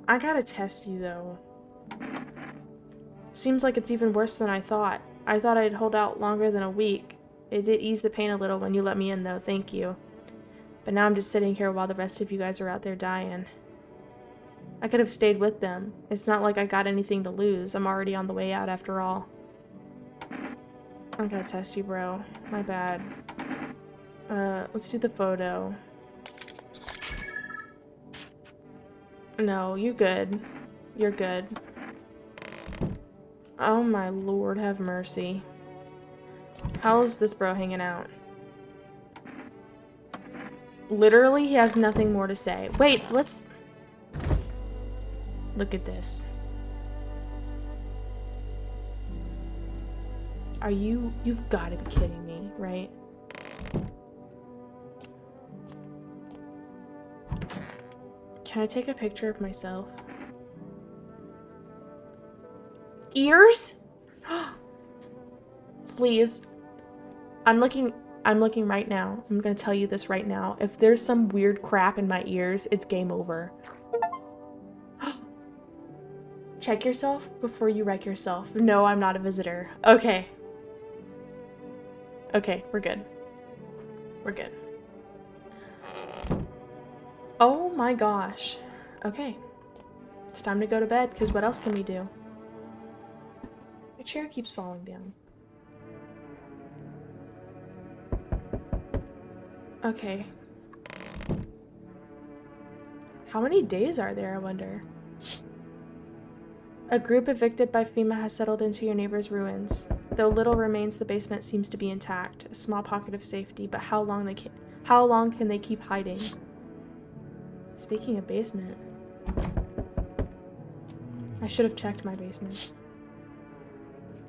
A: I gotta test you, though. Seems like it's even worse than I thought. I thought I'd hold out longer than a week. It did ease the pain a little when you let me in, though. Thank you. But now I'm just sitting here while the rest of you guys are out there dying. I could have stayed with them. It's not like I got anything to lose. I'm already on the way out after all. I gotta test you, bro. My bad. Let's do the photo. No, you good. You're good. Oh my lord, have mercy. How's this bro hanging out? Literally, he has nothing more to say. Wait, let's... Look at this. Are you... You've got to be kidding me, right? Can I take a picture of myself? Ears? Please. I'm looking right now. I'm gonna tell you this right now. If there's some weird crap in my ears, it's game over. Check yourself before you wreck yourself. No, I'm not a visitor. Okay. Okay, we're good. We're good. Oh my gosh. Okay. It's time to go to bed, because what else can we do? My chair keeps falling down. Okay. How many days are there, I wonder? A group evicted by FEMA has settled into your neighbor's ruins. Though little remains, the basement seems to be intact. A small pocket of safety, but how long can they keep hiding? Speaking of basement, I should have checked my basement.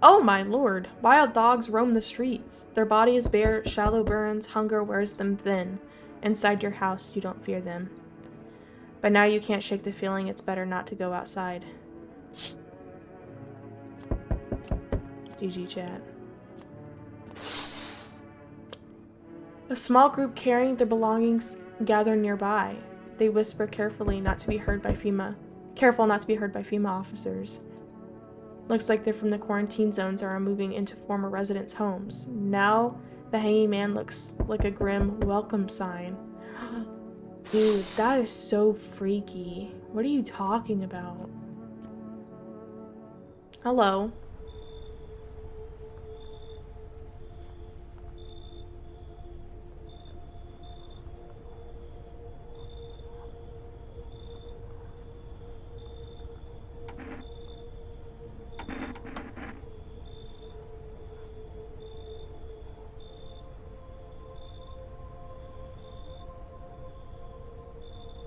A: Oh my lord! Wild dogs roam the streets. Their body is bare, shallow burns, hunger wears them thin. Inside your house, you don't fear them. But now you can't shake the feeling it's better not to go outside. GG chat. A small group carrying their belongings gather nearby. They whisper carefully not to be heard by FEMA. Careful not to be heard by FEMA officers. Looks like they're from the quarantine zones or are moving into former residents' homes. Now The hanging man looks like a grim welcome sign. Dude, that is so freaky. What are you talking about? Hello.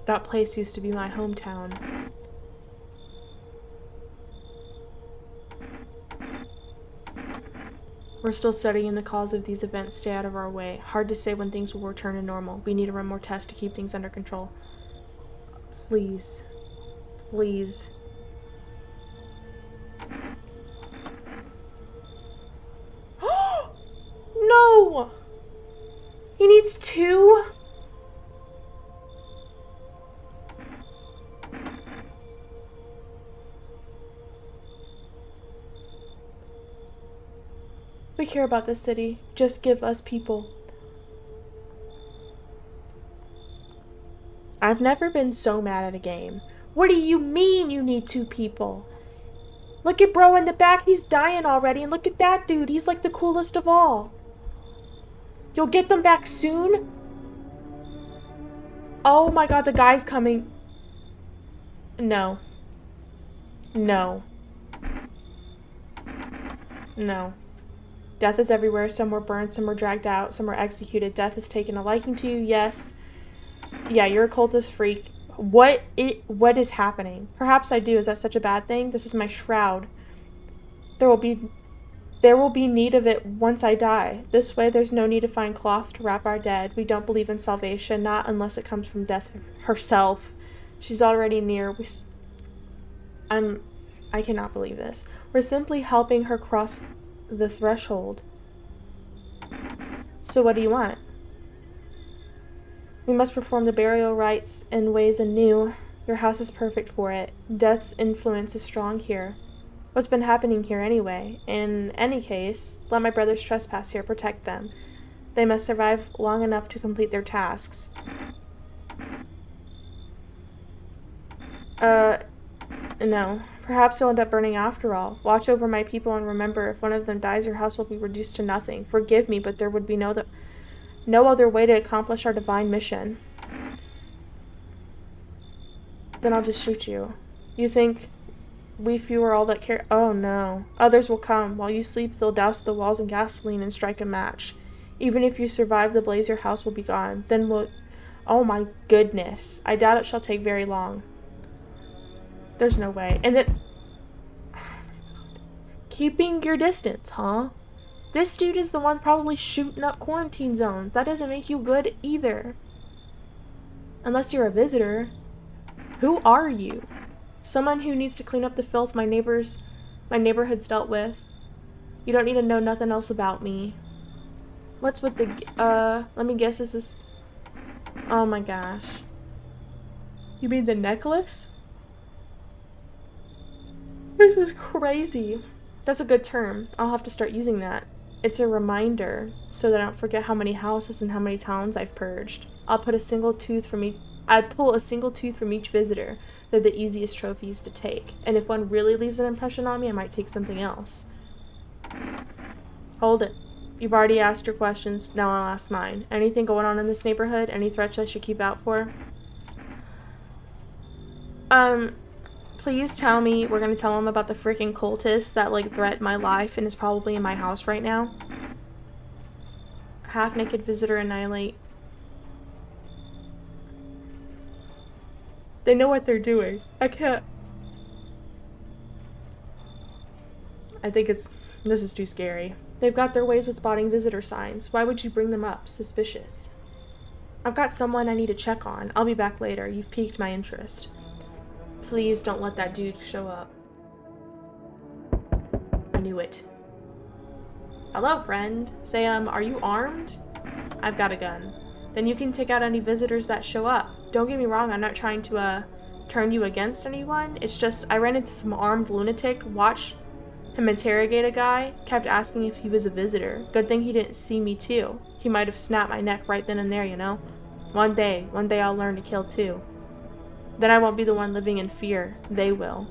A: That place used to be my hometown. We're still studying the cause of these events. Stay out of our way. Hard to say when things will return to normal. We need to run more tests to keep things under control. Please. Please. No! He needs 2? We care about this city. Just give us people. I've never been so mad at a game. What do you mean you need 2 people? Look at bro in the back. He's dying already. And look at that dude. He's like the coolest of all. You'll get them back soon? Oh my god, the guy's coming. No. No. No. Death is everywhere. Some were burned, some were dragged out, some were executed. Death has taken a liking to you, yes. Yeah, you're a cultist freak. What is happening? Perhaps I do. Is that such a bad thing? This is my shroud. There will be need of it once I die. This way there's no need to find cloth to wrap our dead. We don't believe in salvation, not unless it comes from death herself. She's already near. I cannot believe this. We're simply helping her cross the threshold. So what do you want? We must perform the burial rites in ways anew. Your house is perfect for it. Death's influence is strong here. What's been happening here anyway? In any case, let my brothers trespass here. Protect them. They must survive long enough to complete their tasks. No. Perhaps you'll end up burning after all. Watch over my people and remember, if one of them dies, your house will be reduced to nothing. Forgive me, but there would be no other way to accomplish our divine mission. Then I'll just shoot you. You think we few are all that care? Oh no. Others will come. While you sleep, they'll douse the walls in gasoline and strike a match. Even if you survive the blaze, your house will be gone. Then we'll... Oh my goodness. I doubt it shall take very long. There's no way. And then... Keeping your distance, huh? This dude is the one probably shooting up quarantine zones. That doesn't make you good either. Unless you're a visitor. Who are you? Someone who needs to clean up the filth my neighborhood's dealt with. You don't need to know nothing else about me. What's with the... let me guess, is this... Oh my gosh. You mean the necklace? This is crazy. That's a good term. I'll have to start using that. It's a reminder so that I don't forget how many houses and how many towns I've purged. I'd pull a single tooth from each visitor. They're the easiest trophies to take. And if one really leaves an impression on me, I might take something else. Hold it. You've already asked your questions. Now I'll ask mine. Anything going on in this neighborhood? Any threats I should keep out for? Please tell me we're gonna tell him about the freaking cultist that, like, threatened my life and is probably in my house right now. Half-naked visitor annihilate. They know what they're doing. I can't... I think this is too scary. They've got their ways of spotting visitor signs. Why would you bring them up? Suspicious. I've got someone I need to check on. I'll be back later. You've piqued my interest. Please don't let that dude show up. I knew it. Hello, friend. Say, are you armed? I've got a gun. Then you can take out any visitors that show up. Don't get me wrong, I'm not trying to, turn you against anyone. It's just, I ran into some armed lunatic, watched him interrogate a guy, kept asking if he was a visitor. Good thing he didn't see me too. He might have snapped my neck right then and there, you know? One day I'll learn to kill too. Then I won't be the one living in fear. They will.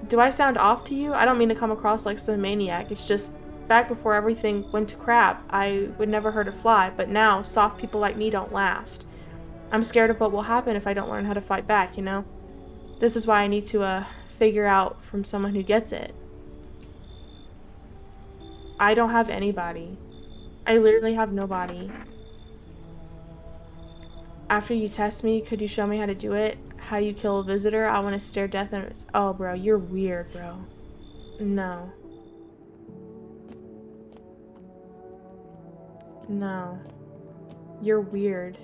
A: Do I sound off to you? I don't mean to come across like some maniac. It's just, back before everything went to crap, I would never hurt a fly, but now, soft people like me don't last. I'm scared of what will happen if I don't learn how to fight back, you know? This is why I need to, figure out from someone who gets it. I don't have anybody. I literally have nobody. After you test me, could you show me how to do it? How you kill a visitor? I want to stare death in his... Oh, bro, you're weird, bro. No. No. You're weird.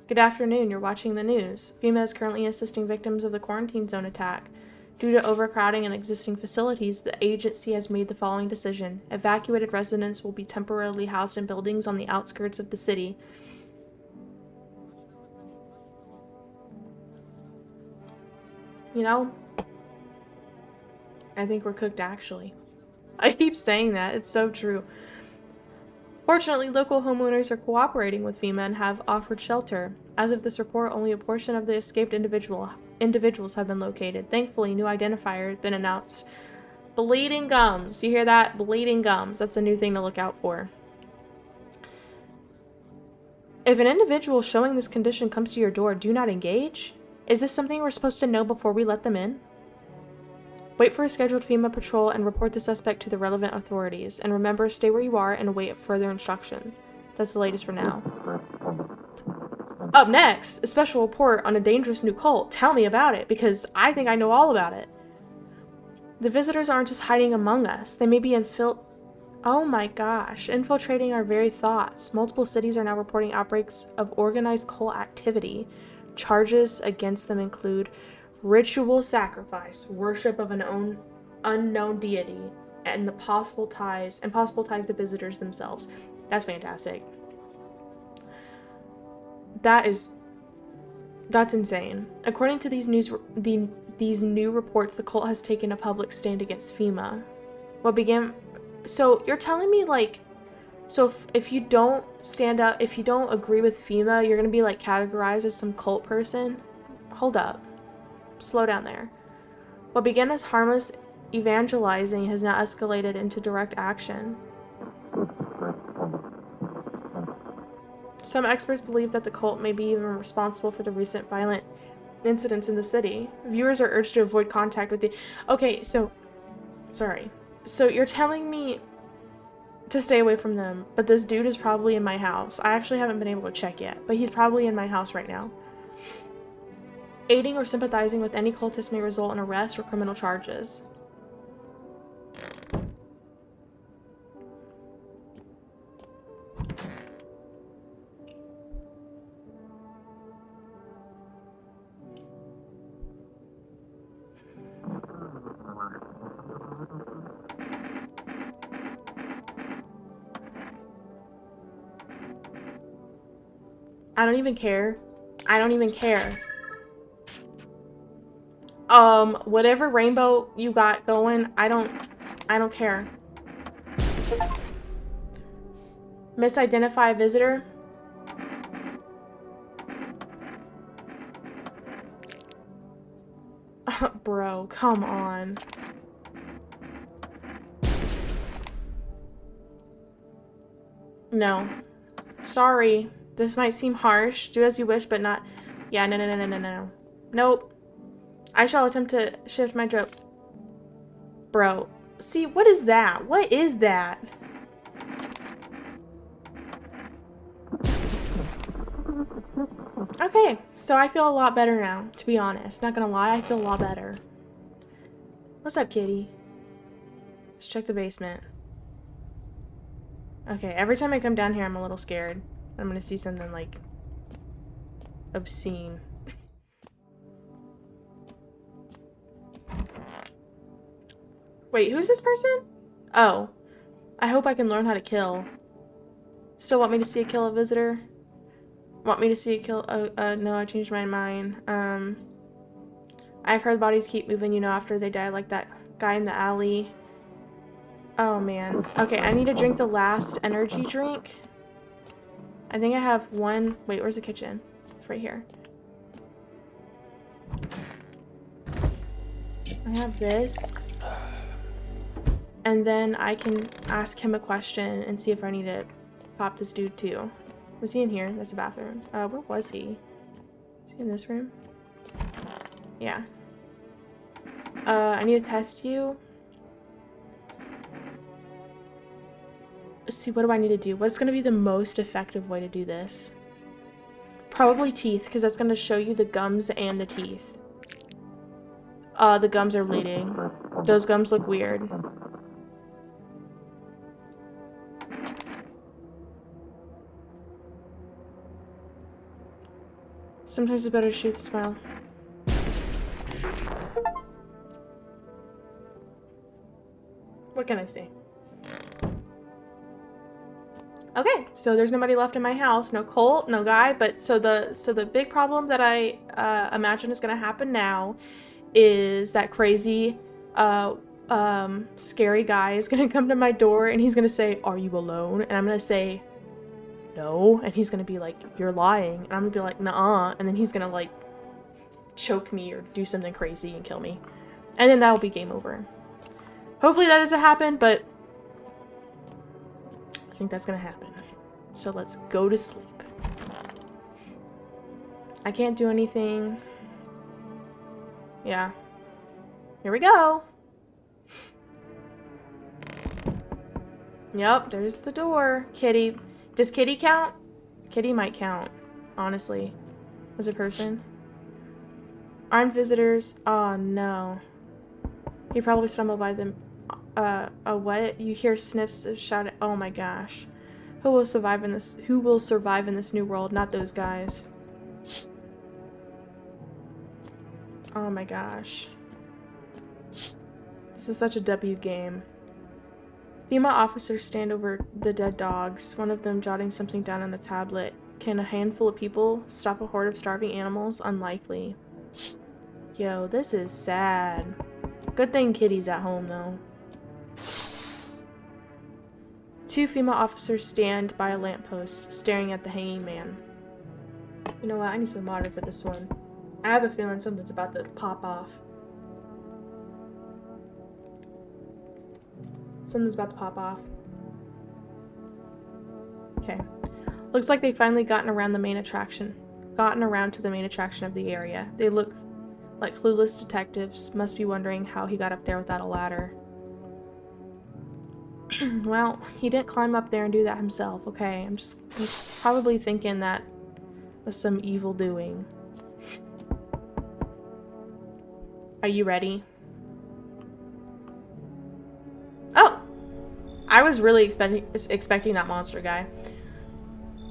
A: Good afternoon, you're watching the news. FEMA is currently assisting victims of the quarantine zone attack. Due to overcrowding in existing facilities, the agency has made the following decision. Evacuated residents will be temporarily housed in buildings on the outskirts of the city. You know, I think we're cooked, actually. I keep saying that. It's so true. Fortunately, local homeowners are cooperating with FEMA and have offered shelter. As of this report, only a portion of the escaped individuals have been located. Thankfully, new identifier has been announced. Bleeding gums. You hear that? Bleeding gums. That's a new thing to look out for. If an individual showing this condition comes to your door, do not engage? Is this something we're supposed to know before we let them in? Wait for a scheduled FEMA patrol and report the suspect to the relevant authorities. And remember, stay where you are and await further instructions. That's the latest for now. Up next, a special report on a dangerous new cult. Tell me about it, because I think I know all about it. The visitors aren't just hiding among us. They may be oh my gosh, infiltrating our very thoughts. Multiple cities are now reporting outbreaks of organized cult activity. Charges against them include ritual sacrifice, worship of an unknown deity, and possible ties to visitors themselves. That's fantastic. That's insane. According to these new reports, the cult has taken a public stand against FEMA. So you're telling me, like, so if you don't stand up, if you don't agree with FEMA, you're gonna be like categorized as some cult person? Hold up. Slow down there. What began as harmless evangelizing has now escalated into direct action. Some experts believe that the cult may be even responsible for the recent violent incidents in the city. Viewers are urged to avoid contact with the... Okay, so... Sorry. So you're telling me to stay away from them, but this dude is probably in my house. I actually haven't been able to check yet, but he's probably in my house right now. Aiding or sympathizing with any cultist may result in arrest or criminal charges. I don't even care. I don't even care. Whatever rainbow you got going, I don't care. Misidentify a visitor. Bro, come on. No. Sorry. This might seem harsh. Do as you wish, but not... Yeah, no. Nope. I shall attempt to shift my joke. Bro. See, what is that? What is that? Okay, so I feel a lot better now, to be honest. Not gonna lie, I feel a lot better. What's up, kitty? Let's check the basement. Okay, every time I come down here, I'm a little scared. I'm gonna see something, like, obscene. Wait, who's this person? Oh. I hope I can learn how to kill. Still want me to see a kill a visitor? Want me to see it kill? No, I changed my mind. I've heard bodies keep moving, you know, after they die, like that guy in the alley. Oh, man. Okay, I need to drink the last energy drink. I think I have one. Wait, where's the kitchen? It's right here. I have this. And then I can ask him a question and see if I need to pop this dude too. Was he in here? That's the bathroom. Where was he? Is he in this room? Yeah. I need to test you. Let's see, what do I need to do? What's going to be the most effective way to do this? Probably teeth, because that's going to show you the gums and the teeth. The gums are bleeding. Those gums look weird. Sometimes it's better to shoot the smile. What can I say? Okay, so there's nobody left in my house. No Colt, no guy, but so the big problem that I imagine is gonna happen now is that crazy scary guy is gonna come to my door and he's gonna say, "Are you alone?" And I'm gonna say, "No," and he's gonna be like, "You're lying," and I'm gonna be like, "Nuh-uh," and then he's gonna like choke me or do something crazy and kill me, and then that'll be game over. Hopefully that doesn't happen, but I think that's gonna happen. So let's go to sleep. I can't do anything. Yeah. Here we go. Yep, there's the door. Kitty. Does Kitty count? Kitty might count, honestly, as a person. Armed visitors. Oh no. He probably stumbled by them. What? You hear snips of shouting. Oh my gosh. Who will survive in this new world? Not those guys. Oh my gosh. This is such a W game. FEMA officers stand over the dead dogs, one of them jotting something down on a tablet. Can a handful of people stop a horde of starving animals? Unlikely. Yo, this is sad. Good thing Kitty's at home, though. 2 FEMA officers stand by a lamppost, staring at the hanging man. You know what? I need some water for this one. I have a feeling something's about to pop off. Something's about to pop off. Okay. Looks like they've finally gotten around to the main attraction of the area. They look like clueless detectives, must be wondering how he got up there without a ladder. Well, he didn't climb up there and do that himself, okay? He's probably thinking that was some evil doing. Are you ready? Oh! I was really expecting that monster guy.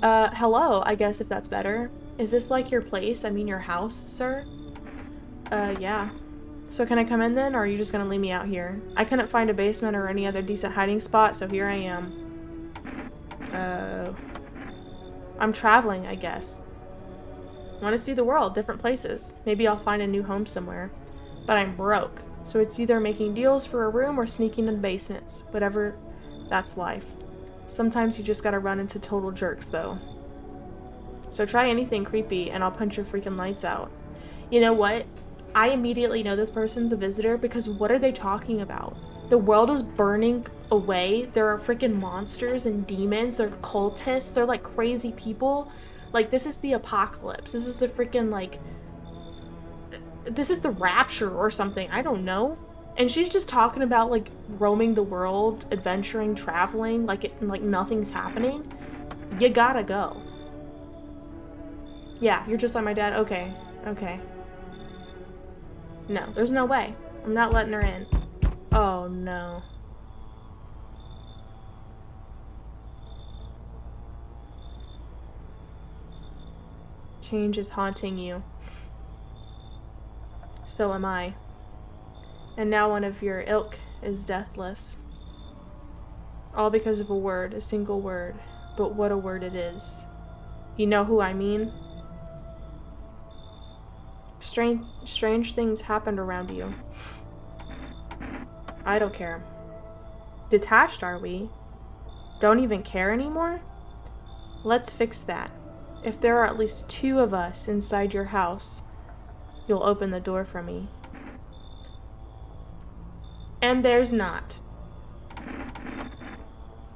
A: Hello, I guess, if that's better. Is this like your place? I mean your house, sir? Yeah. So can I come in then, or are you just gonna leave me out here? I couldn't find a basement or any other decent hiding spot, so here I am. I'm traveling, I guess. Want to see the world, different places. Maybe I'll find a new home somewhere. But I'm broke, so it's either making deals for a room or sneaking in basements. Whatever, that's life. Sometimes you just gotta run into total jerks, though. So try anything creepy, and I'll punch your freaking lights out. You know what? I immediately know this person's a visitor because what are they talking about? The world is burning away. There are freaking monsters and demons. They're cultists. They're like crazy people. Like, this is the apocalypse. This is the freaking, like... This is the rapture or something. I don't know. And she's just talking about, like, roaming the world, adventuring, traveling, like nothing's happening. You gotta go. Yeah, you're just like my dad. Okay. Okay. No, there's no way. I'm not letting her in. Oh, no. Change is haunting you. So am I. And now one of your ilk is deathless. All because of a word, a single word. But what a word it is. You know who I mean? Strange things happened around you. I don't care. Detached, are we? Don't even care anymore? Let's fix that. If there are at least 2 of us inside your house, you'll open the door for me. And there's not.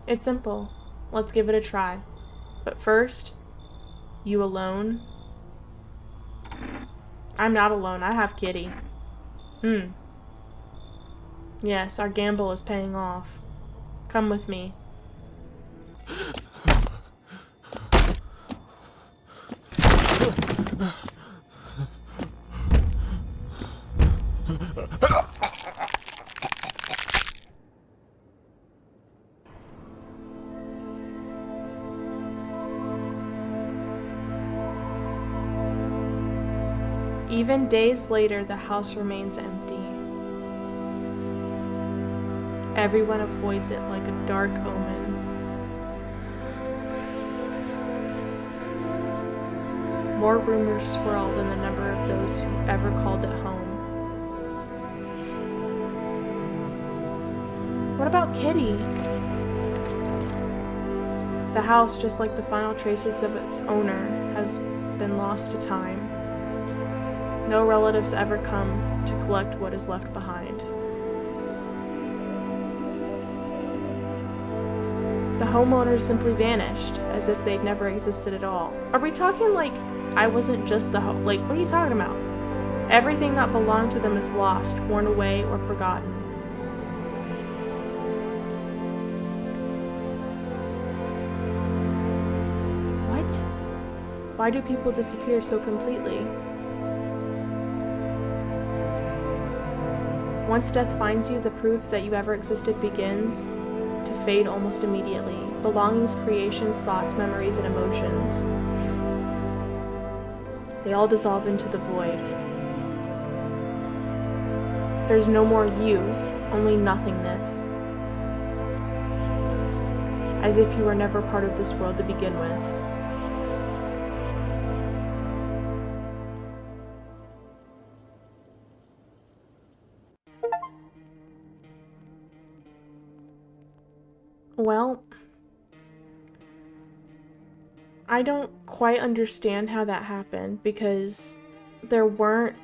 A: It's simple. Let's give it a try. But first, you alone? I'm not alone. I have Kitty. Yes, our gamble is paying off. Come with me. Even days later, the house remains empty. Everyone avoids it like a dark omen. More rumors swirl than the number of those who ever called it home. What about Kitty? The house, just like the final traces of its owner, has been lost to time. No relatives ever come to collect what is left behind. The homeowners simply vanished, as if they'd never existed at all. Are we talking like I wasn't just the like, what are you talking about? Everything that belonged to them is lost, worn away, or forgotten. What? Why do people disappear so completely? Once death finds you, the proof that you ever existed begins to fade almost immediately. Belongings, creations, thoughts, memories, and emotions. They all dissolve into the void. There's no more you, only nothingness. As if you were never part of this world to begin with. Well, I don't quite understand how that happened because there weren't.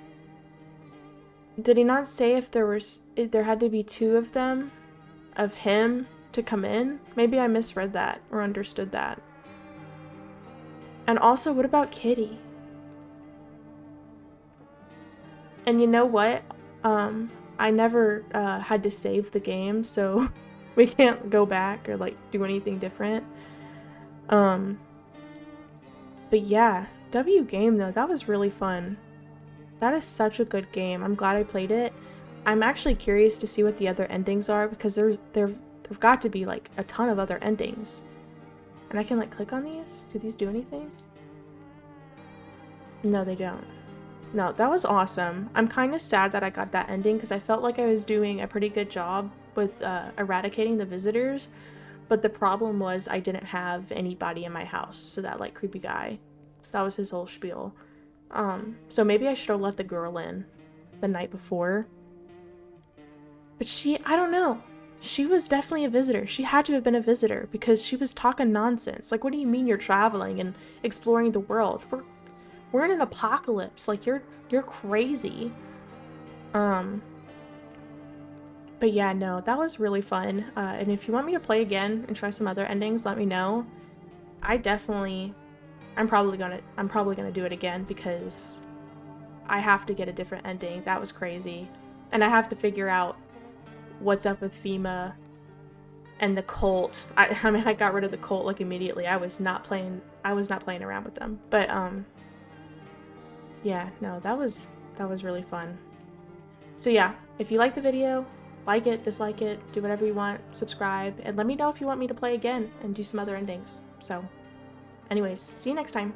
A: Did he not say if there had to be 2 of them, of him, to come in? Maybe I misread that or understood that. And also, what about Kitty? And you know what? I never had to save the game, so we can't go back or like do anything different. But yeah, W game though, that was really fun. That is such a good game. I'm glad I played it. I'm actually curious to see what the other endings are because there've got to be like a ton of other endings. And I can like click on these? Do these do anything? No, they don't. No, that was awesome. I'm kind of sad that I got that ending because I felt like I was doing a pretty good job with eradicating the visitors, but the problem was I didn't have anybody in my house, so that like creepy guy, that was his whole spiel. So maybe I should have let the girl in the night before, but I don't know, she was definitely a visitor. She had to have been a visitor because she was talking nonsense. Like, what do you mean you're traveling and exploring the world? We're in an apocalypse. Like, you're crazy. But yeah, no, that was really fun. And if you want me to play again and try some other endings, let me know. I'm probably gonna do it again because I have to get a different ending. That was crazy. And I have to figure out what's up with FEMA and the cult. I mean, I got rid of the cult like immediately. I was not playing around with them. But yeah, no, that was really fun. So yeah, if you like the video, like it, dislike it, do whatever you want, subscribe, and let me know if you want me to play again and do some other endings. So anyways, see you next time.